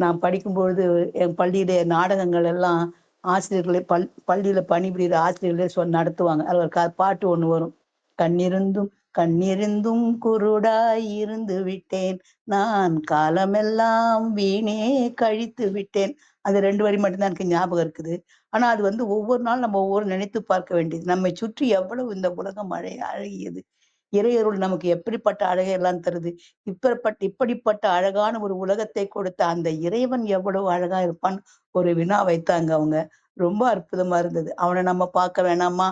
நான் படிக்கும்பொழுது என் பள்ளியில நாடகங்கள் எல்லாம் ஆசிரியர்களே பள்ளியில பணிபுரிகிற ஆசிரியர்களே நடத்துவாங்க. அது ஒரு பாட்டு ஒண்ணு வரும். கண்ணிருந்தும் குருடாய் இருந்து விட்டேன், நான் காலமெல்லாம் வீணே கழித்து விட்டேன். அது 2 வரி மட்டும்தான் எனக்கு ஞாபகம் இருக்குது. ஆனா அது ஒவ்வொரு நாள் நம்ம ஒவ்வொரு நினைத்து பார்க்க வேண்டியது. நம்மை சுற்றி எவ்வளவு இந்த உலகம் அழகியது. இறையருள் நமக்கு எப்படிப்பட்ட அழகையெல்லாம் தருது. இப்படிப்பட்ட அழகான ஒரு உலகத்தை கொடுத்த அந்த இறைவன் எவ்வளவு அழகா இருப்பான் ஒரு வினா வைத்தாங்க அவங்க. ரொம்ப அற்புதமா இருந்தது. அவனை நம்ம பார்க்க வேணாமா?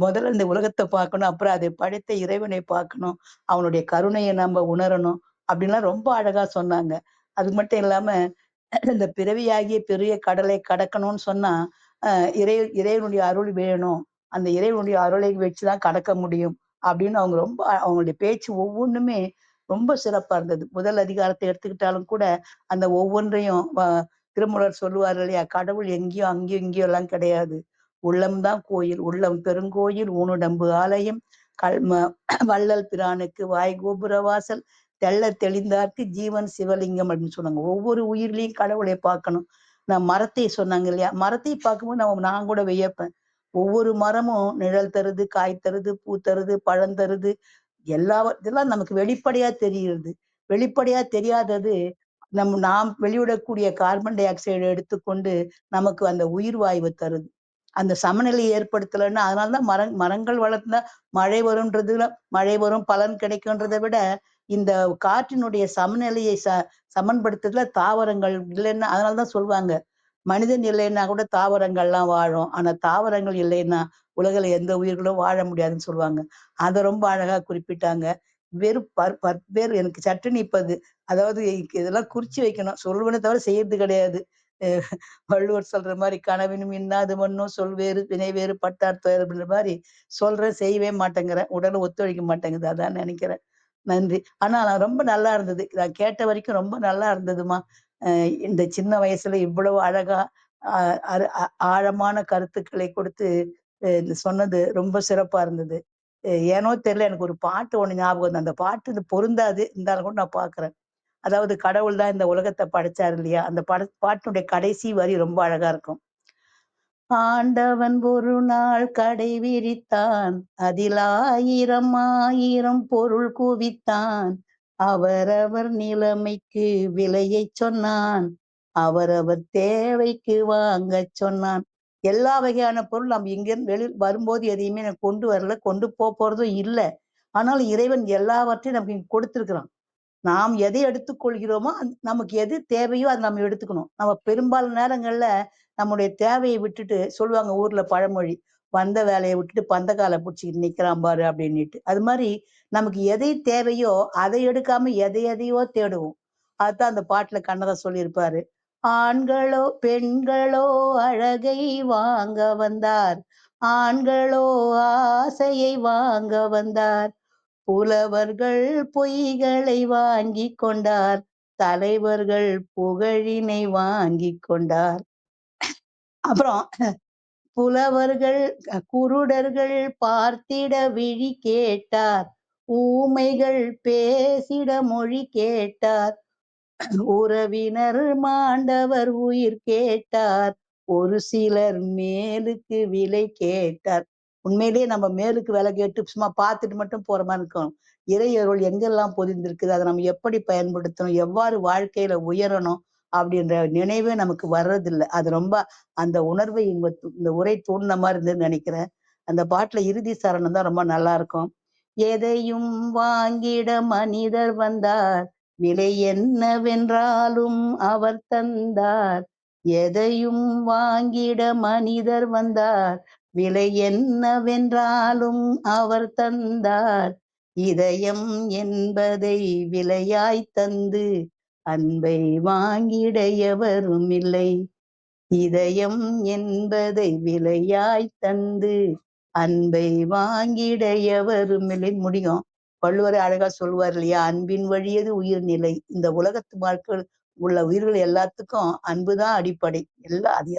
முதல்ல இந்த உலகத்தை பார்க்கணும், அப்புறம் அதை படைத்த இறைவனை பார்க்கணும், அவனுடைய கருணையை நம்ம உணரணும் அப்படின்லாம் ரொம்ப அழகா சொன்னாங்க. அது மட்டும் இல்லாம இந்த பிறவியாகிய பெரிய கடலை கடக்கணும்னு சொன்னா இறைவனுடைய அருள் வேணும், அந்த இறைவனுடைய அருளை வச்சுதான் கடக்க முடியும் அப்படின்னு அவங்க ரொம்ப அவங்களுடைய பேச்சு ஒவ்வொன்றுமே ரொம்ப சிறப்பா இருந்தது. முதல் அதிகாரத்தை எடுத்துக்கிட்டாலும் கூட அந்த ஒவ்வொன்றையும் திருமூலர் சொல்லுவார் இல்லையா, கடவுள் எங்கேயோ அங்கேயும் இங்கேயோ எல்லாம் கிடையாது, உள்ளம்தான் கோயில், உள்ளம் பெருங்கோயில் ஊனுடம்பு ஆலயம் வள்ளல் பிரானுக்கு வாய் கோபுர வாசல் தெள்ள தெளிந்தார்க்கு ஜீவன் சிவலிங்கம் அப்படின்னு சொன்னாங்க. ஒவ்வொரு உயிர்லையும் கடவுளை பார்க்கணும். நான் மரத்தை சொன்னாங்க இல்லையா, மரத்தை பார்க்கும்போது நான் கூட வியப்பேன். ஒவ்வொரு மரமும் நிழல் தருது, காய் தருது, பூ தருது, பழம் தருது, இதெல்லாம் நமக்கு வெளிப்படையா தெரியுது. வெளிப்படையா தெரியாதது நாம் வெளியிடக்கூடிய கார்பன் டை ஆக்சைடு எடுத்துக்கொண்டு நமக்கு அந்த உயிர் வாயுவை தருது. அந்த சமநிலையை ஏற்படுத்தலைன்னா, அதனாலதான் மரங்கள் வளர்ந்தா மழை வரும்ன்றதுல மழை வரும், பலன் கிடைக்கும்ன்றதை விட இந்த காற்றினுடைய சமநிலையை சமன்படுத்துறதுல தாவரங்கள் இல்லைன்னா, அதனாலதான் சொல்லுவாங்க, மனிதன் இல்லைன்னா கூட தாவரங்கள்லாம் வாழும், ஆனா தாவரங்கள் இல்லைன்னா உலகில எந்த உயிர்களும் வாழ முடியாதுன்னு சொல்லுவாங்க. அதை ரொம்ப அழகா குறிப்பிட்டாங்க. வெறும் பற்பேர் எனக்கு சட்டுன்னு இப்பது, அதாவது இதெல்லாம் குறிச்சு வைக்கணும், சொல்லுவேனே தவிர செய்யறது கிடையாது. வள்ளுவர் சொல்ற மாதிரி கனவினும் இன்னாது மண்ணும் சொல் வேறு வினை வேறு பட்டார் துயர் அப்படின்ற மாதிரி சொல்றேன், செய்யவே மாட்டேங்கிறேன், உடனே ஒத்துழைக்க மாட்டேங்குது, அதான் நினைக்கிறேன். நன்றி. ஆனா நான் ரொம்ப நல்லா இருந்தது, நான் கேட்ட வரைக்கும் ரொம்ப நல்லா இருந்ததுமா. இந்த சின்ன வயசுல இவ்வளவு அழகா ஆழமான கருத்துக்களை கொடுத்து சொன்னது ரொம்ப சிறப்பா இருந்தது. ஏனோ தெரியல, எனக்கு ஒரு பாட்டு ஒண்ணு ஞாபகம் வந்து, அந்த பாட்டு இது பொருந்தாது இருந்தாலும் கூட நான் பாக்குறேன். அதாவது கடவுள் தான் இந்த உலகத்தை படைச்சாரு இல்லையா, அந்த பாட்டுடைய கடைசி வரி ரொம்ப அழகா இருக்கும். ஆண்டவன் ஒரு நாள் கடை விரித்தான், அதில் ஆயிரம் ஆயிரம் பொருள் குவித்தான், அவரவர் நிலைமைக்கு விலையை சொன்னான், அவரவர் தேவைக்கு வாங்க சொன்னான். எல்லா வகையான பொருள் நம்ம இங்கிருந்து வரும்போது எதையுமே நான் கொண்டு வரல, கொண்டு போறதும் இல்லை. ஆனால் இறைவன் எல்லாவற்றையும் நமக்கு இங்க கொடுத்திருக்கிறான். நாம் எதை எடுத்துக்கொள்கிறோமோ நமக்கு எது தேவையோ அதை நம்ம எடுத்துக்கணும். நம்ம பெரும்பாலான நேரங்கள்ல நம்முடைய தேவையை விட்டுட்டு சொல்லுவாங்க ஊர்ல பழமொழி, வந்த வேலையை விட்டுட்டு பந்தக்காலை பிடிச்சிக்கிட்டு நிக்கிறான் பாரு அப்படின்னுட்டு. அது மாதிரி நமக்கு எதை தேவையோ அதை எடுக்காம எதையோ தேடுவோம். அதுதான் அந்த பாட்டுல கண்ணதாசன் சொல்லியிருப்பாரு. ஆண்களோ பெண்களோ அழகை வாங்க வந்தார், ஆண்களோ ஆசையை வாங்க வந்தார், புலவர்கள் பொய்களை வாங்கி கொண்டார், தலைவர்கள் புகழினை வாங்கி கொண்டார். அப்புறம் புலவர்கள் குருடர்கள் பார்த்திட விழி கேட்டார், ஊமைகள் பேசிட மொழி கேட்டார், உறவினர் மாண்டவர் உயிர் கேட்டார், ஒரு சிலர் மேலுக்கு விலை கேட்டார். உண்மையிலேயே நம்ம மேலுக்கு விலை கேட்டு சும்மா பார்த்துட்டு மட்டும் போற மாதிரி இருக்கணும். இறையருள் எங்கெல்லாம் பொதிந்திருக்குது, அதை நம்ம எப்படி பயன்படுத்தணும், எவ்வாறு வாழ்க்கையில உயரணும் அப்படின்ற நினைவே நமக்கு வர்றதில்லை. அது ரொம்ப அந்த உணர்வை இந்த உரை தூண்டின மாதிரி இருந்ததுன்னு நினைக்கிறேன். அந்த பாட்டுல இறுதி சரணம் தான் ரொம்ப நல்லா இருக்கும். எதையும் வாங்கிட மனிதர் வந்தார், விலை என்னவென்றாலும் அவர் தந்தார், எதையும் வாங்கிட மனிதர் வந்தார், விலை என்னவென்றாலும் அவர் தந்தார், இதயம் என்பதை விலையாய் தந்து அன்பை வாங்கிட எவரும் இல்லை, இதயம் என்பதை விலையாய் தந்து அன்பை வாங்கிட எவரும் இல்லை. முடியும். வள்ளுவரை அழகா சொல்லுவார் இல்லையா, அன்பின் வழியது உயிர்நிலை. இந்த உலகத்து வாழ்க்கை உள்ள உயிர்கள் எல்லாத்துக்கும் அன்புதான் அடிப்படை. எல்லாம் அது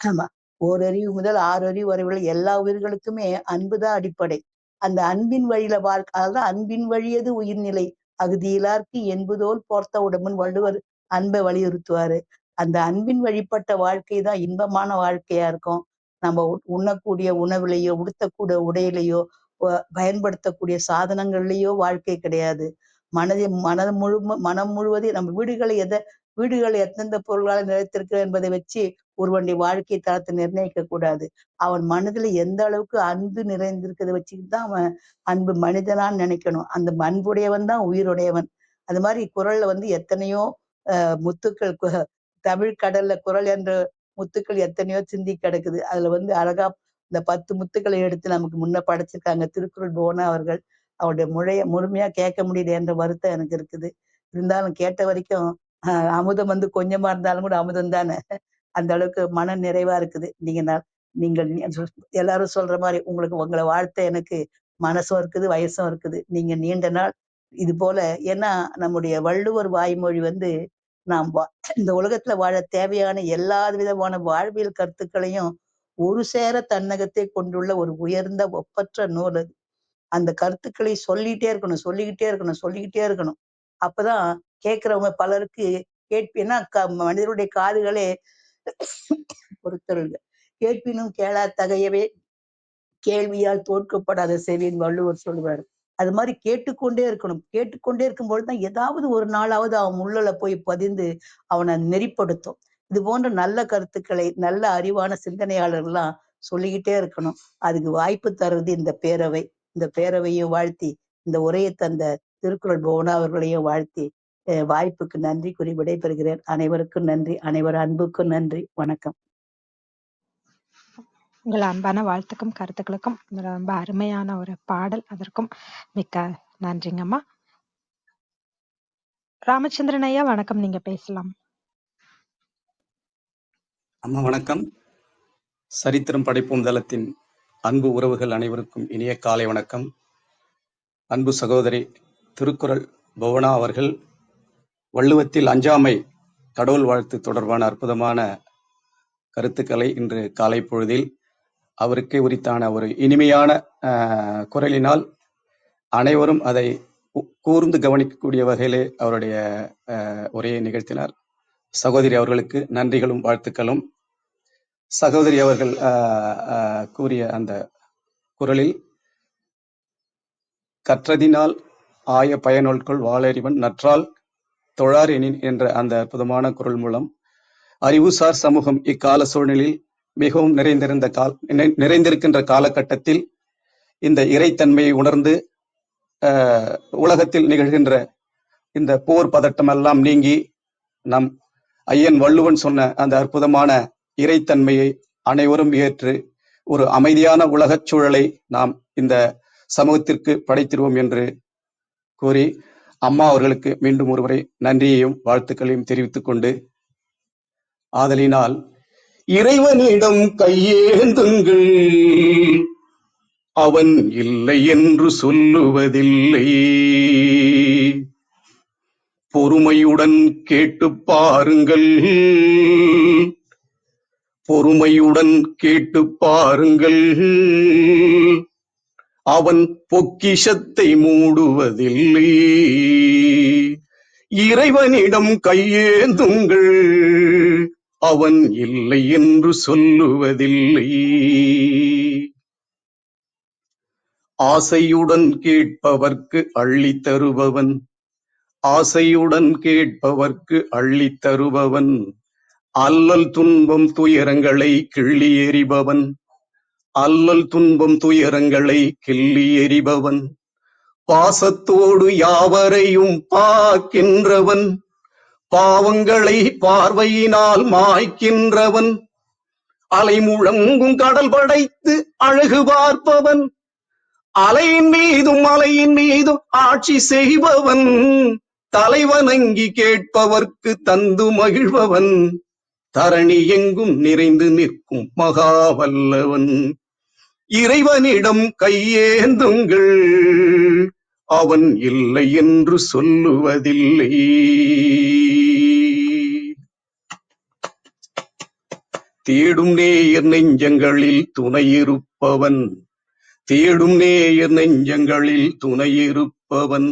ஆமா, ஓரறிவு முதல் 6 அறிவு வரை உள்ள எல்லா உயிர்களுக்குமே அன்புதான் அடிப்படை. அந்த அன்பின் வழியில அதான் அன்பின் வழியது உயிர்நிலை, அகுதியிலார்க்கு என்பதோல் போர்த்த உடம்புன்னு வள்ளுவர் அன்பை வலியுறுத்துவாரு. அந்த அன்பின் வழிபட்ட வாழ்க்கை தான் இன்பமான வாழ்க்கையா இருக்கும். நம்ம உண்ணக்கூடிய உணவுலையோ, உடுத்தக்கூடிய உடையிலையோ, பயன்படுத்தக்கூடிய சாதனங்கள்லயோ வாழ்க்கை கிடையாது. மனம் முழுவதும் நம்ம வீடுகளை எந்தெந்த பொருளால் நிறைத்திருக்கிறது என்பதை வச்சு ஒருவனுடைய வாழ்க்கை தரத்தை நிர்ணயிக்க கூடாது. அவன் மனதுல எந்த அளவுக்கு அன்பு நிறைந்திருக்கிறத வச்சுக்கிட்டு தான் அவன் அன்பு மனிதனான்னு நினைக்கணும். அந்த அன்புடையவன் தான் உயிருடையவன். அது மாதிரி குறள்ல எத்தனையோ முத்துக்கள் தமிழ் கடல்ல குறள் என்ற முத்துக்கள் எத்தனையோ சிந்தி கிடக்குது. அதுல அழகா இந்த 10 முத்துக்களை எடுத்து நமக்கு முன்ன படைச்சிருக்காங்க திருக்குறள் புவனா அவர்கள். அவருடைய முழுமையா கேட்க முடியல என்ற வருத்தம் எனக்கு இருக்குது. இருந்தாலும் கேட்ட வரைக்கும் அமுதம் கொஞ்சமா இருந்தாலும் கூட அமுதம் தானே. அந்த அளவுக்கு மன நிறைவா இருக்குது. நீங்கள் எல்லாரும் சொல்ற மாதிரி உங்களை வாழ்த்த எனக்கு மனசும் இருக்குது, வயசும் இருக்குது. நீங்க நீண்ட நாள் இது போல, ஏன்னா நம்முடைய வள்ளுவர் வாய்மொழி நாம் இந்த உலகத்துல வாழ தேவையான எல்லா விதமான வாழ்வியல் கருத்துக்களையும் ஒரு சேர தன்னகத்தை கொண்டுள்ள ஒரு உயர்ந்த ஒப்பற்ற நூல் அது. அந்த கருத்துக்களை சொல்லிக்கிட்டே இருக்கணும். அப்பதான் கேட்கிறவங்க பலருக்கு மனிதருடைய காதுகளே பொறுத்தருங்க, கேட்பினும் கேளா தகையவே கேள்வியால் தோற்கப்படாத செவின்னு வள்ளுவர் சொல்லுவார். அது மாதிரி கேட்டுக்கொண்டே இருக்கணும். கேட்டுக்கொண்டே இருக்கும்பொழுது தான் ஏதாவது ஒரு நாளாவது அவன் உள்ளல போய் பதிந்து அவனை நெறிப்படுத்தும். இது போன்ற நல்ல கருத்துக்களை நல்ல அறிவான சிந்தனையாளர்கள்லாம் சொல்லிக்கிட்டே இருக்கணும். அதுக்கு வாய்ப்பு தருவது இந்த பேரவை. இந்த பேரவையும் வாழ்த்தி, இந்த உரையை தந்த திருக்குறள் புவனா அவர்களையும் வாழ்த்தி வாய்ப்புக்கு நன்றி கூறி விடைபெறுகிறேன். அனைவருக்கும் நன்றி. அனைவர் அன்புக்கும் நன்றி. வணக்கம். உங்கள் அன்பான வாழ்த்துக்கும் கருத்துக்களுக்கும் ரொம்ப அருமையான ஒரு பாடல், அதற்கும் மிக்க நன்றிங்கம்மா. ராமச்சந்திரன் ஐயா வணக்கம், நீங்க பேசலாம். அம்மா வணக்கம். சரித்திரம் படைப்போம் தளத்தின் அன்பு உறவுகள் அனைவருக்கும் இனிய காலை வணக்கம். அன்பு சகோதரி திருக்குறள் புவனா அவர்கள் வள்ளுவத்தில் அஞ்சாமை கடவுள் வாழ்த்து தொடர்பான அற்புதமான கருத்துக்களை இன்று காலை பொழுதில் அவருக்கே உரித்தான ஒரு இனிமையான குரலினால் அனைவரும் அதை கூர்ந்து கவனிக்கக்கூடிய வகையிலே அவருடைய உரையை நிகழ்த்தினார். சகோதரி அவர்களுக்கு நன்றிகளும் வாழ்த்துக்களும். சகோதரி அவர்கள் கூறிய அந்த குரலில் கற்றதினால் ஆய பயனொல்குள் வாளறிவன் நற்றால் தொழார் எனின் என்ற அந்த அற்புதமான குரல் மூலம் அறிவுசார் சமூகம் இக்கால சூழ்நிலையில் மிகவும் நிறைந்திருக்கின்ற காலகட்டத்தில் இந்த இறைத்தன்மையை உணர்ந்து உலகத்தில் நிகழ்கின்ற இந்த போர் பதட்டமெல்லாம் நீங்கி நம் ஐயன் வள்ளுவன் சொன்ன அந்த அற்புதமான இறைத்தன்மையை அனைவரும் ஏற்று ஒரு அமைதியான உலகச் சூழலை நாம் இந்த சமூகத்திற்கு படைத்திருவோம் என்று கூறி அம்மா அவர்களுக்கு மீண்டும் ஒருமுறை நன்றியையும் வாழ்த்துக்களையும் தெரிவித்துக் கொண்டு, ஆதலினால் இறைவனிடம் கையேந்துங்கள், அவன் இல்லை என்று சொல்லுவதில்லை, பொறுமையுடன் கேட்டு பாருங்கள், பொறுமையுடன் கேட்டு பாருங்கள், அவன் பொக்கிஷத்தை மூடுவதில்லை, இறைவனிடம் கையேந்துங்கள், அவன் இல்லை என்று சொல்லுவதில்லை. ஆசையுடன் கேட்பவர்க்கு அள்ளி தருபவன், ஆசையுடன் கேட்பவர்க்கு அள்ளி தருபவன், அல்லல் துன்பம் துயரங்களை கிள்ளி எறிபவன், அல்லல் துன்பம் துயரங்களை கிள்ளி எறிபவன், பாசத்தோடு யாவரையும் பார்க்கின்றவன், பாவங்களை பார்வையினால் மாய்க்கின்றவன், அலை முழங்கும் கடல் படைத்து அழகு பார்ப்பவன், அலையின் மீதும் மலையின் மீதும் ஆட்சி செய்பவன், தலைவணங்கி கேட்பவர்க்கு தந்து மகிழ்பவன், தரணி எங்கும் நிறைந்து நிற்கும் மகாவல்லவன், இறைவனிடம் கையேந்துங்கள், அவன் இல்லை என்று சொல்லுவதில்லை. தேடும் நேயர் நெஞ்சங்களில் துணையிருப்பவன், தேடும் நேயர் நெஞ்சங்களில் துணையிருப்பவன்,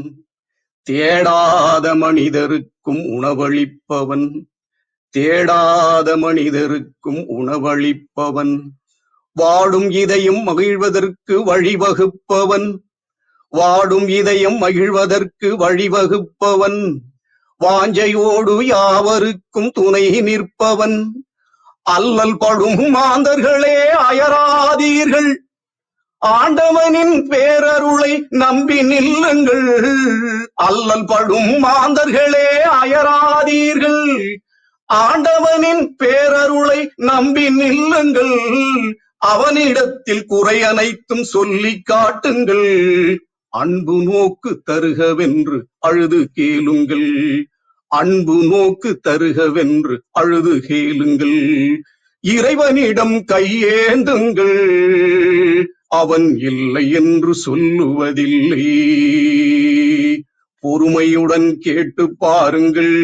தேடாத மனிதருக்கும் உணவளிப்பவன், தேடாத மனிதருக்கும் உணவளிப்பவன், வாடும் இதயம் மகிழ்வதற்கு வழிவகுப்பவன், வாடும் இதயம் மகிழ்வதற்கு வழிவகுப்பவன், வாஞ்சையோடு யாவருக்கும் துணை நிற்பவன், அல்லல் படும் மாந்தர்களே அயராதீர்கள், ஆண்டவனின் பேரருளை நம்பி நில்லுங்கள், அல்லல் படும் மாந்தர்களே அயராதீர்கள், ஆண்டவனின் பேரருளை நம்பி நில்லுங்கள், அவனிடத்தில் குறை அனைத்தும் சொல்லி காட்டுங்கள், அன்பு நோக்கு தருகவென்று அழுது கேளுங்கள், அன்பு நோக்கு தருகவென்று அழுது கேளுங்கள், இறைவனிடம் கையேந்துங்கள், அவன் இல்லை என்று சொல்லுவதில்லை, பொறுமையுடன் கேட்டு பாருங்கள்,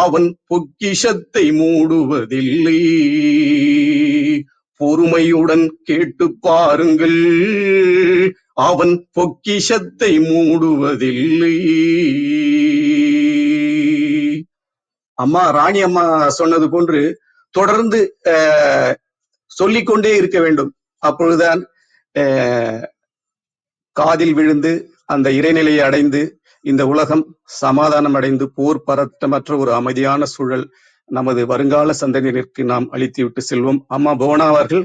அவன் பொக்கிஷத்தை மூடுவதில்லை, பொறுமையுடன் கேட்டு பாருங்கள், அவன் பொக்கிஷத்தை மூடுவதில்லை. அம்மா ராணி அம்மா சொன்னது போன்று தொடர்ந்து சொல்லிக்கொண்டே இருக்க வேண்டும். அப்பொழுதுதான் காதில் விழுந்து அந்த இறைநிலையை அடைந்து இந்த உலகம் சமாதானம் அடைந்து போர் பதட்டமற்ற ஒரு அமைதியான சூழல் நமது வருங்கால சந்ததியினருக்கு நாம் அளித்துவிட்டு செல்வோம். அம்மா புவனா அவர்கள்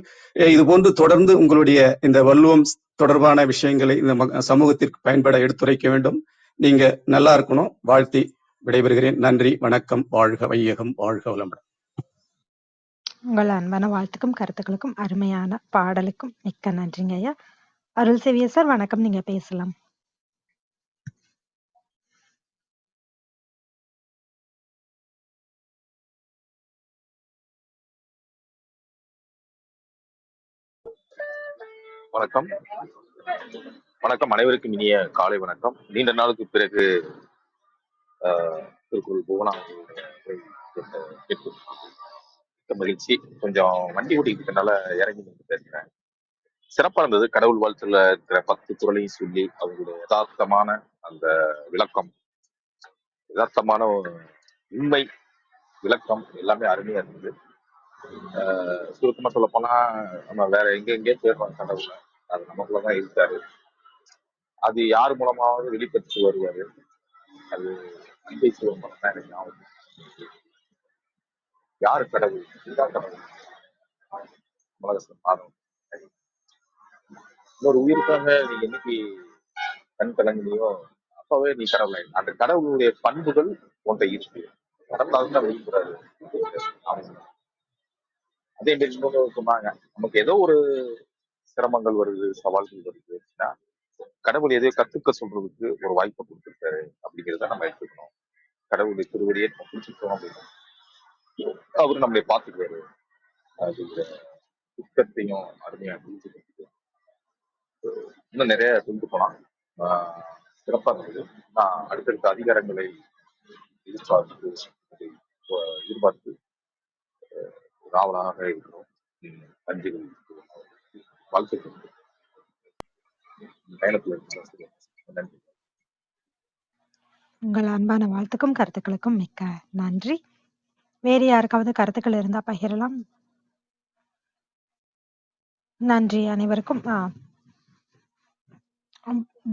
இது போன்று தொடர்ந்து உங்களுடைய இந்த வள்ளுவம் தொடர்பான விஷயங்களை இந்த சமூகத்திற்கு பயன்பட எடுத்துரைக்க வேண்டும். நீங்க நல்லா இருக்கணும். வாழ்த்தி விடைபெறுகிறேன். நன்றி, வணக்கம், வாழ்க வையகம், வாழ்க வளமுடன். உங்கள் அன்பான வாழ்த்துக்கும் கருத்துக்களுக்கும் அருமையான பாடலுக்கும் மிக்க நன்றிங்க ஐயா. அருள் செவிய சார் வணக்கம், நீங்க பேசலாம். வணக்கம். வணக்கம், அனைவருக்கும் இனிய காலை வணக்கம். நீண்ட நாளுக்கு பிறகு திருக்குறள் புவனா மகிழ்ச்சி. கொஞ்சம் வண்டி ஓட்டிட்டு இருக்கனால இறங்கி நின்று பேசுறேன். சிறப்பா இருந்தது. கடவுள் வாழ்த்துல இருக்கிற 10 குறளையும் சொல்லி அவங்களுடைய யதார்த்தமான அந்த விளக்கம், யதார்த்தமான உண்மை விளக்கம் எல்லாமே அருமையா இருந்தது. சுருக்கமா சொல்ல போனா நம்ம வேற எங்கெங்கே தேடுறோம் கடவுளை, அது நமக்குள்ளதான் இருக்காரு. அது யார் மூலமாவது வெளிப்பட்டு வருவாரு. அது அன்பை சிவம் தான் எனக்கு ஞாபகம். யாரு கடவுள்? இதுதான் கடவுள். இன்னொரு உயிருக்காக நீ என்னைக்கு கண் கலங்கினியோ அப்பவே நீ கடவுளை. அந்த கடவுளுடைய பண்புகள் உன்ட்ட இருக்கு. கடவுளாக வெளிப்படுறாரு. அதே மாதிரி இன்னொன்று சொன்னாங்க, நமக்கு ஏதோ ஒரு சிரமங்கள் வருது, சவால்கள் வருது அப்படின்னா கடவுள் எதையோ கத்துக்க சொல்றதுக்கு ஒரு வாய்ப்பை கொடுத்துருக்காரு அப்படிங்கிறத நம்ம எடுத்துக்கணும். கடவுளுடைய திருவடியை நம்ம பிடிச்சிட்டோம் அப்படின்னா அவரு நம்மளை பார்த்துக்குவாரு. அதுங்கிற துக்கத்தையும் அருமையா புரிஞ்சுக்கிறதுக்கு இன்னும் நிறைய கொண்டு போலாம். சிறப்பா இருந்தது. நான் அடுத்தடுத்த அதிகாரங்களை எதிர்பார்த்து ராவலாக இருக்கிறோம். நன்றிகள், வாழ்த்துக்கள். பயணத்தில் நன்றி. உங்கள் அன்பான வாழ்த்துக்கும் கருத்துக்களுக்கும் மிக்க நன்றி. வேறு யாருக்காவது கருத்துக்கள் இருந்தா பகிரலாம். நன்றி அனைவருக்கும்.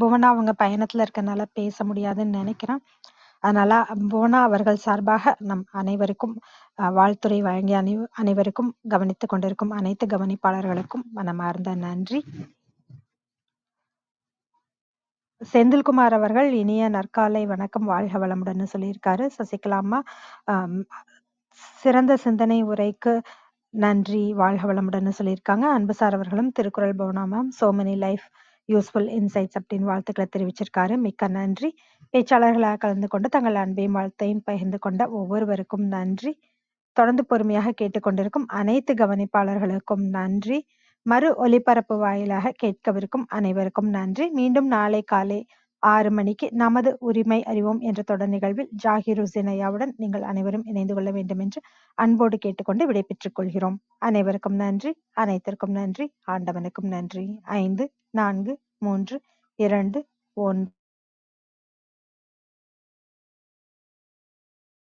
புவனா அவங்க பயணத்துல இருக்கனால பேச முடியாதுன்னு நினைக்கிறேன். அதனால புவனா அவர்கள் சார்பாக நம் அனைவருக்கும் வாழ்த்துரை வழங்கிய அனைவருக்கும் கவனித்துக் கொண்டிருக்கும் அனைத்து கவனிப்பாளர்களுக்கும் மனமார்ந்த நன்றி. செந்தில்குமார் அவர்கள் இனிய நற்காலை வணக்கம், வாழ்க வளமுடன் சொல்லியிருக்காரு. சசிகலா அம்மா சிறந்த சிந்தனை உரைக்கு நன்றி, வாழ்க வளமுடன் சொல்லியிருக்காங்க. அன்புசார் அவர்களும் Thirukkural Bhuvana ma'am so many life useful insights அப்படின்னு வாழ்த்துக்களை தெரிவிச்சிருக்காரு. மிக்க நன்றி. பேச்சாளர்களாக கலந்து கொண்டு தங்கள் அன்பையும் வாழ்த்தையும் பகிர்ந்து கொண்ட ஒவ்வொருவருக்கும் நன்றி. தொடர்ந்து பொறுமையாக கேட்டுக்கொண்டிருக்கும் அனைத்து கவனிப்பாளர்களுக்கும் நன்றி. மறு ஒலிபரப்பு வாயிலாக கேட்கவிருக்கும் அனைவருக்கும் நன்றி. மீண்டும் நாளை காலை 6 மணிக்கு நமது உரிமை அறிவோம் என்ற தொடர் நிகழ்வில் ஜாகிர் ஹுசேன் ஐயாவுடன் நீங்கள் அனைவரும் இணைந்து கொள்ள வேண்டும் என்று அன்போடு கேட்டுக்கொண்டு விடைபெற்றுக் கொள்கிறோம். அனைவருக்கும் நன்றி, அனைத்திற்கும் நன்றி, ஆண்டவனுக்கும் நன்றி. 5, 4, 3, 2, 1.